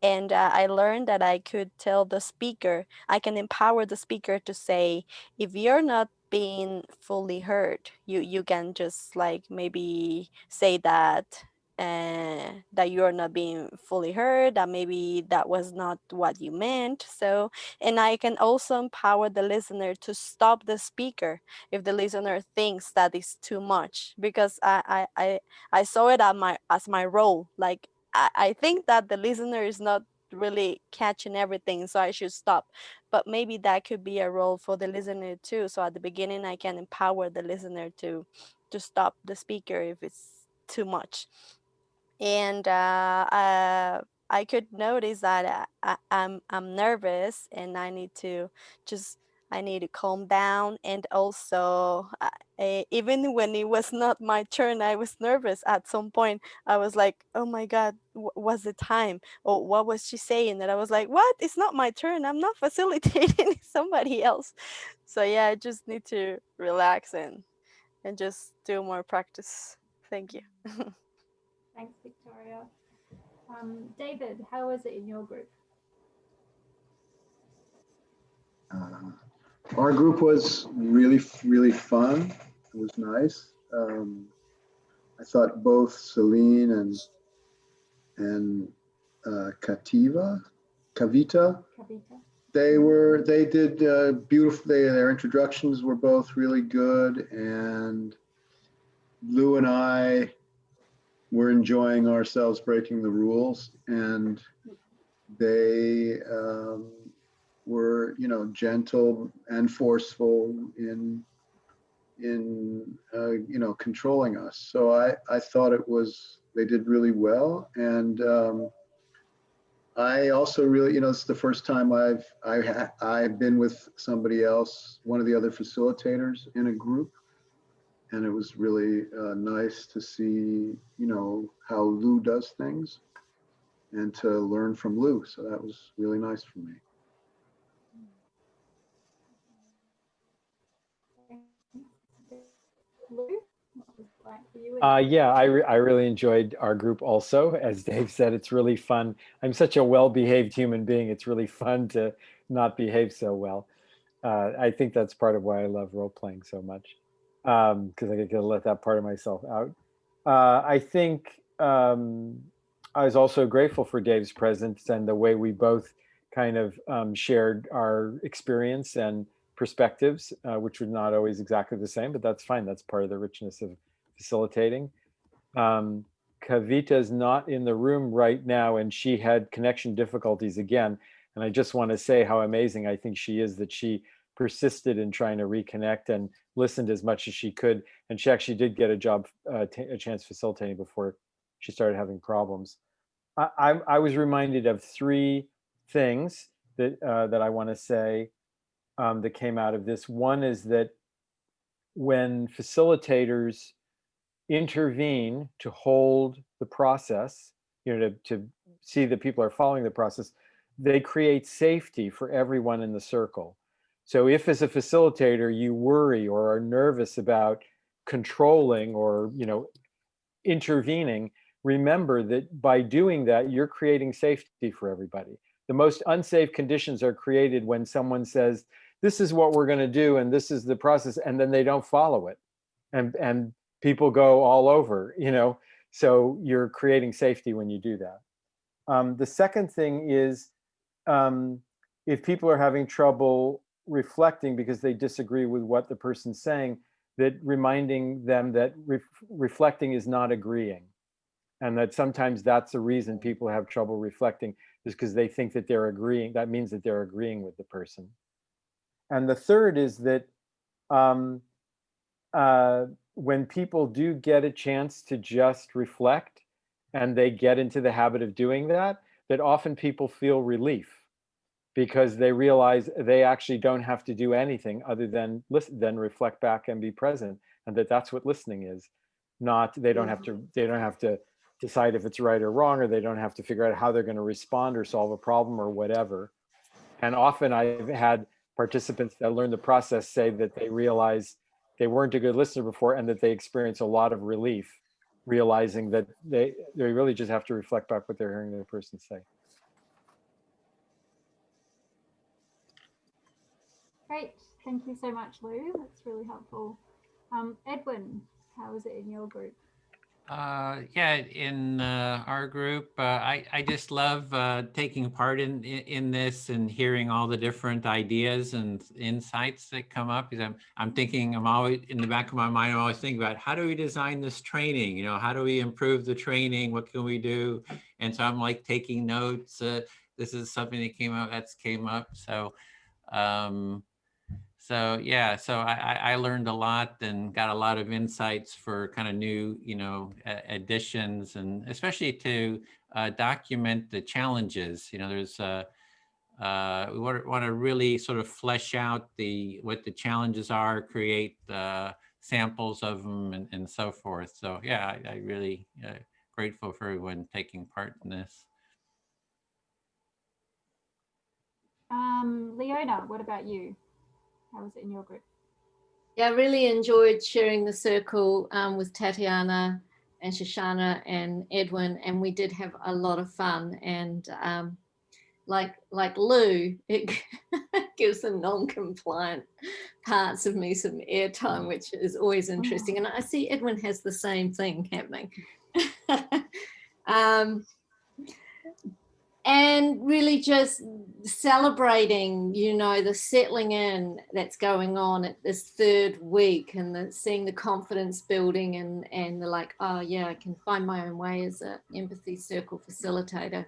And I learned that I could tell the speaker, I can empower the speaker to say, if you're not being fully heard, you can just like maybe say that that you're not being fully heard, that maybe that was not what you meant. So, and I can also empower the listener to stop the speaker if the listener thinks that is too much, because I saw it as my role. Like, I think that the listener is not really catching everything, so I should stop. But maybe that could be a role for the listener too. So at the beginning, I can empower the listener to stop the speaker if it's too much. And I could notice that I'm nervous, and I need to calm down. And also, even when it was not my turn, I was nervous. At some point, I was like, "Oh my God, what's the time? Or what was she saying?" And I was like, "What? It's not my turn. I'm not facilitating. It's somebody else." So yeah, I just need to relax and just do more practice. Thank you. Thanks, Victoria. David, how was it in your group? Our group was really, really fun. It was nice. I thought both Celine and Kavita, they did beautifully. Their introductions were both really good, and Lou and I were enjoying ourselves breaking the rules, and they were, gentle and forceful in controlling us. So I thought they did really well. And I also really, it's the first time I've been with somebody else, one of the other facilitators in a group. And it was really nice to see, how Lou does things and to learn from Lou. So that was really nice for me. Yeah, I really enjoyed our group also. As Dave said, it's really fun. I'm such a well-behaved human being. It's really fun to not behave so well. I think that's part of why I love role-playing so much, because I get to let that part of myself out. I think I was also grateful for Dave's presence and the way we both kind of shared our experience and perspectives, which were not always exactly the same, but that's fine. That's part of the richness of facilitating. Kavita's not in the room right now, and she had connection difficulties again. And I just want to say how amazing I think she is that she persisted in trying to reconnect and listened as much as she could. And she actually did get a job, a chance facilitating before she started having problems. I was reminded of three things that that I want to say that came out of this. One is that when facilitators intervene to hold the process, you know, to see that people are following the process, they create safety for everyone in the circle. So if as a facilitator you worry or are nervous about controlling or, you know, intervening, remember that by doing that, you're creating safety for everybody. The most unsafe conditions are created when someone says, this is what we're going to do and this is the process, and then they don't follow it. And people go all over, you know, so you're creating safety when you do that. The second thing is, if people are having trouble reflecting because they disagree with what the person's saying, that reminding them that reflecting is not agreeing. And that sometimes that's the reason people have trouble reflecting, is because they think that they're agreeing. That means that they're agreeing with the person. And the third is that when people do get a chance to just reflect and they get into the habit of doing that, that often people feel relief because they realize they actually don't have to do anything other than listen, then reflect back and be present, and that that's what listening is. Not they don't have to decide if it's right or wrong, or they don't have to figure out how they're going to respond or solve a problem or whatever. And often I've had participants that learn the process say that they realize they weren't a good listener before, and that they experience a lot of relief realizing that they really just have to reflect back what they're hearing the person say. Great, thank you so much, Lou. That's really helpful. Edwin, how was it in your group? Yeah, in our group, I just love taking part in this and hearing all the different ideas and insights that come up. Because I'm thinking, I'm always in the back of my mind, I'm always thinking about how do we design this training? You know, how do we improve the training? What can we do? And so I'm like taking notes. This is something that came up. So yeah, so I learned a lot and got a lot of insights for kind of new, you know, additions, and especially to document the challenges. You know, there's we want to really sort of flesh out what the challenges are, create samples of them, and so forth. So yeah, I really grateful for everyone taking part in this. Leona, what about you? How was it in your group? Yeah, I really enjoyed sharing the circle with Tatiana and Shoshana and Edwin, and we did have a lot of fun. And like Lou, it gives the non-compliant parts of me some airtime, which is always interesting. And I see Edwin has the same thing happening. And really just celebrating, you know, the settling in that's going on at this third week, and seeing the confidence building, and the like, oh yeah, I can find my own way as an empathy circle facilitator,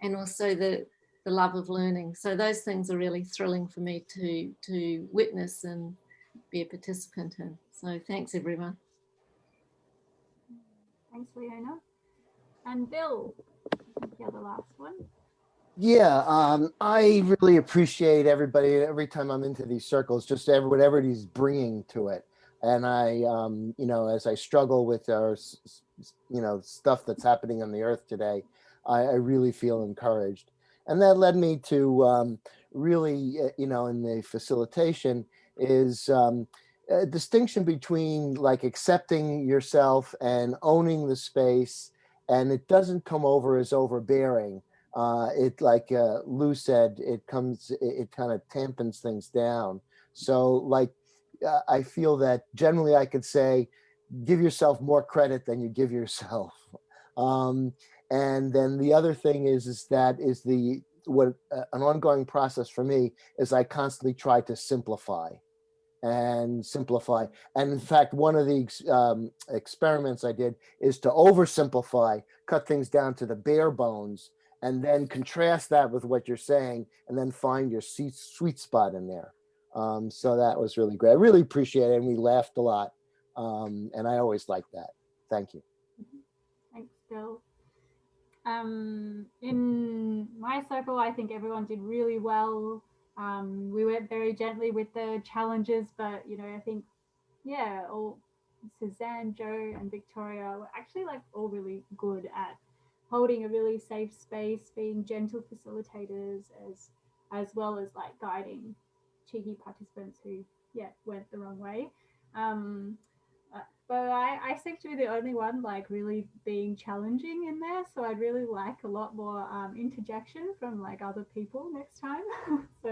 and also the love of learning. So those things are really thrilling for me to witness and be a participant in. So thanks, everyone. Thanks, Leona. And Bill, you're the last one. Yeah, I really appreciate everybody every time I'm into these circles, just whatever he's bringing to it. And I, you know, as I struggle with our, you know, stuff that's happening on the earth today, I really feel encouraged. And that led me to really, you know, in the facilitation is a distinction between like accepting yourself and owning the space. And it doesn't come over as overbearing. It, like Lou said, it kind of tampons things down. So like, I feel that generally I could say, give yourself more credit than you give yourself. And then the other thing is that an ongoing process for me is I constantly try to simplify. And in fact, one of the experiments I did is to oversimplify, cut things down to the bare bones, and then contrast that with what you're saying, and then find your sweet spot in there. So that was really great. I really appreciate it, and we laughed a lot, and I always like that. Thank you. Thanks, Bill. In my circle, I think everyone did really well. We went very gently with the challenges, but I think, yeah, all Suzanne, Joe, and Victoria were actually like all really good at holding a really safe space, being gentle facilitators, as well as like guiding cheeky participants who, went the wrong way. But I seem to be the only one like really being challenging in there, so I'd really like a lot more interjection from like other people next time. So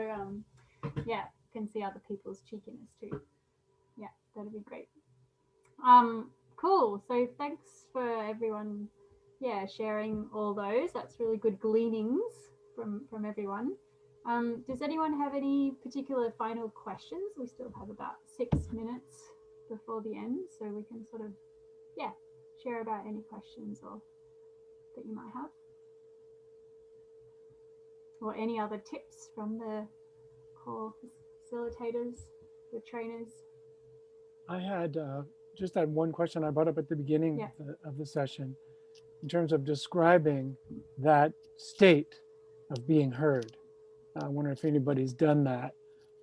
yeah, can see other people's cheekiness too. Yeah, that'd be great. Cool. So thanks for everyone, sharing all those. That's really good gleanings from everyone. Does anyone have any particular final questions? We still have about 6 minutes before the end, so we can sort of share about any questions or that you might have, or any other tips from the core facilitators, the trainers. I had just that one question I brought up at the beginning of the session, in terms of describing that state of being heard. I wonder if anybody's done that,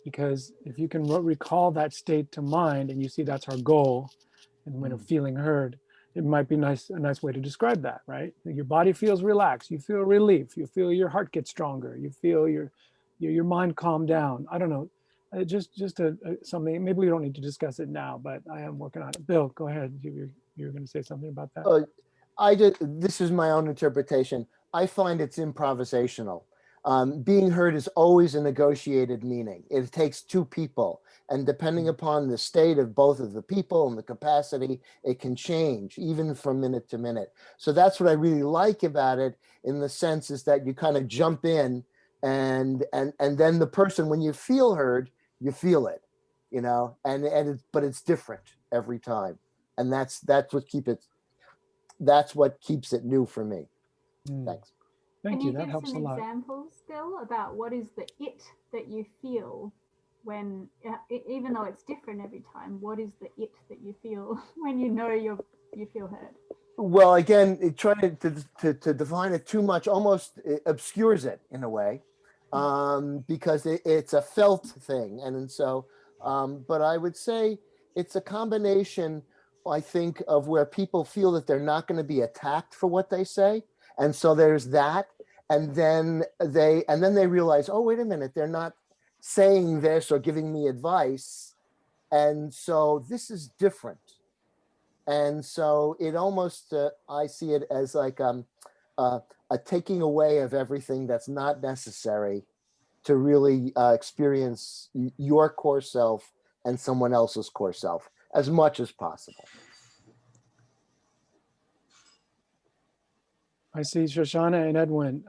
because if you can recall that state to mind, and you see that's our goal, and when feeling heard, it might be a nice way to describe that, right? Your body feels relaxed, you feel relief, you feel your heart gets stronger, you feel your mind calm down. I don't know, just something. Maybe we don't need to discuss it now, but I am working on it. Bill, go ahead. You're going to say something about that. This is my own interpretation. I find it's improvisational. Being heard is always a negotiated meaning. It takes two people, and depending upon the state of both of the people and the capacity, it can change even from minute to minute. So that's what I really like about it, in the sense is that you kind of jump in, and then the person, when you feel heard, you feel it, but it's different every time, and that's what keeps it new for me. Thanks. Thank you. That helps a lot. Can you give some examples, Bill, about what is the it that you feel when, even though it's different every time, what is the it that you feel when you feel heard? Well, again, trying to define it too much almost obscures it in a way, because it's a felt thing, and so. But I would say it's a combination, I think, of where people feel that they're not going to be attacked for what they say. And so there's that, and then they realize, oh, wait a minute, they're not saying this or giving me advice, and so this is different. And so it almost, I see it as like a taking away of everything that's not necessary to really experience your core self and someone else's core self as much as possible. I see Shoshana and Edwin.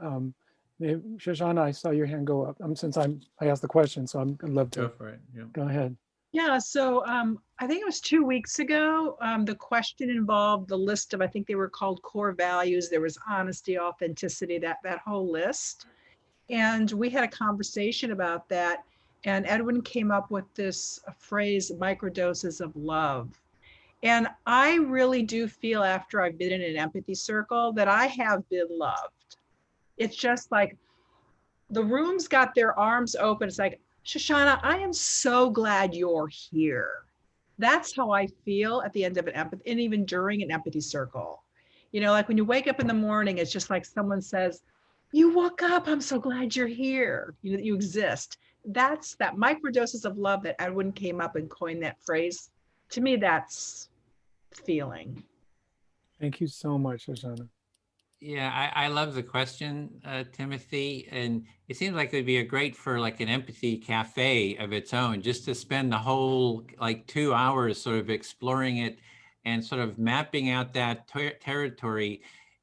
Shoshana, I saw your hand go up. Since I asked the question, so I'd love to go for it. Yeah. Go ahead. Yeah, so I think it was 2 weeks ago. The question involved the list of, I think they were called core values. There was honesty, authenticity, that whole list. And we had a conversation about that. And Edwin came up with this phrase, microdoses of love. And I really do feel, after I've been in an empathy circle, that I have been loved. It's just like the room's got their arms open. It's like, Shoshana, I am so glad you're here. That's how I feel at the end of an empathy, and even during an empathy circle. Like when you wake up in the morning, it's just like someone says, you woke up, I'm so glad you're here, that you exist. That's that microdoses of love that Edwin came up and coined that phrase. To me, that's feeling. Thank you so much, Shoshana. Yeah, I love the question, Timothy, and it seems like it would be great for like an empathy cafe of its own, just to spend the whole like 2 hours sort of exploring it and sort of mapping out that territory.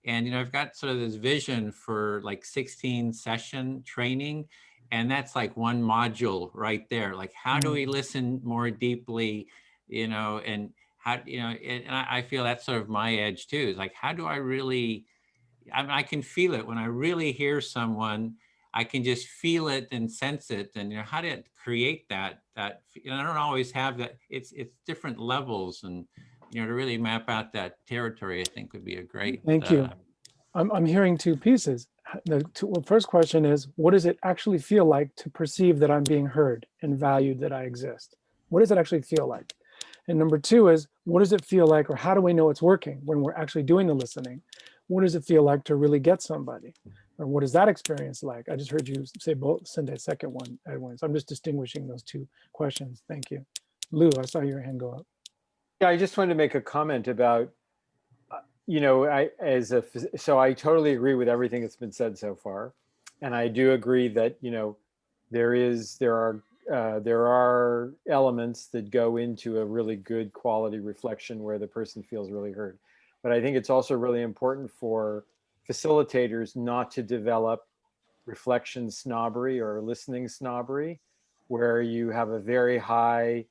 And, you know, I've got sort of this vision for like 16 session training, and that's like one module right there. Like, how do we listen more deeply, you know, and how, you know, and I feel that's sort of my edge too, is like, how do I really, I mean, I can feel it when I really hear someone, I can just feel it and sense it. And, you know, how to create that, you know, I don't always have that. It's different levels, and, you know, to really map out that territory, I think would be a great. Thank you. I'm hearing two pieces. Well, first question is, what does it actually feel like to perceive that I'm being heard and valued, that I exist? What does it actually feel like? And number two is, what does it feel like, or how do we know it's working when we're actually doing the listening? What does it feel like to really get somebody? Or what is that experience like? I just heard you say both, send a second one, Edwin. So I'm just distinguishing those two questions. Thank you. Lou, I saw your hand go up. Yeah, I just wanted to make a comment about, you know, so I totally agree with everything that's been said so far. And I do agree that, you know, there are elements that go into a really good quality reflection where the person feels really heard. But I think it's also really important for facilitators not to develop reflection snobbery or listening snobbery, where you have a very high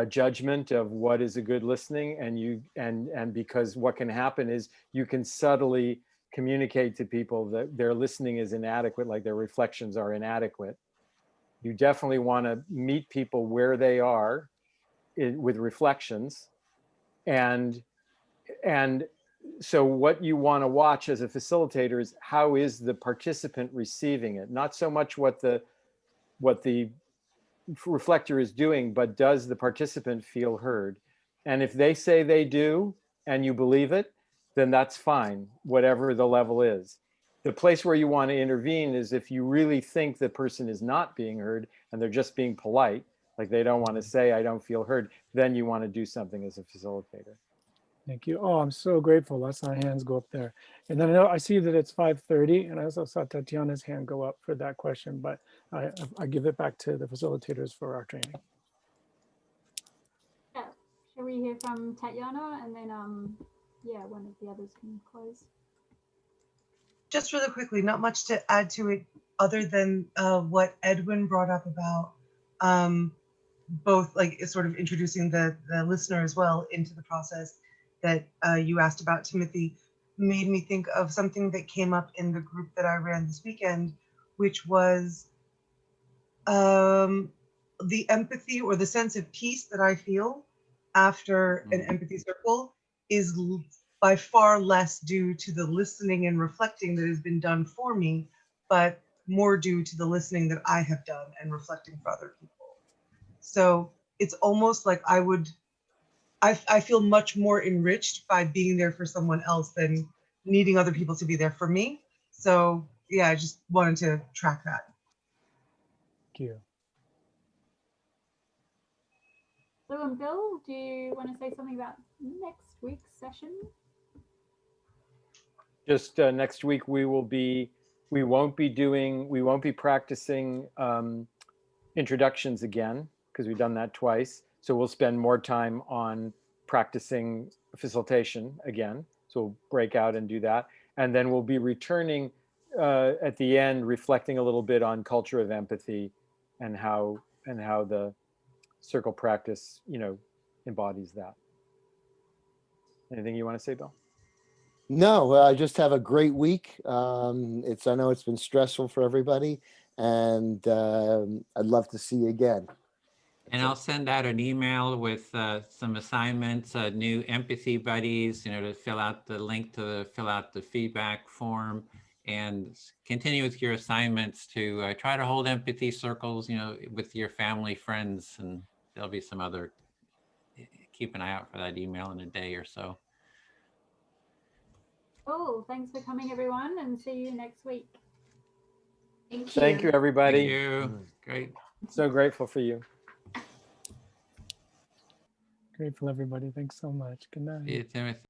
judgment of what is a good listening, and because what can happen is you can subtly communicate to people that their listening is inadequate, like their reflections are inadequate. You definitely want to meet people where they are with reflections, and so what you want to watch as a facilitator is how is the participant receiving it, not so much what the reflector is doing, but does the participant feel heard? And if they say they do and you believe it, then that's fine, whatever the level is. The place where you want to intervene is if you really think the person is not being heard and they're just being polite, like they don't want to say, I don't feel heard, then you want to do something as a facilitator. Thank you. Oh, I'm so grateful. I saw hands go up there. And then I see that it's 5:30, and I also saw Tatiana's hand go up for that question, but I give it back to the facilitators for our training. Yeah, shall we hear from Tatiana, and then yeah, one of the others can close. Just really quickly, not much to add to it other than what Edwin brought up about both like sort of introducing the listener as well into the process that you asked about, Timothy, made me think of something that came up in the group that I ran this weekend, which was the empathy or the sense of peace that I feel after an empathy circle is by far less due to the listening and reflecting that has been done for me, but more due to the listening that I have done and reflecting for other people. So it's almost like I feel much more enriched by being there for someone else than needing other people to be there for me. So yeah, I just wanted to track that. Thank you. Lou and Bill, do you want to say something about next week's session? Just next week we won't be practicing introductions again, because we've done that twice. So we'll spend more time on practicing facilitation again. So we'll break out and do that. And then we'll be returning at the end, reflecting a little bit on culture of empathy and how the circle practice, you know, embodies that. Anything you want to say, Bill? No, I just have a great week. I know it's been stressful for everybody, and I'd love to see you again. And I'll send out an email with some assignments, new empathy buddies, you know, to fill out the link to fill out the feedback form, and continue with your assignments to try to hold empathy circles, you know, with your family, friends, and there'll be some other, keep an eye out for that email in a day or so. Cool. Thanks for coming, everyone, and see you next week. Thank you. Thank you, everybody. Thank you. Great. So grateful for you. Grateful, everybody. Thanks so much. Good night. See you, Timothy.